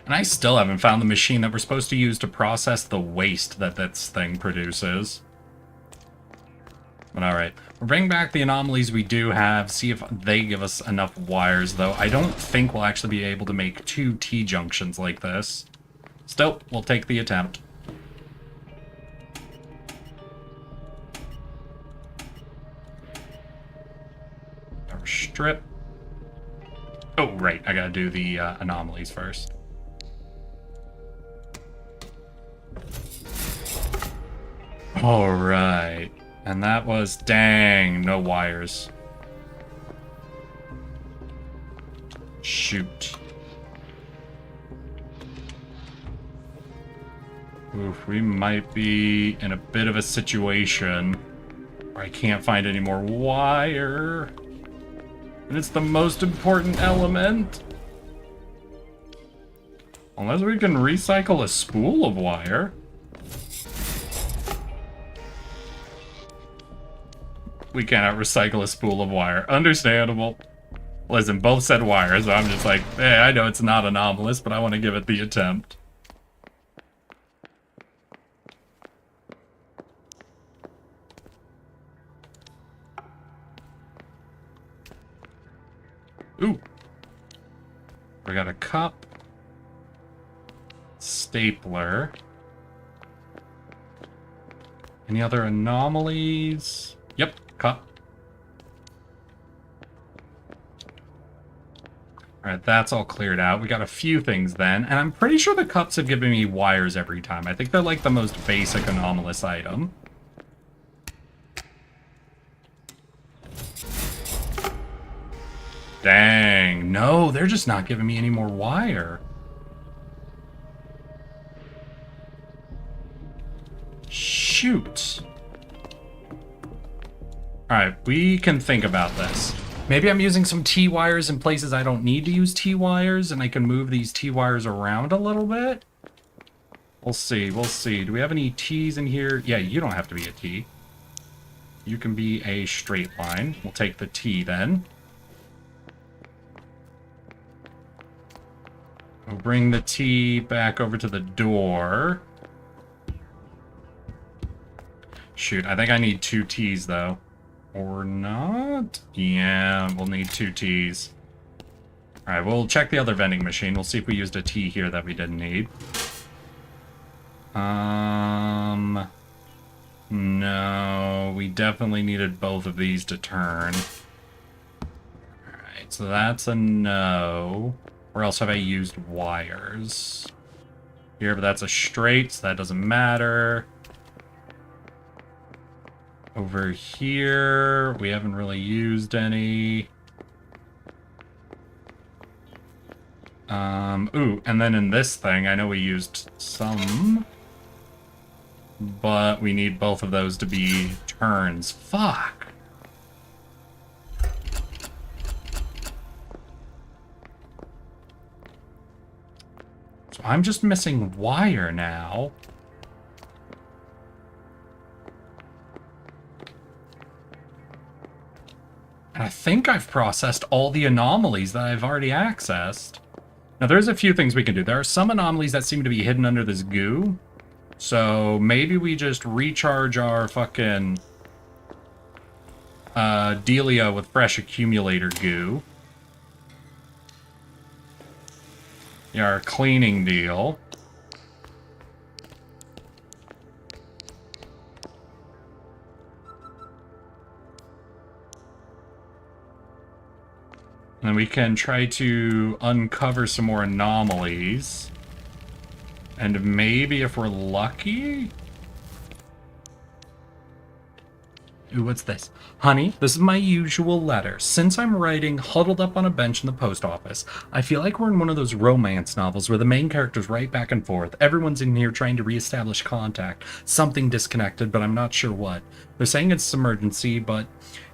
And I still haven't found the machine that we're supposed to use to process the waste that this thing produces. But alright. We'll bring back the anomalies we do have, see if they give us enough wires, though. I don't think we'll actually be able to make 2 T-junctions like this. Still, we'll take the attempt. Power strip. Oh, right. I gotta do the anomalies first. Alright. And that was... Dang, no wires. Shoot. Oof, we might be in a bit of a situation where I can't find any more wire. And it's the most important element. Unless we can recycle a spool of wire. We cannot recycle a spool of wire. Understandable. Listen, both said wire, so I'm just like, hey, I know it's not anomalous, but I want to give it the attempt. Ooh. We got a cup. Stapler. Any other anomalies? Yep, cup. Alright, that's all cleared out. We got a few things then, and I'm pretty sure the cups have given me wires every time. I think they're like the most basic anomalous item. Dang, no, they're just not giving me any more wire. Shoot. Alright, we can think about this. Maybe I'm using some T-wires in places I don't need to use T-wires, and I can move these T-wires around a little bit? We'll see, we'll see. Do we have any T's in here? Yeah, you don't have to be a T. You can be a straight line. We'll take the T then. We'll bring the T back over to the door. Shoot, I think I need 2 T's though. Or not? Yeah, we'll need 2 T's. Alright, we'll check the other vending machine. We'll see if we used a T here that we didn't need. No, we definitely needed both of these to turn. Alright, so that's a no. Where else have I used wires? Here, but that's a straight, so that doesn't matter. Over here, we haven't really used any. Ooh, and then in this thing, I know we used some. But we need both of those to be turns. Fuck. So I'm just missing wire now. And I think I've processed all the anomalies that I've already accessed. Now, there's a few things we can do. There are some anomalies that seem to be hidden under this goo. So maybe we just recharge our fucking Delia with fresh accumulator goo. Yeah, our cleaning deal. And we can try to uncover some more anomalies. And maybe if we're lucky... Ooh, what's this? Honey, this is my usual letter. Since I'm writing huddled up on a bench in the post office, I feel like we're in one of those romance novels where the main characters write back and forth. Everyone's in here trying to reestablish contact. Something disconnected, but I'm not sure what. They're saying it's emergency, but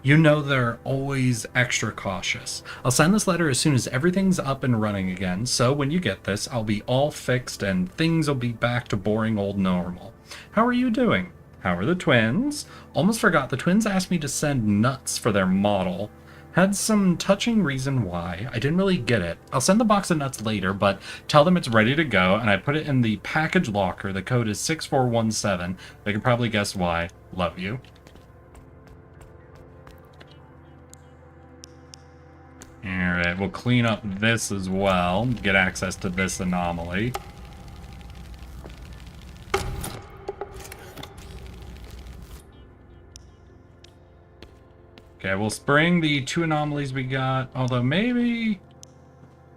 you know they're always extra cautious. I'll send this letter as soon as everything's up and running again, so when you get this, I'll be all fixed and things will be back to boring old normal. How are you doing? How are the twins? Almost forgot, the twins asked me to send nuts for their model. Had some touching reason why. I didn't really get it. I'll send the box of nuts later, but tell them it's ready to go, and I put it in the package locker. The code is 6417. They can probably guess why. Love you. Alright, we'll clean up this as well. Get access to this anomaly. Okay, we'll spring the 2 anomalies we got. Although maybe...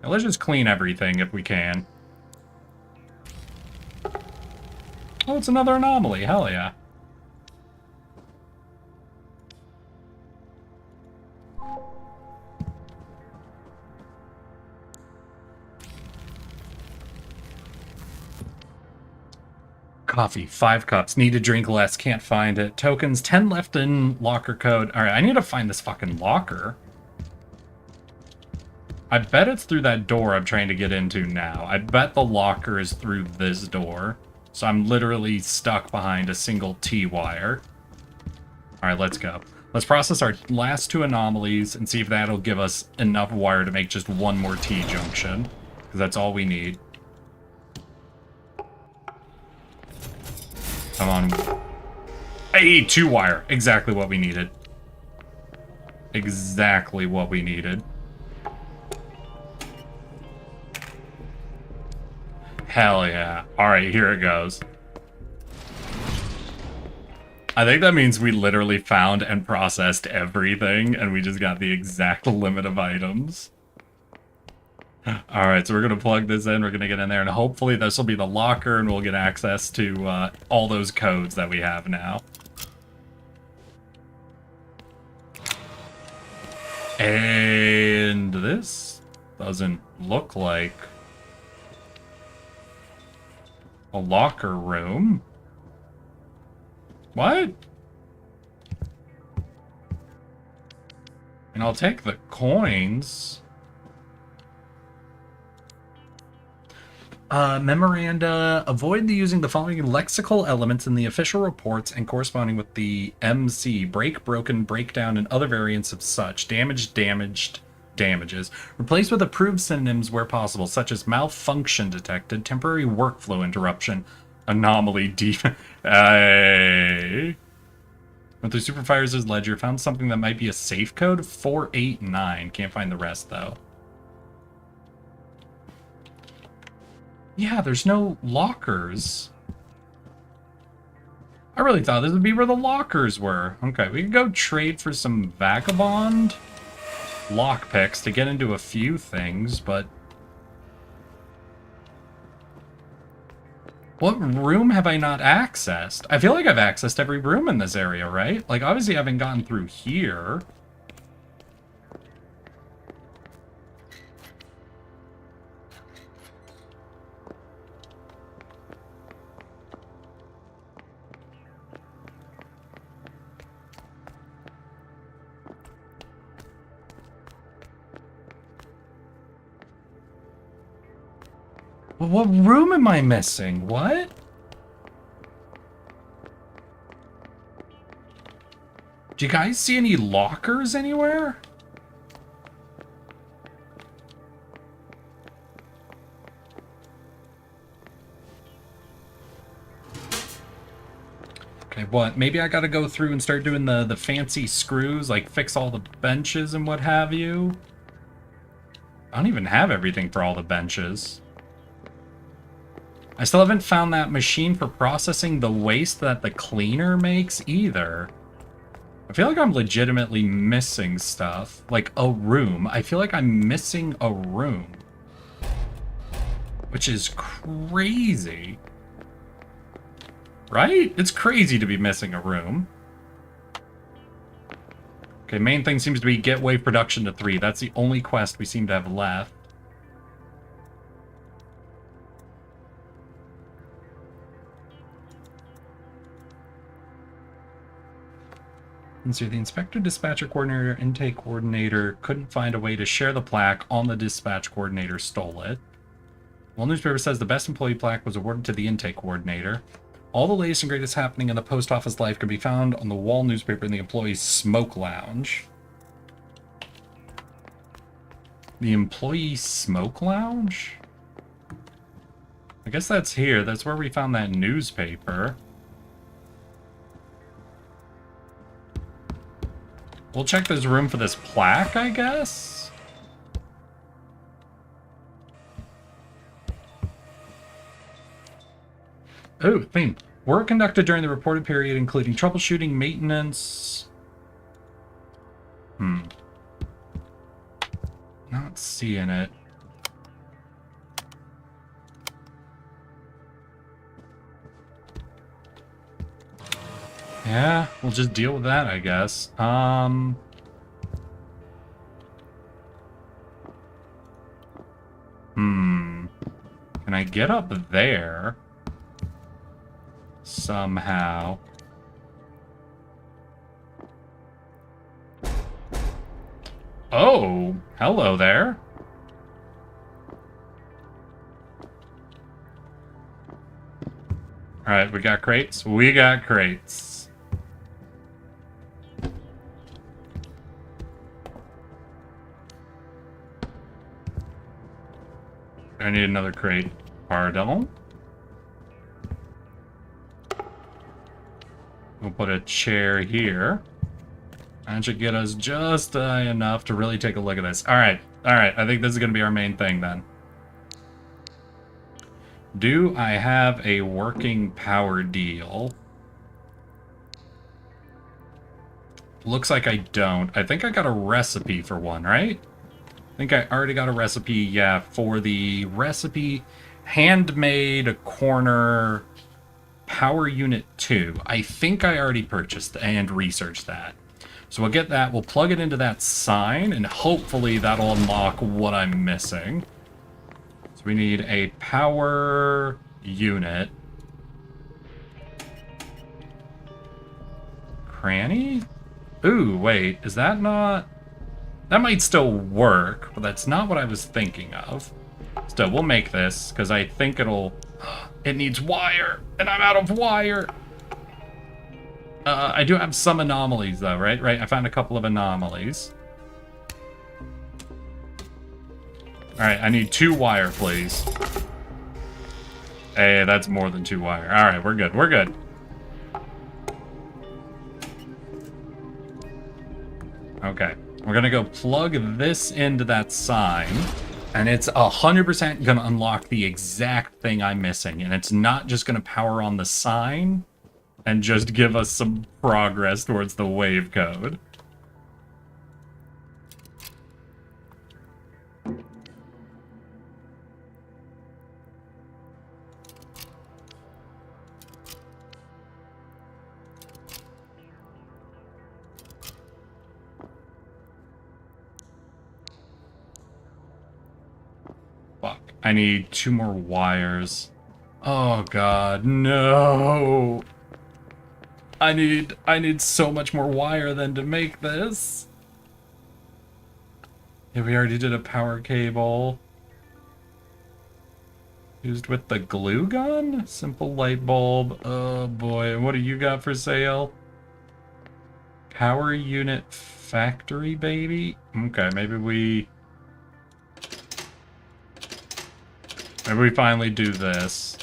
Now, let's just clean everything if we can. Oh, it's another anomaly. Hell yeah. Coffee, 5 cups. Need to drink less, can't find it. Tokens, 10 left in locker code. Alright, I need to find this fucking locker. I bet it's through that door I'm trying to get into now. I bet the locker is through this door. So I'm literally stuck behind a single T-wire. Alright, let's go. Let's process our last 2 anomalies and see if that'll give us enough wire to make just 1 more T-junction. Because that's all we need. Come on. Hey, 2 wire. Exactly what we needed. Exactly what we needed. Hell yeah. Alright, here it goes. I think that means we literally found and processed everything, and we just got the exact limit of items. Alright, so we're going to plug this in, we're going to get in there, and hopefully this will be the locker, and we'll get access to all those codes that we have now. And this doesn't look like a locker room. What? And I'll take the coins. Memoranda, avoid using the following lexical elements in the official reports and corresponding with the MC. Break, broken, breakdown, and other variants of such. Damaged, damaged, damages. Replace with approved synonyms where possible, such as malfunction detected, temporary workflow interruption, anomaly, Went through Superfire's ledger, found something that might be a safe code, 489. Can't find the rest, though. Yeah, there's no lockers. I really thought this would be where the lockers were. Okay, we could go trade for some vagabond lockpicks to get into a few things, but... What room have I not accessed? I feel like I've accessed every room in this area, right? Like, obviously I haven't gotten through here. What room am I missing? What? Do you guys see any lockers anywhere? Okay, what? Maybe I gotta go through and start doing the fancy screws, like fix all the benches and what have you. I don't even have everything for all the benches. I still haven't found that machine for processing the waste that the cleaner makes either. I feel like I'm legitimately missing stuff. Like a room. I feel like I'm missing a room. Which is crazy. Right? It's crazy to be missing a room. Okay, main thing seems to be get wave production to 3. That's the only quest we seem to have left. So the inspector, dispatcher coordinator, intake coordinator couldn't find a way to share the plaque on the dispatch coordinator stole it. One newspaper says the best employee plaque was awarded to the intake coordinator. All the latest and greatest happening in the post office life can be found on the wall newspaper in the employee's smoke lounge. The employee smoke lounge? I guess that's here. That's where we found that newspaper. We'll check this room for this plaque, I guess? Oh, theme. Work conducted during the reported period, including troubleshooting, maintenance. Not seeing it. Yeah, we'll just deal with that, I guess. Can I get up there? Somehow. Oh, hello there. Alright, we got crates. We got crates. I need another crate. Pardon? We'll put a chair here. That should get us just enough to really take a look at this. Alright, alright. I think this is going to be our main thing then. Do I have a working power deal? Looks like I don't. I think I got a recipe for one, right? I think I already got a recipe, yeah, for the recipe handmade corner power unit 2. I think I already purchased and researched that. So we'll get that, we'll plug it into that sign, and hopefully that'll unlock what I'm missing. So we need a power unit. Cranny? Ooh, wait, is that not... That might still work, but that's not what I was thinking of. Still, we'll make this, because I think it'll... It needs wire, and I'm out of wire! I do have some anomalies, though, right? Right, I found a couple of anomalies. Alright, I need 2 wire, please. Hey, that's more than 2 wire. Alright, we're good, we're good. Okay, we're gonna go plug this into that sign, and it's 100% gonna unlock the exact thing I'm missing, and it's not just gonna power on the sign and just give us some progress towards the wave code. Fuck, I need 2 more wires. Oh god, no! I need so much more wire than to make this. Yeah, we already did a power cable. Used with the glue gun? Simple light bulb. Oh boy, what do you got for sale? Power unit factory, baby? Okay, maybe we finally do this.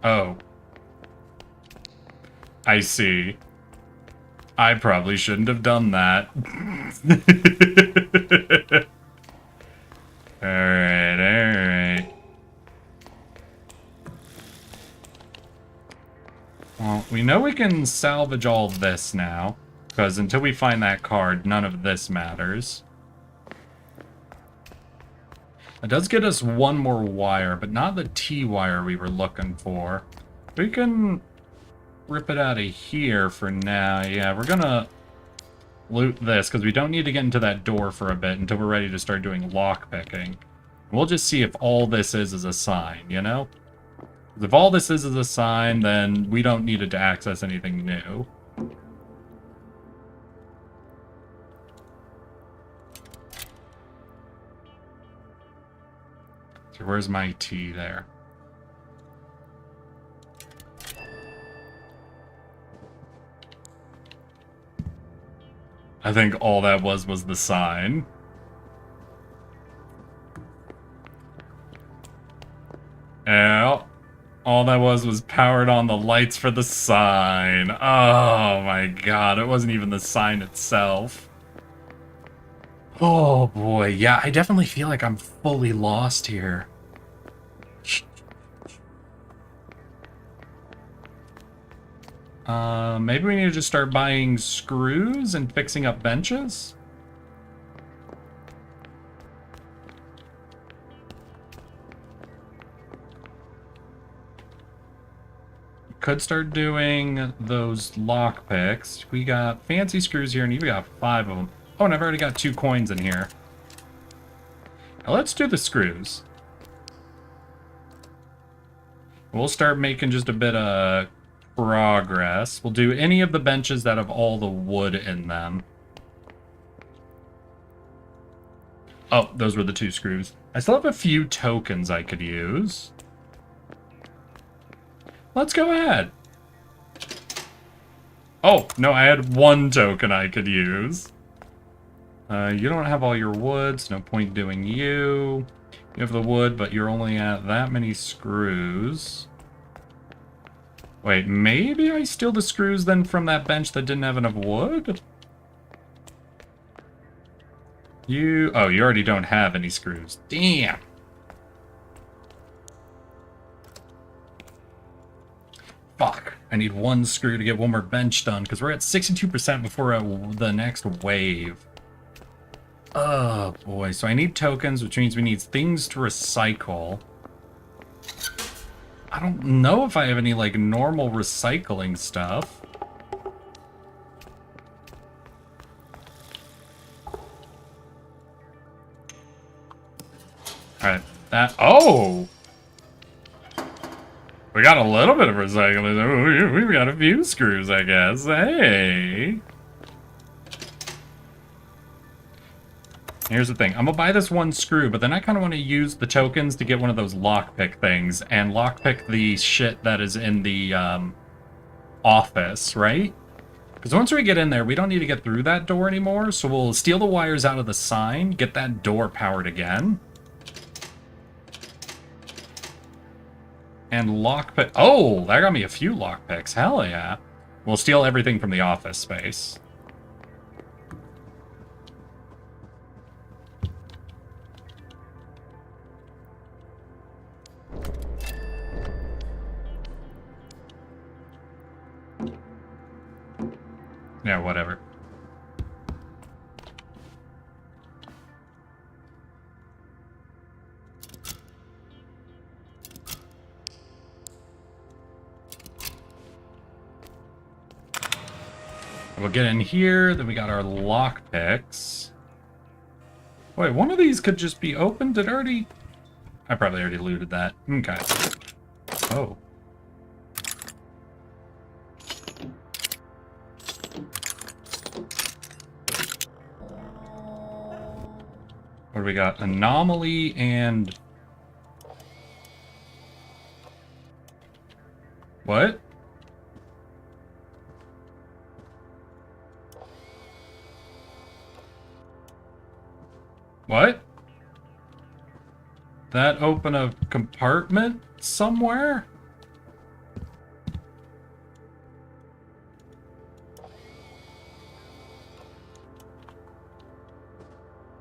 Oh. I see. I probably shouldn't have done that. Alright, alright. Well, we know we can salvage all this now, because until we find that card, none of this matters. It does get us 1 more wire, but not the T-wire we were looking for. We can rip it out of here for now. Yeah, we're gonna loot this, because we don't need to get into that door for a bit until we're ready to start doing lockpicking. We'll just see if all this is a sign, you know? If all this is a sign, then we don't need it to access anything new. So where's my T there? I think all that was the sign. Yeah, all that was powered on the lights for the sign. Oh my god, it wasn't even the sign itself. Oh boy, yeah, I definitely feel like I'm fully lost here. Maybe we need to just start buying screws and fixing up benches? Could start doing those lockpicks. We got fancy screws here, and you've got 5 of them. Oh, and I've already got 2 coins in here. Now let's do the screws. We'll start making just a bit of progress. We'll do any of the benches that have all the wood in them. Oh, those were the 2 screws. I still have a few tokens I could use. Let's go ahead. Oh, no, I had 1 token I could use. You don't have all your wood, so no point doing you. You have the wood, but you're only at that many screws. Wait, maybe I steal the screws then from that bench that didn't have enough wood? Oh, you already don't have any screws. Damn. Fuck. I need 1 screw to get 1 more bench done, because we're at 62% before the next wave. Oh, boy. So I need tokens, which means we need things to recycle. I don't know if I have any, like, normal recycling stuff. Alright, oh! We got a little bit of recycling. We've got a few screws, I guess. Hey! Here's the thing. I'm gonna buy this 1 screw, but then I kind of want to use the tokens to get one of those lockpick things and lockpick the shit that is in the office, right? Because once we get in there, we don't need to get through that door anymore, so we'll steal the wires out of the sign, get that door powered again. And lockpick. Oh, that got me a few lockpicks. Hell yeah. We'll steal everything from the office space. Yeah, whatever. We'll get in here, then we got our lockpicks. Wait, one of these could just be opened? Did already... I probably already looted that. Okay. Oh. What do we got? Anomaly and... What? What? That open a compartment somewhere?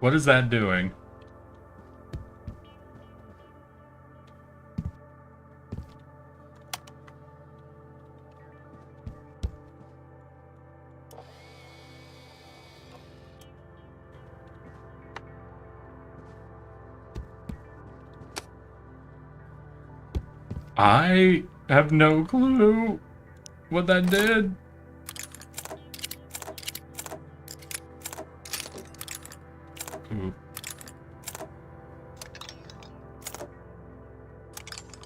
What is that doing? I have no clue what that did. Ooh.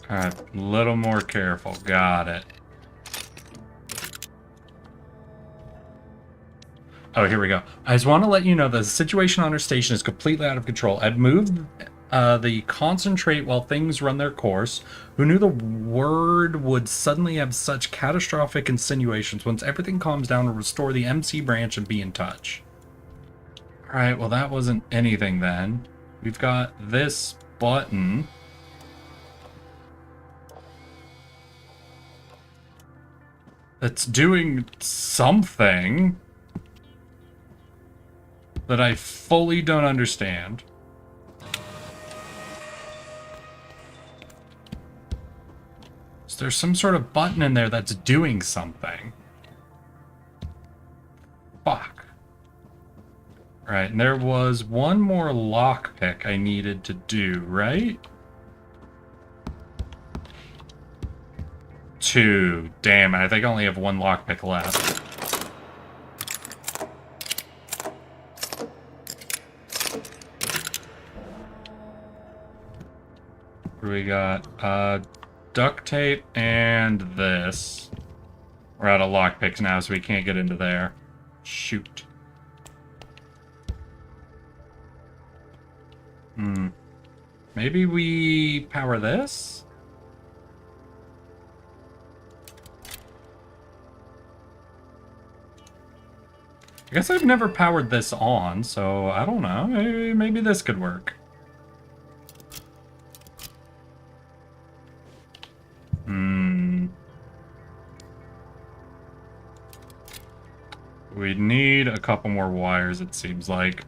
Alright, a little more careful. Got it. Oh, here we go. I just want to let you know that the situation on our station is completely out of control. I've moved the concentrate while things run their course. Who knew the word would suddenly have such catastrophic insinuations? Once everything calms down, we'll restore the MC branch and be in touch. Alright, well that wasn't anything then. We've got this button. That's doing something that I fully don't understand. So there's some sort of button in there that's doing something. Right, and there was one more lockpick I needed to do, right? 2. Damn it, I think I only have one lockpick left. What do we got? Duct tape and this. We're out of lockpicks now, so we can't get into there. Shoot. Maybe we power this? I guess I've never powered this on, so I don't know. Maybe this could work. We'd need a couple more wires, it seems like.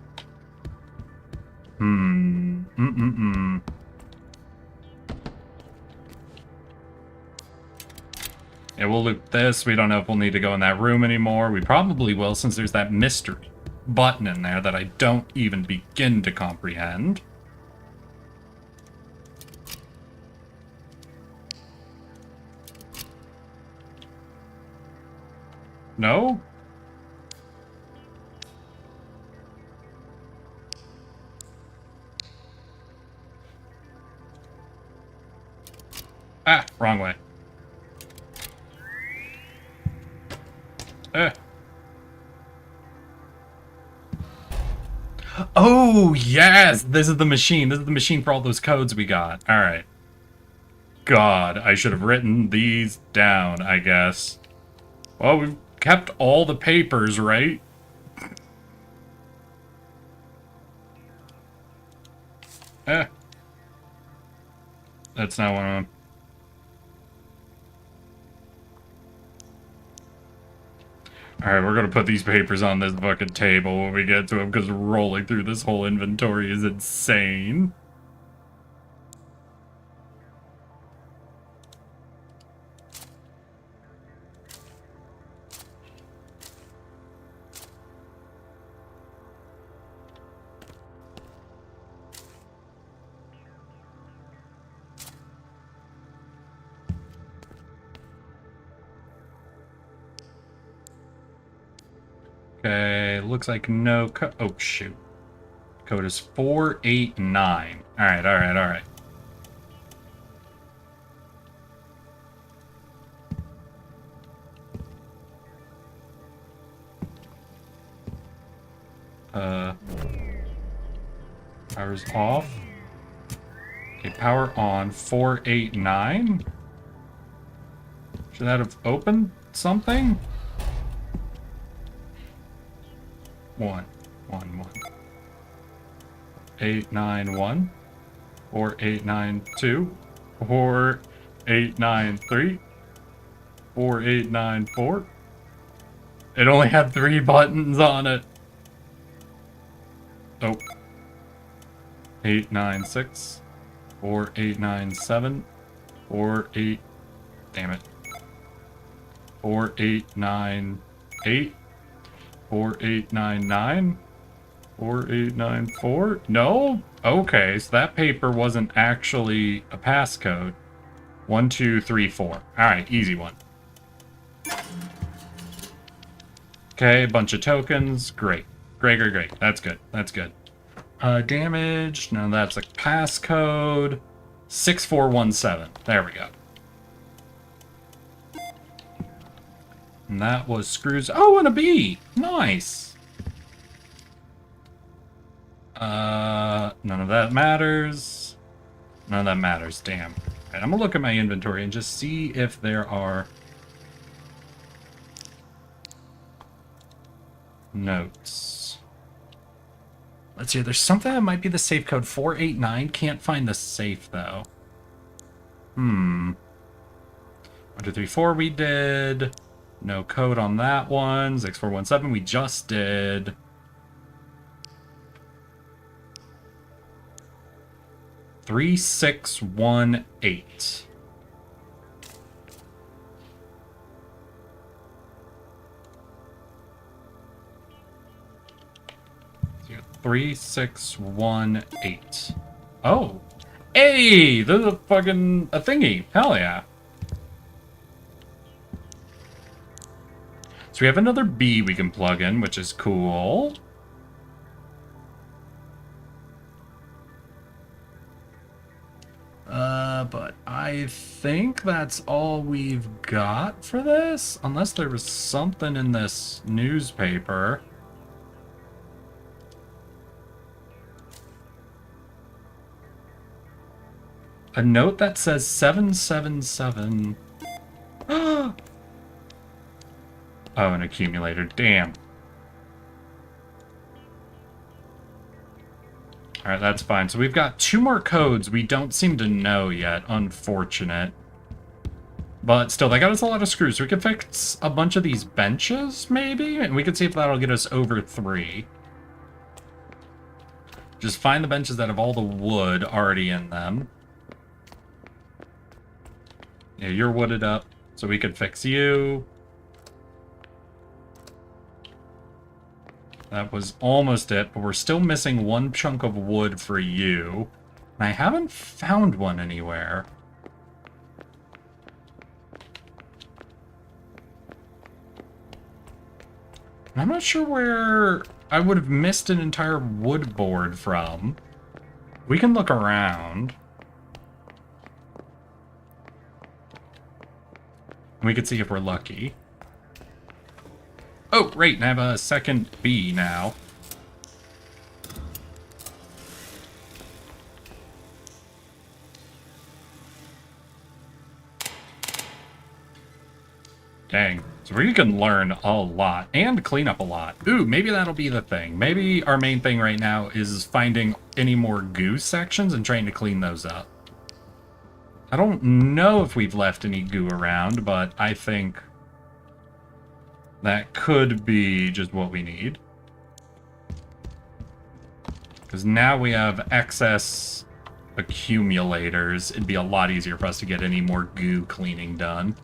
Yeah, we'll loop this. We don't know if we'll need to go in that room anymore. We probably will, since there's that mystery button in there that I don't even begin to comprehend. No? Ah, wrong way. Oh, yes! This is the machine. This is the machine for all those codes we got. Alright. God, I should have written these down, I guess. Well, we've kept all the papers, right? That's not one of them. Alright, we're gonna put these papers on this fucking table when we get to them, because rolling through this whole inventory is insane. Okay, looks like no code. Oh, shoot. Code is 489. Alright, alright, alright. Power's off. Okay, power on. 489. Should that have opened something? 1, 1, 1. 891. 4892. 4893. 4894. It only had 3 buttons on it. Oh. 896. 4897. 48. Damn it. 4898. 4899. 4894. No? Okay, so that paper wasn't actually a passcode. 1234. Alright, easy one. Okay, a bunch of tokens. Great. Great, great, great. That's good. That's good. Damage. No, that's a passcode. 6417. There we go. And that was screws. Oh, and a B. Nice. None of that matters. None of that matters. Damn. Right, I'm gonna look at my inventory and just see if there are notes. Let's see. There's something that might be the safe code 489. Can't find the safe though. 1, 2, 3, 4. We did. No code on that one. 6417. We just did. Three, 6, 1, 8. So you got 3618. Oh. Hey! There's a fucking a thingy. Hell yeah. So we have another B we can plug in, which is cool. But I think that's all we've got for this, unless there was something in this newspaper. A note that says 777. Oh, an accumulator. Damn. Alright, that's fine. So we've got 2 more codes we don't seem to know yet. Unfortunate. But still, they got us a lot of screws. So we could fix a bunch of these benches, maybe? And we could see if that'll get us over 3. Just find the benches that have all the wood already in them. Yeah, you're wooded up. So we could fix you. That was almost it, but we're still missing 1 chunk of wood for you. And I haven't found one anywhere. And I'm not sure where I would have missed an entire wood board from. We can look around. We can see if we're lucky. Oh, great, and I have a second B now. Dang. So we can learn a lot and clean up a lot. Ooh, maybe that'll be the thing. Maybe our main thing right now is finding any more goo sections and trying to clean those up. I don't know if we've left any goo around, but I think that could be just what we need. Because now we have excess accumulators. It'd be a lot easier for us to get any more goo cleaning done.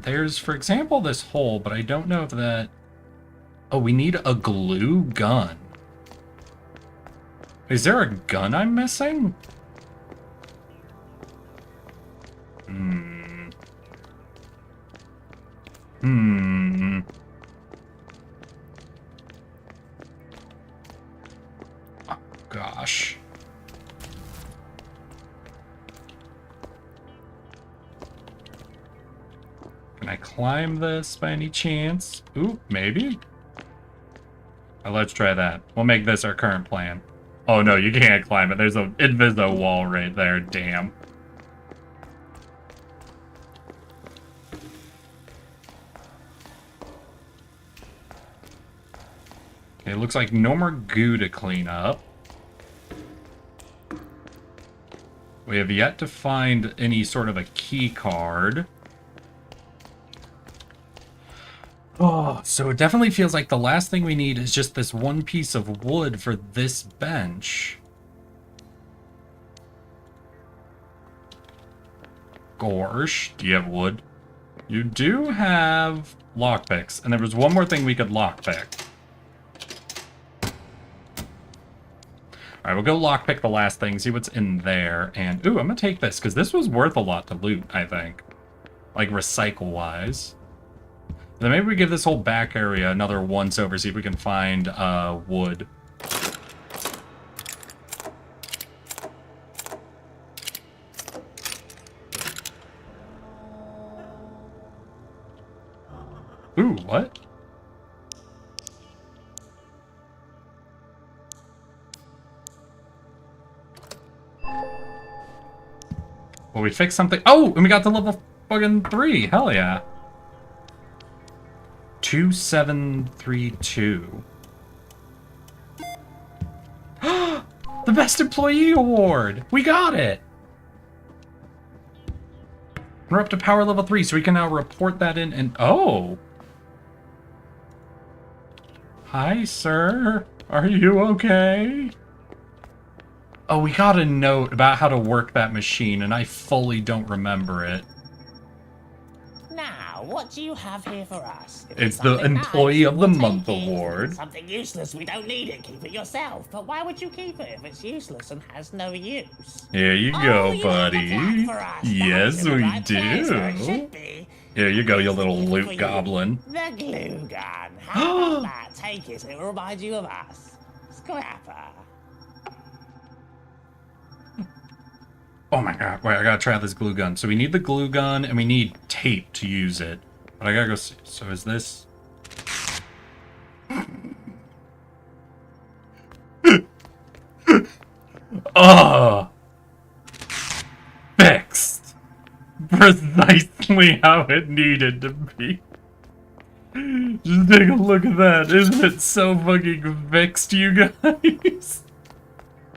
There's, for example, this hole, but I don't know if that... Oh, we need a glue gun. Is there a gun I'm missing? Oh, gosh. Can I climb this by any chance? Ooh, maybe? Let's try that. We'll make this our current plan. Oh no, you can't climb it. There's a Inviso wall right there, damn. Okay, looks like no more goo to clean up. We have yet to find any sort of a key card. Oh, so it definitely feels like the last thing we need is just this one piece of wood for this bench. Gorsh, do you have wood? You do have lockpicks, and there was one more thing we could lockpick. Alright, we'll go lockpick the last thing, see what's in there, and ooh, I'm gonna take this, because this was worth a lot to loot, I think. Like, recycle-wise. Then maybe we give this whole back area another once-over, see if we can find wood. Ooh, what? Well, we fixed something. Oh, and we got to level fucking 3. Hell yeah. 2732. The Best Employee Award! We got it! We're up to power level 3, so we can now report that in and... Oh! Hi, sir. Are you okay? Oh, we got a note about how to work that machine, and I fully don't remember it. Now, what do you have here for us? If It's the something Employee nice, of the we'll Month take it. If award. it's something useless, we don't need it. Keep it yourself. But why would you keep it if it's useless and has no use? Here you go, you have a buddy. plan for us. Yes, That's in the we right place where it do. should be. Here you go, you little Here's the gift loot for you. goblin. The glue gun. How about that? Take it. It'll remind you of us. Scrapper. Oh my god, wait, I gotta try out this glue gun. So we need the glue gun and we need tape to use it. But I gotta go see. So is this... Oh! Fixed! Precisely how it needed to be. Just take a look at that. Isn't it so fucking fixed, you guys?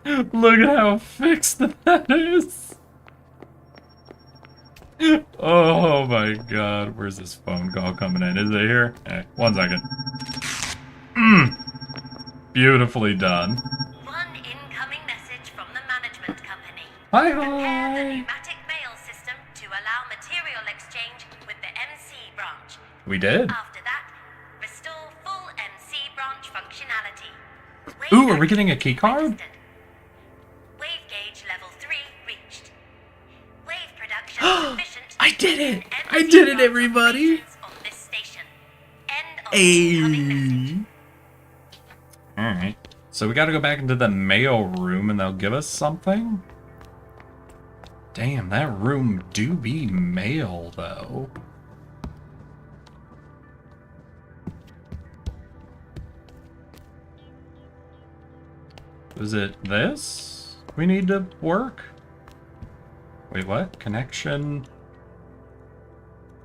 Look at how fixed that is. Oh my god. Where's this phone call coming in? Is it here? Hey, 1 second. Beautifully done. One incoming message from the management company. Hi, Prepare the hi. pneumatic mail system to allow material exchange with the MC branch. We did. After that, restore full MC branch functionality. Ooh, are we getting a key card? Registered. Wave gauge level 3 reached. Wave production sufficient. I did it! to I MC did it, branch everybody! operations on this station. End of incoming message. Alright. So we gotta go back into the mail room and they'll give us something? Damn, that room do be mail, though. Is it this we need to work? Wait, what? Connection...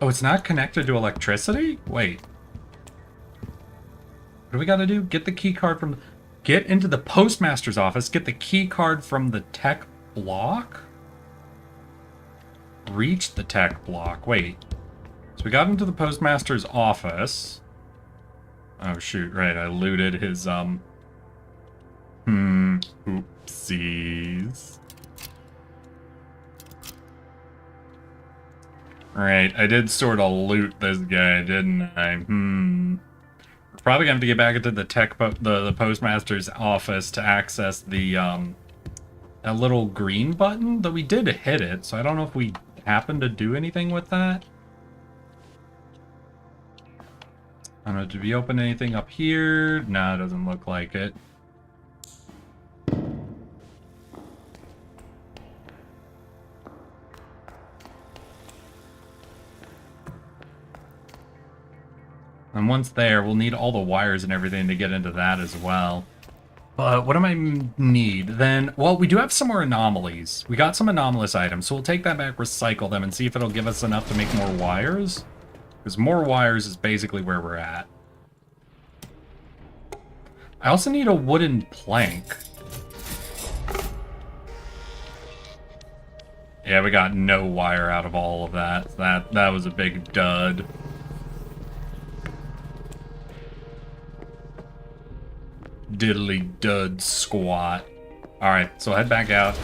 Oh, it's not connected to electricity? Wait. What do we gotta do? Get the key card from... Get into the postmaster's office, get the key card from the tech block? Reach the tech block. Wait. So we got into the postmaster's office. Oh shoot, right, I looted his, oopsies. Right, I did sort of loot this guy, didn't I? We're probably gonna have to get back into the the postmaster's office to access the, that little green button, though we did hit it, so I don't know if we happen to do anything with that. I don't know, did we open anything up here? No, it doesn't look like it. And once there, we'll need all the wires and everything to get into that as well. But what do I need? Then, well, we do have some more anomalies. We got some anomalous items, so we'll take that back, recycle them, and see if it'll give us enough to make more wires. Because more wires is basically where we're at. I also need a wooden plank. Yeah, we got no wire out of all of that. That was a big dud. Diddly dud squat. Alright, so head back out.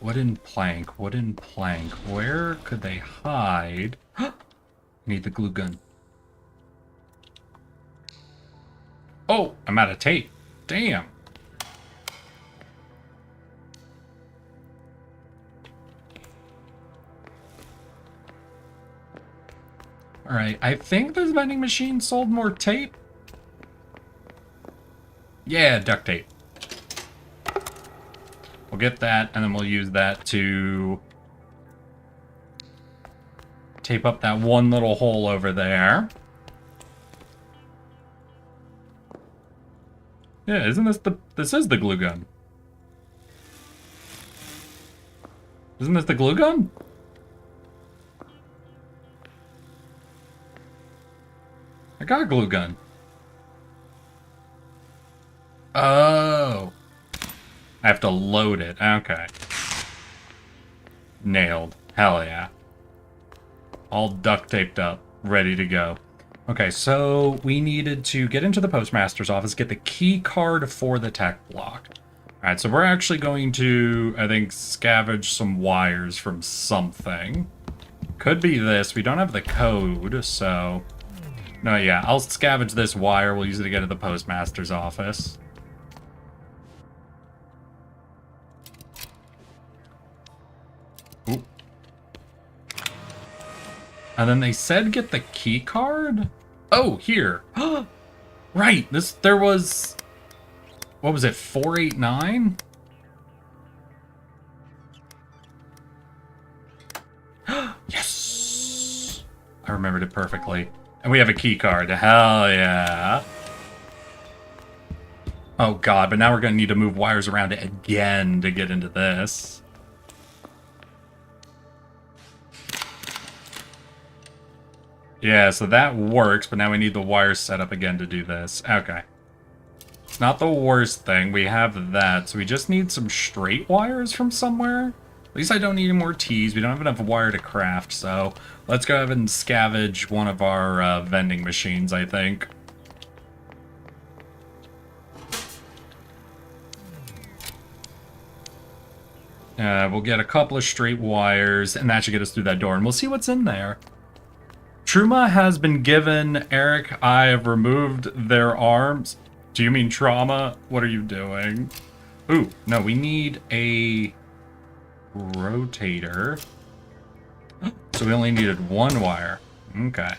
Wooden plank. Where could they hide? Need the glue gun. Oh, I'm out of tape. Damn. Alright, I think this vending machine sold more tape. Yeah, duct tape. We'll get that, and then we'll use that to tape up that one little hole over there. Yeah, isn't this this is the glue gun. Isn't this the glue gun? I got a glue gun. Oh. I have to load it. Okay. Nailed. Hell yeah. All duct taped up. Ready to go. Okay, so we needed to get into the postmaster's office, get the key card for the tech block. Alright, so we're actually going to, I think, scavenge some wires from something. Could be this. We don't have the code, so... No, yeah, I'll scavenge this wire. We'll use it to get to the postmaster's office. Ooh. And then they said get the key card? Oh, here. Right, there was... What was it, 489? Yes! I remembered it perfectly. And we have a key card. Hell yeah. Oh god, but now we're gonna need to move wires around again to get into this. Yeah, so that works, but now we need the wires set up again to do this. Okay. It's not the worst thing. We have that, so we just need some straight wires from somewhere. At least I don't need any more T's. We don't have enough wire to craft, so let's go ahead and scavenge one of our vending machines, I think. We'll get a couple of straight wires, and that should get us through that door, and we'll see what's in there. Trauma has been given. Eric, I have removed their arms. Do you mean trauma? What are you doing? Ooh, no, we need a rotator. So we only needed one wire. Okay.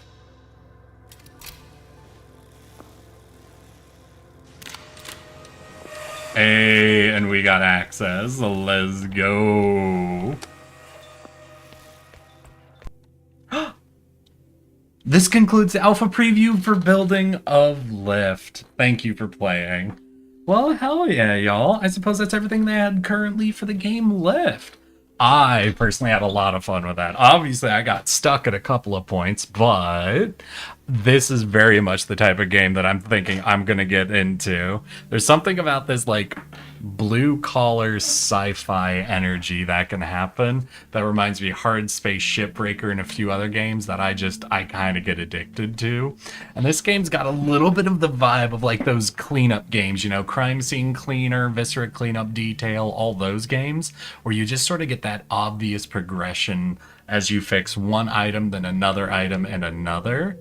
Hey, and we got access. Let's go. This concludes the alpha preview for Building of Lift. Thank you for playing. Well, hell yeah, y'all. I suppose that's everything they had currently for the game Lift. I personally had a lot of fun with that. Obviously, I got stuck at a couple of points, but this is very much the type of game that I'm thinking I'm going to get into. There's something about this, like, blue-collar sci-fi energy that can happen that reminds me of Hard Space Shipbreaker and a few other games that I kind of get addicted to. And this game's got a little bit of the vibe of, like, those cleanup games, you know, Crime Scene Cleaner, Viscera Cleanup Detail, all those games, where you just sort of get that obvious progression as you fix one item, then another item, and another.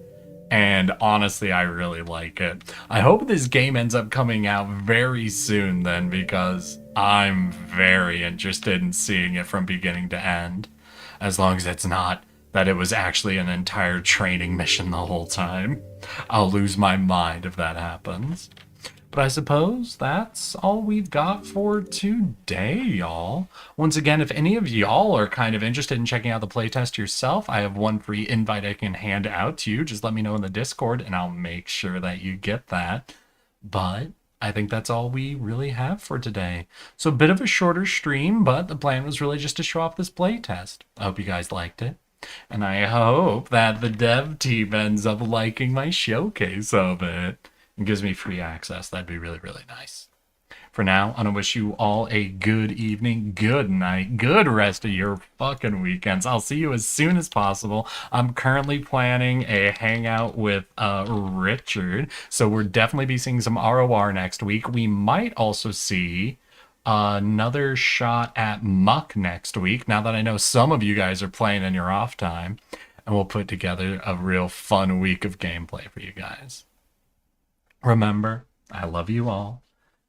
And honestly, I really like it. I hope this game ends up coming out very soon then, because I'm very interested in seeing it from beginning to end. As long as it's not that it was actually an entire training mission the whole time. I'll lose my mind if that happens. But I suppose that's all we've got for today, y'all. Once again, if any of y'all are kind of interested in checking out the playtest yourself, I have one free invite I can hand out to you. Just let me know in the Discord, and I'll make sure that you get that. But I think that's all we really have for today. So a bit of a shorter stream, but the plan was really just to show off this playtest. I hope you guys liked it. And I hope that the dev team ends up liking my showcase of it. And gives me free access. That'd be really, really nice. For now, I'm going to wish you all a good evening, good night, good rest of your fucking weekends. I'll see you as soon as possible. I'm currently planning a hangout with Richard, so we'll definitely be seeing some ROR next week. We might also see another shot at Muck next week, now that I know some of you guys are playing in your off time. And we'll put together a real fun week of gameplay for you guys. Remember, I love you all,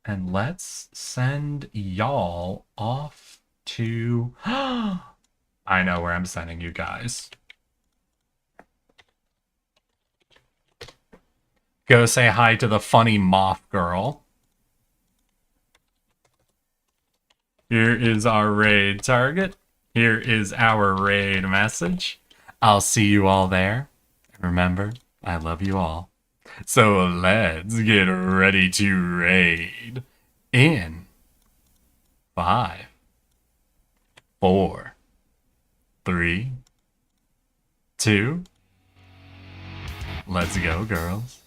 and let's send y'all off to... I know where I'm sending you guys. Go say hi to the funny moth girl. Here is our raid target. Here is our raid message. I'll see you all there. Remember, I love you all. So let's get ready to raid in 5, 4, 3, 2. Let's go, girls.